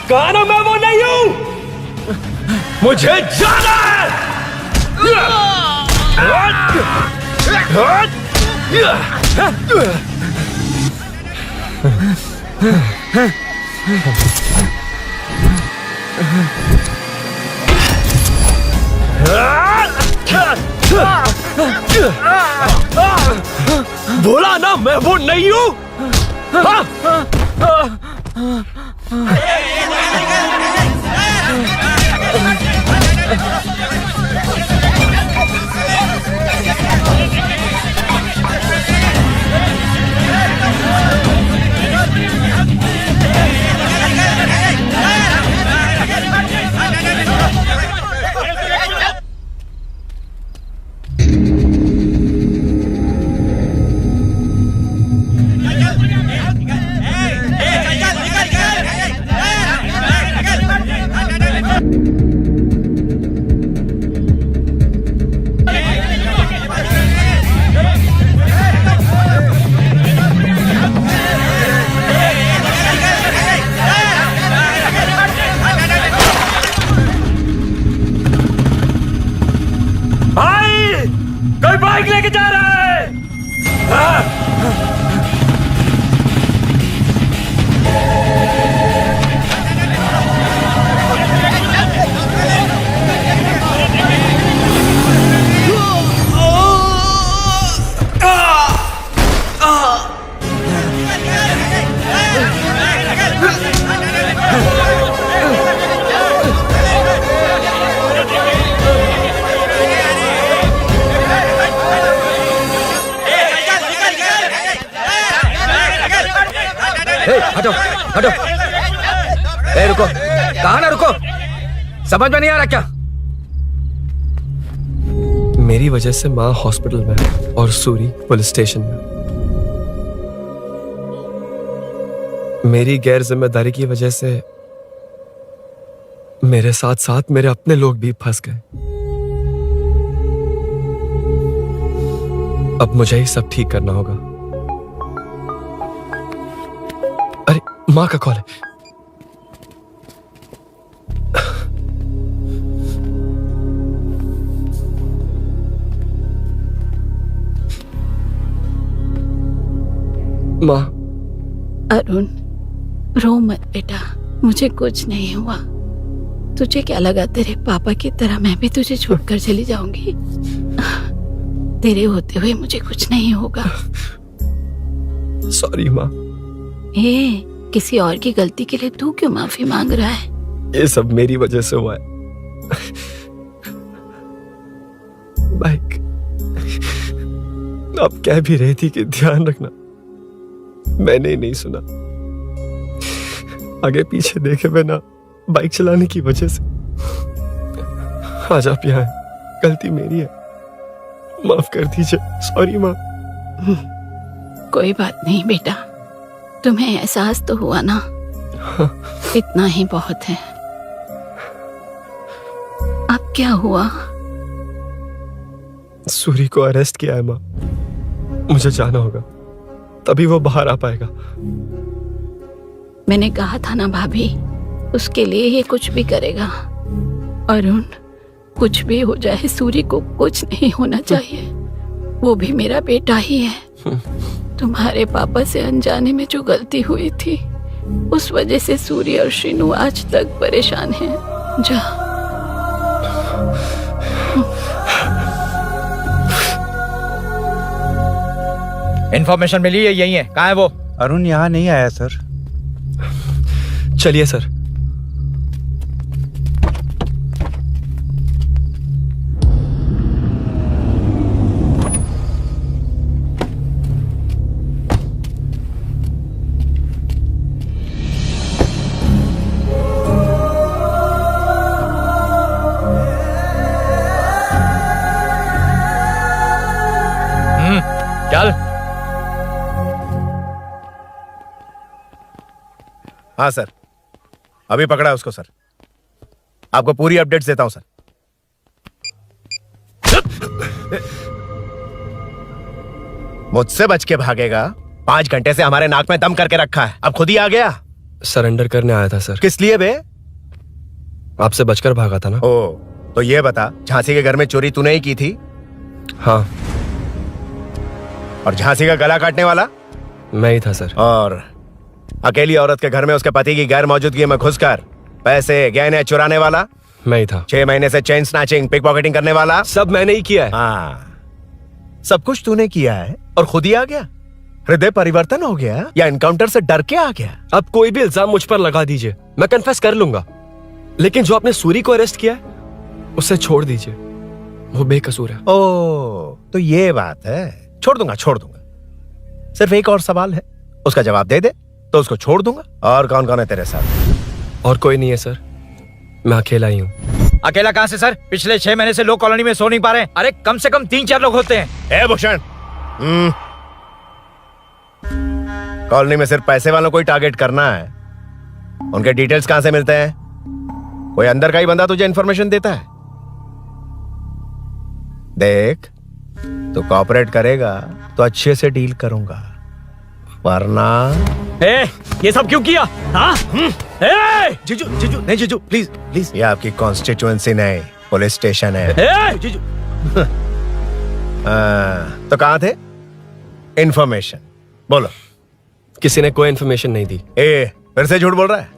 कहना मैं वो नहीं हूं, मुझे जाना है। बोला ना मैं वो नहीं हूं। बाइक लेके जा रहा है। हटो हटो। ए रुको, कहाँ ना रुको, समझ में नहीं आ रहा क्या? मेरी वजह से माँ हॉस्पिटल में है और सूरी पुलिस स्टेशन में। मेरी गैर जिम्मेदारी की वजह से मेरे साथ साथ मेरे अपने लोग भी फंस गए। अब मुझे ही सब ठीक करना होगा। अरे माँ का कॉल है। माँ। अरुण, रो मत बेटा, मुझे कुछ नहीं हुआ। तुझे क्या लगा तेरे पापा की तरह मैं भी तुझे छोड़कर चली जाऊंगी? तेरे होते हुए मुझे कुछ नहीं होगा। सॉरी माँ। ए, किसी और की गलती के लिए तू क्यों माफी मांग रहा है? ये सब मेरी वजह से हुआ है। बाइक आप कह भी रही थी कि ध्यान रखना, मैंने ही नहीं सुना। आगे पीछे देखे बिना बाइक चलाने की वजह से आज आप यहाँ हैं। गलती मेरी है, माफ कर दीजिए। सॉरी माँ। कोई बात नहीं बेटा, तुम्हें एहसास तो हुआ ना? इतना ही बहुत है। अब क्या हुआ? सूरी को अरेस्ट किया है माँ। मुझे जाना होगा, तभी वो बाहर आ पाएगा। मैंने कहा था ना भाभी, उसके लिए ये कुछ भी करेगा। अरुण, कुछ भी हो जाए सूरी को कुछ नहीं होना चाहिए। वो भी मेरा बेटा ही है। तुम्हारे पापा से अनजाने में जो गलती हुई थी, उस वजह से सूरी और श्रीनु आज तक परेशान हैं। जा। इन्फॉर्मेशन मिली है, यही है। कहाँ है वो? अरुण यहाँ नहीं आया सर। चलिए सर। चल। हाँ सर, अभी पकड़ा उसको सर। आपको पूरी अपडेट्स देता हूं सर। मुझसे बच के भागेगा? 5 घंटे से हमारे नाक में दम करके रखा है, अब खुद ही आ गया। सरेंडर करने आया था सर। किस लिए बे? आपसे बचकर भागा था ना। ओ, तो ये बता, झांसी के घर में चोरी तूने ही की थी? हाँ। और झांसी का गला काटने वाला? मैं ही था सर। और अकेली औरत के घर में उसके पति की गैर मौजूदगी में घुसकर पैसे गहने चुराने वाला? मैं ही था। 6 महीने से चेन स्नैचिंग, पिक पॉकेटिंग करने वाला? सब मैंने ही किया है। हाँ, सब कुछ तूने किया है और खुद ही आ गया? हृदय परिवर्तन हो गया या एनकाउंटर से डर के आ गया? अब कोई भी इल्जाम मुझ पर लगा दीजिए, मैं कन्फेस कर लूंगा। लेकिन जो आपने सूरी को अरेस्ट किया है, उसे छोड़ दीजिए, वो बेकसूर है। ओ, तो ये बात है। छोड़ दूंगा, छोड़ दूंगा। सिर्फ एक और सवाल है, उसका जवाब दे दे तो उसको छोड़ दूंगा। और कौन कौन है तेरे साथ? और कोई नहीं है सर, मैं अकेला ही हूँ। अकेला कहाँ से सर? पिछले 6 महीने से लोग कॉलोनी में सो नहीं पा रहे हैं। अरे कम से कम 3-4 लोग होते हैं। ए भूषण, कॉलोनी में सिर्फ पैसे वालों को ही टारगेट करना है। उनके डिटेल्स कहां से मिलते हैं? कोई अंदर का ही बंदा तुझे इंफॉर्मेशन देता है? देख, तो कॉपरेट करेगा तो अच्छे से डील करूंगा, वरना ये सब क्यों किया? हाँ? जीजू, जीजू, नहीं जीजू, प्लीज प्लीज। ये आपकी कॉन्स्टिट्यूएंसी नहीं, पुलिस स्टेशन है। जीजू। तो कहाँ थे? इंफॉर्मेशन बोलो। किसी ने कोई इन्फॉर्मेशन नहीं दी। फिर से झूठ बोल रहा है?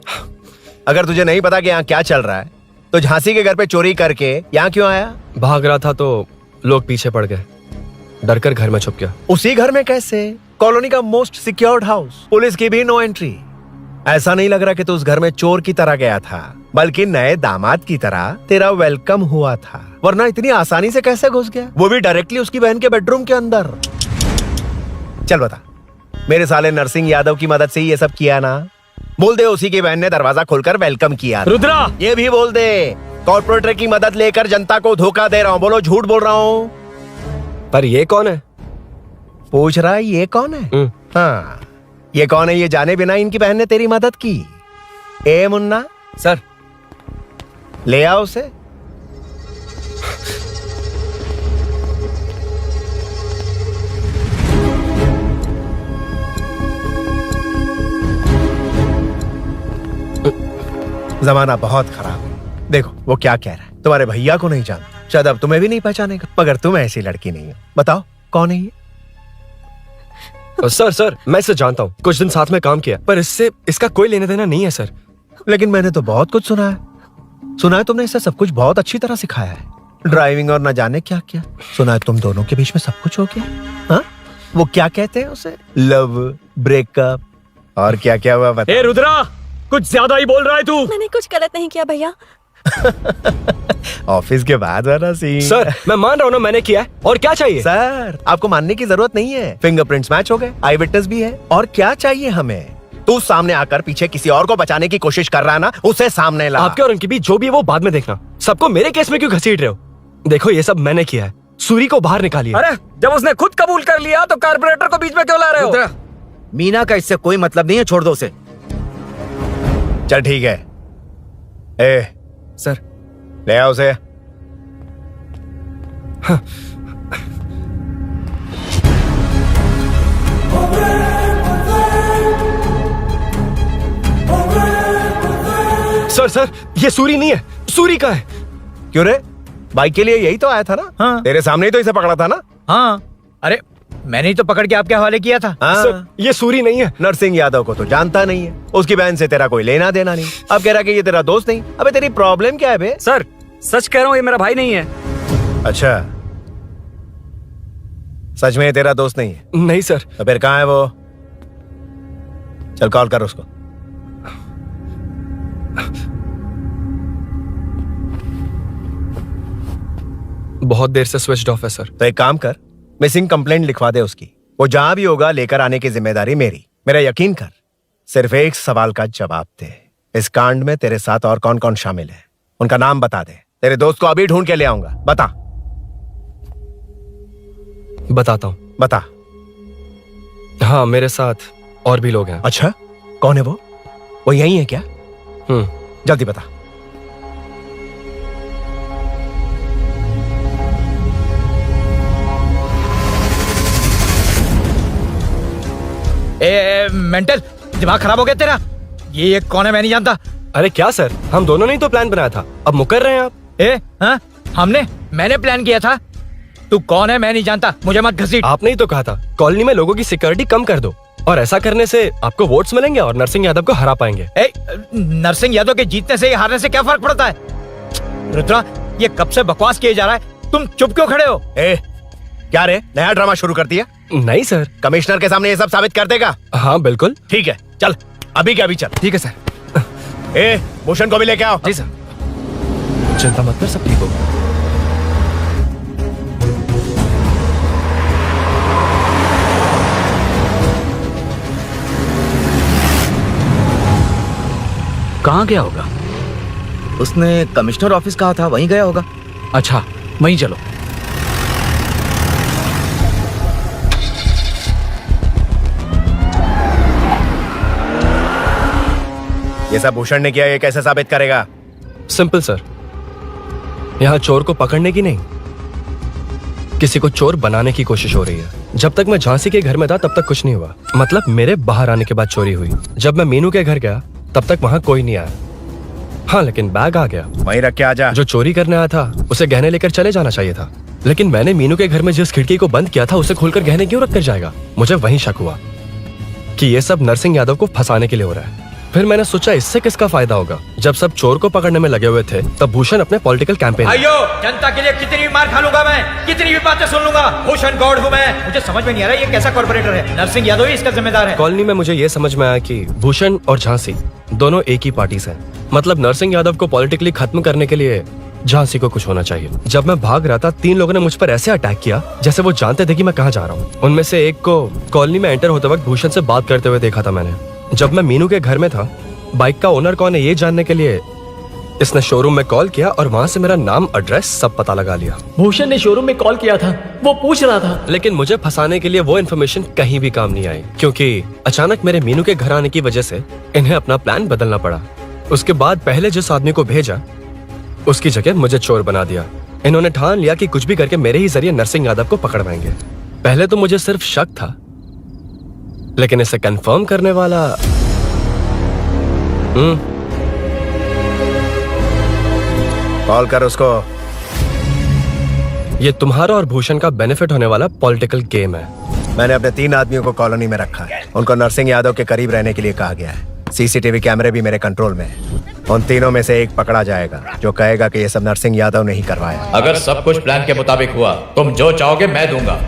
अगर तुझे नहीं पता कि यहाँ क्या चल रहा है तो झांसी के घर पे चोरी करके यहाँ क्यों आया? भाग रहा था तो लोग पीछे पड़ गए, डर कर घर में छुप गया। उसी घर में कैसे? कॉलोनी का मोस्ट सिक्योर्ड हाउस, पुलिस की भी नो एंट्री। ऐसा नहीं लग रहा कि तू उस घर में चोर की तरह गया था, बल्कि नए दामाद की तरह तेरा वेलकम हुआ था। वरना इतनी आसानी से कैसे घुस गया, वो भी डायरेक्टली उसकी बहन के बेडरूम के अंदर? चल बता, मेरे साले नरसिंह यादव की मदद से ही ये सब किया ना? बोल दे उसी की बहन ने दरवाजा खोलकर वेलकम किया। रुद्रा, ये भी बोल दे कॉर्पोरेटर की मदद लेकर जनता को धोखा दे रहा हूँ। बोलो झूठ बोल रहा हूँ। पर ये कौन है? पूछ रहा है ये कौन है? हाँ, ये कौन है ये जाने बिना इनकी बहन ने तेरी मदद की। ए मुन्ना सर, ले आओ उसे। जमाना बहुत खराब है। देखो वो क्या कह रहा है। तुम्हारे भैया को नहीं जानता, शायद अब तुम्हें भी नहीं पहचानेगा, मगर तुम ऐसी लड़की नहीं हो। बताओ कौन है ये? सर मैं इसे जानता हूँ, कुछ दिन साथ में काम किया, पर इससे इसका कोई लेना देना नहीं है सर। लेकिन मैंने तो बहुत कुछ सुना है तुमने इसे सब कुछ बहुत अच्छी तरह सिखाया है, ड्राइविंग और न जाने क्या क्या। सुना है तुम दोनों के बीच में सब कुछ हो गया। हाँ, वो क्या कहते हैं उसे, लव, ब्रेकअप और क्या क्या हुआ बता। ए रुद्रा, कुछ ज्यादा ही बोल रहा है तू। मैंने कुछ गलत नहीं किया भैया। ऑफिस के बाद वाला सीन। सर मैं मान रहा हूँ ना मैंने किया है, और क्या चाहिए? सर आपको मानने की जरूरत नहीं है, फिंगरप्रिंट्स मैच हो गए, आई विटनेस भी है, और क्या चाहिए हमें? तू सामने आकर पीछे किसी और को बचाने की कोशिश कर रहा है ना, उसे सामने ला। आपके और उनके बीच जो भी है वो बाद में देखना, सबको मेरे केस में क्यों घसीट रहे हो? देखो ये सब मैंने किया है, सूरी को बाहर निकालिए। अरे जब उसने खुद कबूल कर लिया तो कारपोरेटर को बीच में क्यों ला रहे हो? मीना का इससे कोई मतलब नहीं है, छोड़ दो उसे। चल ठीक है। ए सर ले आओ उसे। सर ये सूरी नहीं है, सूरी का है। क्यों रे, बाइक के लिए यही तो आया था ना? हाँ। तेरे सामने ही तो इसे पकड़ा था ना? हाँ, अरे मैंने ही तो पकड़ के आपके हवाले किया था। हाँ। सर ये सूरी नहीं है। नरसिंह यादव को तो जानता नहीं है, उसकी बहन से तेरा कोई लेना देना नहीं, अब कह रहा कि ये तेरा दोस्त नहीं। अबे तेरी प्रॉब्लम क्या है बे? सर सच कह रहा हूँ, ये मेरा भाई नहीं है। अच्छा, सच में ये तेरा दोस्त नहीं है? नहीं सर। तो फिर कहाँ है वो? चल कॉल कर उसको। बहुत देर से स्विच ऑफ है सर। तो एक काम कर, मिसिंग कंप्लेंट लिखवा दे उसकी। वो जहां भी होगा लेकर आने की जिम्मेदारी मेरी। मेरा यकीन कर, सिर्फ एक सवाल का जवाब दे, इस कांड में तेरे साथ और कौन कौन शामिल है, उनका नाम बता दे। तेरे दोस्त को अभी ढूंढ के ले आऊंगा। बता। बताता हूँ। बता। हाँ मेरे साथ और भी लोग हैं। अच्छा, कौन है वो? वो यही है क्या? जल्दी बता। मेंटल दिमाग खराब हो गया तेरा? ये कौन है मैं नहीं जानता। अरे क्या सर, हम दोनों ने ही तो प्लान बनाया था, अब मुकर रहे हैं आप? हाँ मैंने प्लान किया था। तू कौन है मैं नहीं जानता, मुझे मत घसीट। आपने ही तो कहा था कॉलोनी में लोगों की सिक्योरिटी कम कर दो, और ऐसा करने से आपको वोट्स मिलेंगे और नरसिंह यादव को हरा पाएंगे। नरसिंह यादव के जीतने से हारने से क्या फर्क पड़ता है? रुद्रा, ये कब से बकवास किए जा रहा है, तुम चुप क्यों खड़े हो? क्या रे, नया ड्रामा शुरू कर दिया? नहीं सर। कमिश्नर के सामने ये सब साबित कर देगा? हाँ बिल्कुल। ठीक है, चल अभी क्या अभी चल। ठीक है सर। भूषण को भी लेके आओ। जी सर। चिंता मत कर, सब ठीक होगा। कहाँ गया होगा? उसने कमिश्नर ऑफिस कहा था, वहीं गया होगा। अच्छा वहीं चलो। ये सब भूषण ने किया, ये कैसे साबित करेगा? सिंपल सर, यहाँ चोर को पकड़ने की नहीं, किसी को चोर बनाने की कोशिश हो रही है। जब तक मैं झांसी के घर में था तब तक कुछ नहीं हुआ, मतलब मेरे बाहर आने के बाद चोरी हुई। जब मैं मीनू के घर गया तब तक वहां कोई नहीं आया। हाँ लेकिन बैग आ गया। वहीं रख के आ जा। जो चोरी करने आया था उसे गहने लेकर चले जाना चाहिए था। लेकिन मैंने मीनू के घर में जिस खिड़की को बंद किया था उसे खोलकर गहने क्यों रख कर जाएगा? मुझे वहीं शक हुआ कि ये सब नरसिंह यादव को फंसाने के लिए हो रहा है। फिर मैंने सोचा इससे किसका फायदा होगा। जब सब चोर को पकड़ने में लगे हुए थे तब भूषण अपने पॉलिटिकल कैंपेन भाइयों, जनता के लिए कितनी भी मार खा लूंगा मैं, कितनी भी बातें सुन लूंगा, भूषण गौड़ हूँ मैं। मुझे समझ में नहीं आ रहा ये कैसा कॉर्पोरेटर है। नरसिंह यादव ही इसका जिम्मेदार है। कॉलोनी में मुझे ये समझ में आया कि भूषण और झांसी दोनों एक ही पार्टी से हैं। मतलब नरसिंह यादव को पॉलिटिकली खत्म करने के लिए झांसी को कुछ होना चाहिए। जब मैं भाग रहा था 3 लोगों ने मुझ पर ऐसे अटैक किया जैसे वो जानते थे कि मैं कहाँ जा रहा हूँ। उनमें से एक को कॉलोनी में एंटर होते वक्त भूषण से बात करते हुए देखा था मैंने। जब मैं मीनू के घर में था, बाइक का ओनर कौन है ये जानने के लिए इसने शोरूम में कॉल किया और वहाँ से मेरा नाम, एड्रेस सब पता लगा लिया। भूषण ने शोरूम में कॉल किया था, वो पूछ रहा था। लेकिन मुझे फंसाने के लिए वो इन्फॉर्मेशन कहीं भी काम नहीं आई, क्योंकि अचानक मेरे मीनू के घर आने की वजह से इन्हें अपना प्लान बदलना पड़ा। उसके बाद पहले जिस आदमी को भेजा उसकी जगह मुझे चोर बना दिया। इन्होंने ठान लिया कि कुछ भी करके मेरे ही जरिए नरसिंह यादव को पकड़वाएंगे। पहले तो मुझे सिर्फ शक था, लेकिन इसे कंफर्म करने वाला कॉल कर उसको। ये तुम्हारा और भूषण का बेनिफिट होने वाला पॉलिटिकल गेम है। मैंने अपने 3 आदमियों को कॉलोनी में रखा है। उनको नरसिंह यादव के करीब रहने के लिए कहा गया है। सीसीटीवी कैमरे भी मेरे कंट्रोल में है। उन तीनों में से एक पकड़ा जाएगा जो कहेगा कि ये सब नरसिंह यादव ने ही करवाया। अगर सब कुछ प्लान के मुताबिक हुआ, तुम जो चाहोगे मैं दूंगा।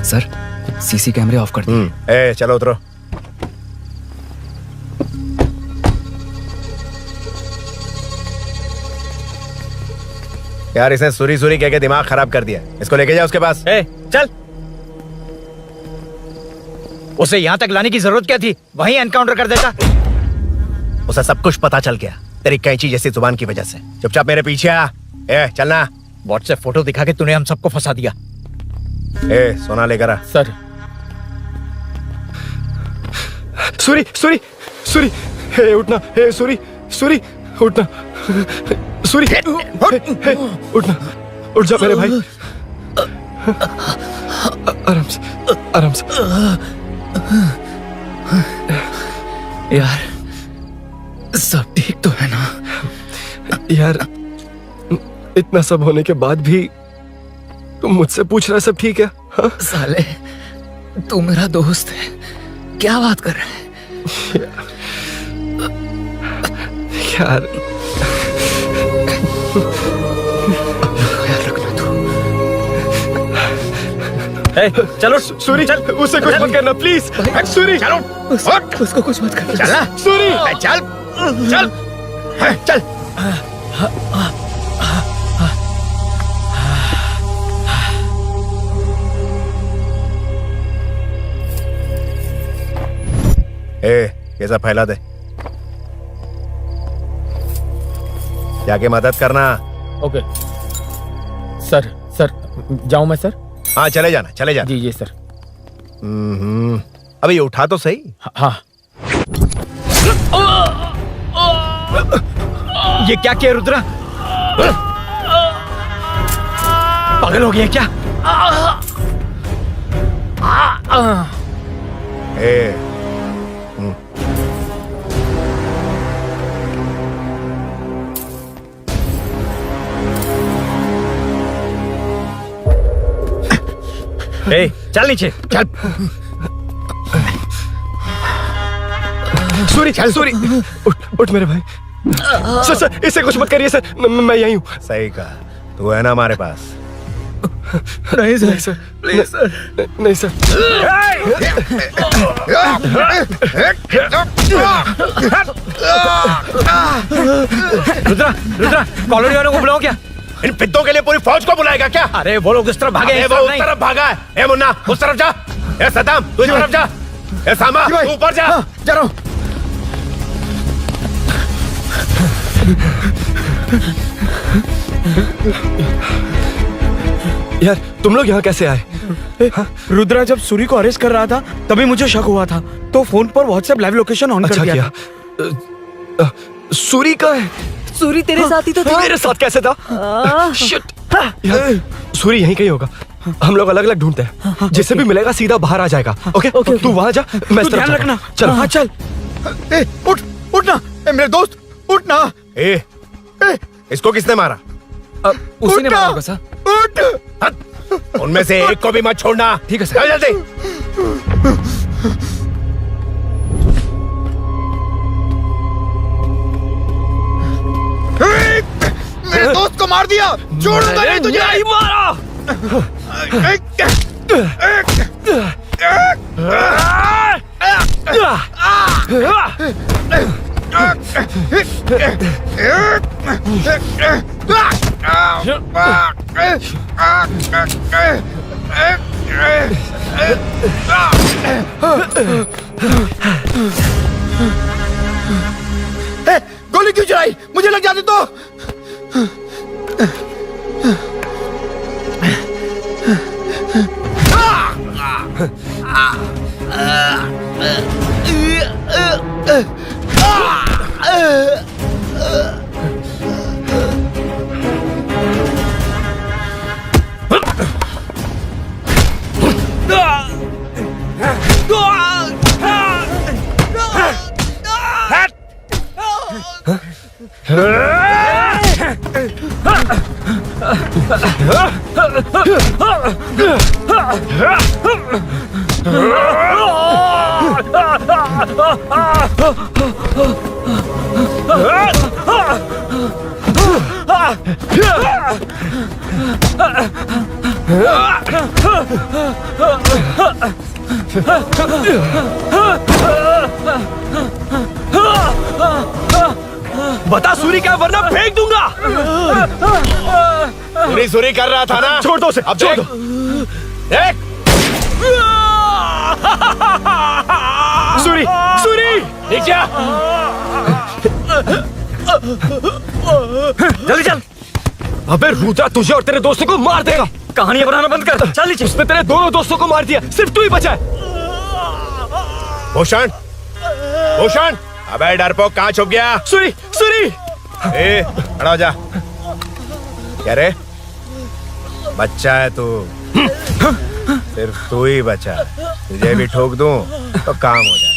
सर, सीसी कैमरे ऑफ कर दिए। चलो उतरो। यार इसने सुरी सुरी कह के दिमाग खराब कर दिया। इसको लेके जाओ उसके पास। चल, उसे यहाँ तक लाने की जरूरत क्या थी? वहीं एनकाउंटर कर देता। उसे सब कुछ पता चल गया तेरी कैंची जैसी जुबान की वजह से। चुपचाप मेरे पीछे आ। चलना। व्हाट्सएप फोटो दिखा के तूने हम सबको फंसा दिया। सोना लेकर आ। सर। सूरी सूरी सूरी, उठना। सूरी सूरी, उठना। सूरी, उठना। उठ जा मेरे भाई। आराम से, आराम से। यार सब ठीक तो है ना? यार इतना सब होने के बाद भी तुम मुझसे पूछ रहा है सब ठीक है? हाँ? साले तू मेरा दोस्त है, क्या बात कर रहा है? यार चलो सूरी, चल। उसे कुछ मत करना प्लीज। सूरी चलो, उसको कुछ मत करना। चला सूरी, चल चल चल। ये सब फैला दे। जाके मदद करना। Okay sir. सर जाऊं मैं सर? हाँ चले जाना, चले जाना। जी सर। अभी ये उठा तो सही। हाँ। ये क्या किया रुद्रा? पागल हो गया क्या? चल नीचे चल। सूरी, चल सूरी, उठ मेरे भाई। सर सर, इसे कुछ मत करिए सर, मैं यहीं हूँ। सही कहा। तू है ना हमारे पास? नहीं सर, नहीं सर, प्लीज सर, नहीं सर। रुद्रा, रुद्रा, कॉलोनी वालों को बुलाओ क्या? इन पिद्दों के लिए पूरी फौज को बुलाएगा क्या? अरे वो लोग उस तरफ भागे हैं। वो उस तरफ भागा है। ए मुन्ना, उस तरफ जा। ए सदाम, तू इस तरफ जा। ए सामा, तू ऊपर जा। जा रहा हूं। यार तुम लोग यहाँ कैसे आए? रुद्रा जब सूरी को अरेस्ट कर रहा था तभी मुझे शक हुआ था, तो फोन पर व्हाट्सएप लाइव लोकेशन ऑन कर दिया। सूरी का है? सूरी तेरे साथ ही तो था। मेरे साथ कैसे था? शिट। सूरी यहीं कहीं होगा। हम लोग अलग अलग ढूंढते हैं, जिसे भी मिलेगा सीधा बाहर आ जाएगा। ओके तू वहां जा, मैं इस तरफ ध्यान जाता रखना। हूं। चल हाँ चल। उठ उठना मेरे दोस्त, उठना। इसको किसने मारा? उसी ने मारा होगा सर। उठ। उनमें से एक को भी मत छोड़ना। ठीक है सर। चल जल्दी। मेरे दोस्त को मार दिया, छोड़ूंगा नहीं तुझे। नहीं मारा। गोली क्यों चलाई? मुझे लग जाती तो। बता सूरी क्या, वरना फेंक दूंगा। सुरी कर रहा था ना? छोड़ दो उसे, अब छोड़ दो। देख। सूरी, सूरी, नीचे आ। जल्दी चल। अबे रुद्रा तुझे और तेरे दोस्तों को मार देगा। कहानियां बनाना बंद कर। चल नीचे। उसने तेरे दोनों दोस्तों को मार दिया, सिर्फ तू ही बचा है। भूषण, भूषण, अबे डरपोक कहाँ छुप गया? सूरी, सूरी। खड़ा हो जा। क्या रे? बच्चा है तू, सिर्फ तू ही बचा है। तुझे भी ठोक दूं तो काम हो जाए।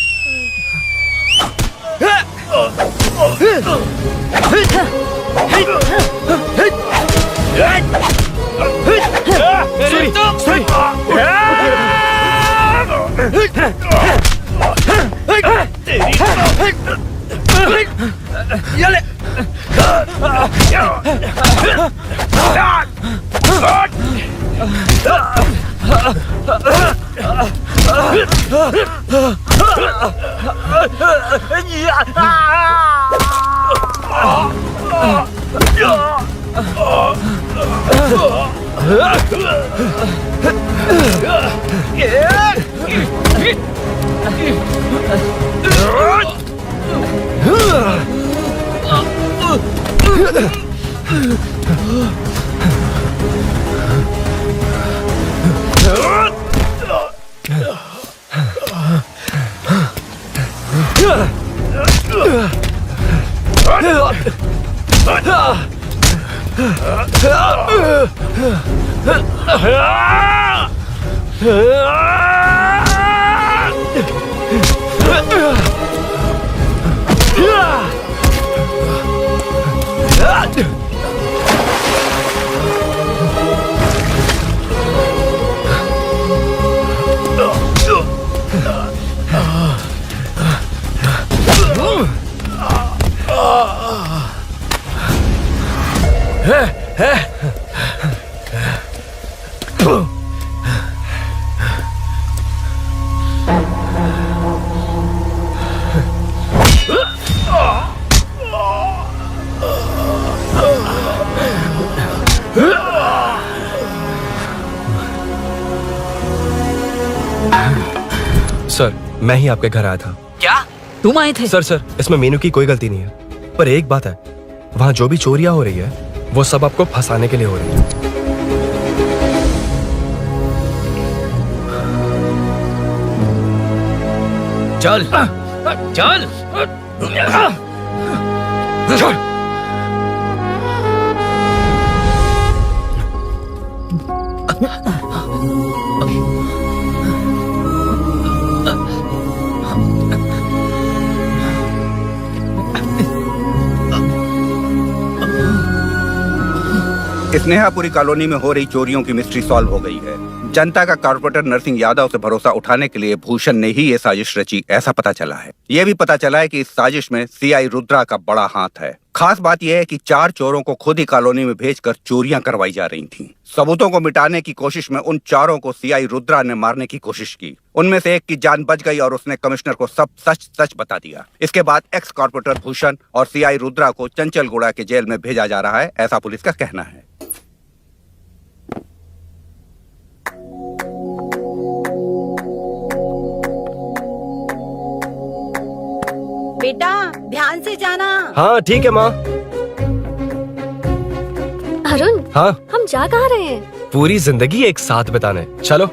सर, मैं ही आपके घर आया था। क्या तुम आए थे? सर, इसमें मीनू की कोई गलती नहीं है, पर एक बात है, वहाँ जो भी चोरियां हो रही है वो सब आपको फंसाने के लिए हो रही है। चल चल चल। स्नेहापुरी कॉलोनी में हो रही चोरियों की मिस्ट्री सॉल्व हो गई है। जनता का कॉर्पोरेटर नरसिंह यादव से भरोसा उठाने के लिए भूषण ने ही ये साजिश रची, ऐसा पता चला है। ये भी पता चला है कि इस साजिश में सीआई रुद्रा का बड़ा हाथ है। खास बात यह है कि 4 चोरों को खुद ही कॉलोनी में भेजकर चोरियां करवाई जा रही थीं। सबूतों को मिटाने की कोशिश में उन 4 को सीआई रुद्रा ने मारने की कोशिश की। उनमें से एक की जान बच गई और उसने कमिश्नर को सब सच सच बता दिया। इसके बाद एक्स कॉर्पोरेटर भूषण और सीआई रुद्रा को चंचलगुड़ा के जेल में भेजा जा रहा है, ऐसा पुलिस का कहना है। बेटा ध्यान से जाना। हाँ ठीक है माँ। अरुण, हाँ हम जा कहाँ रहे हैं? पूरी जिंदगी एक साथ बिताने, चलो।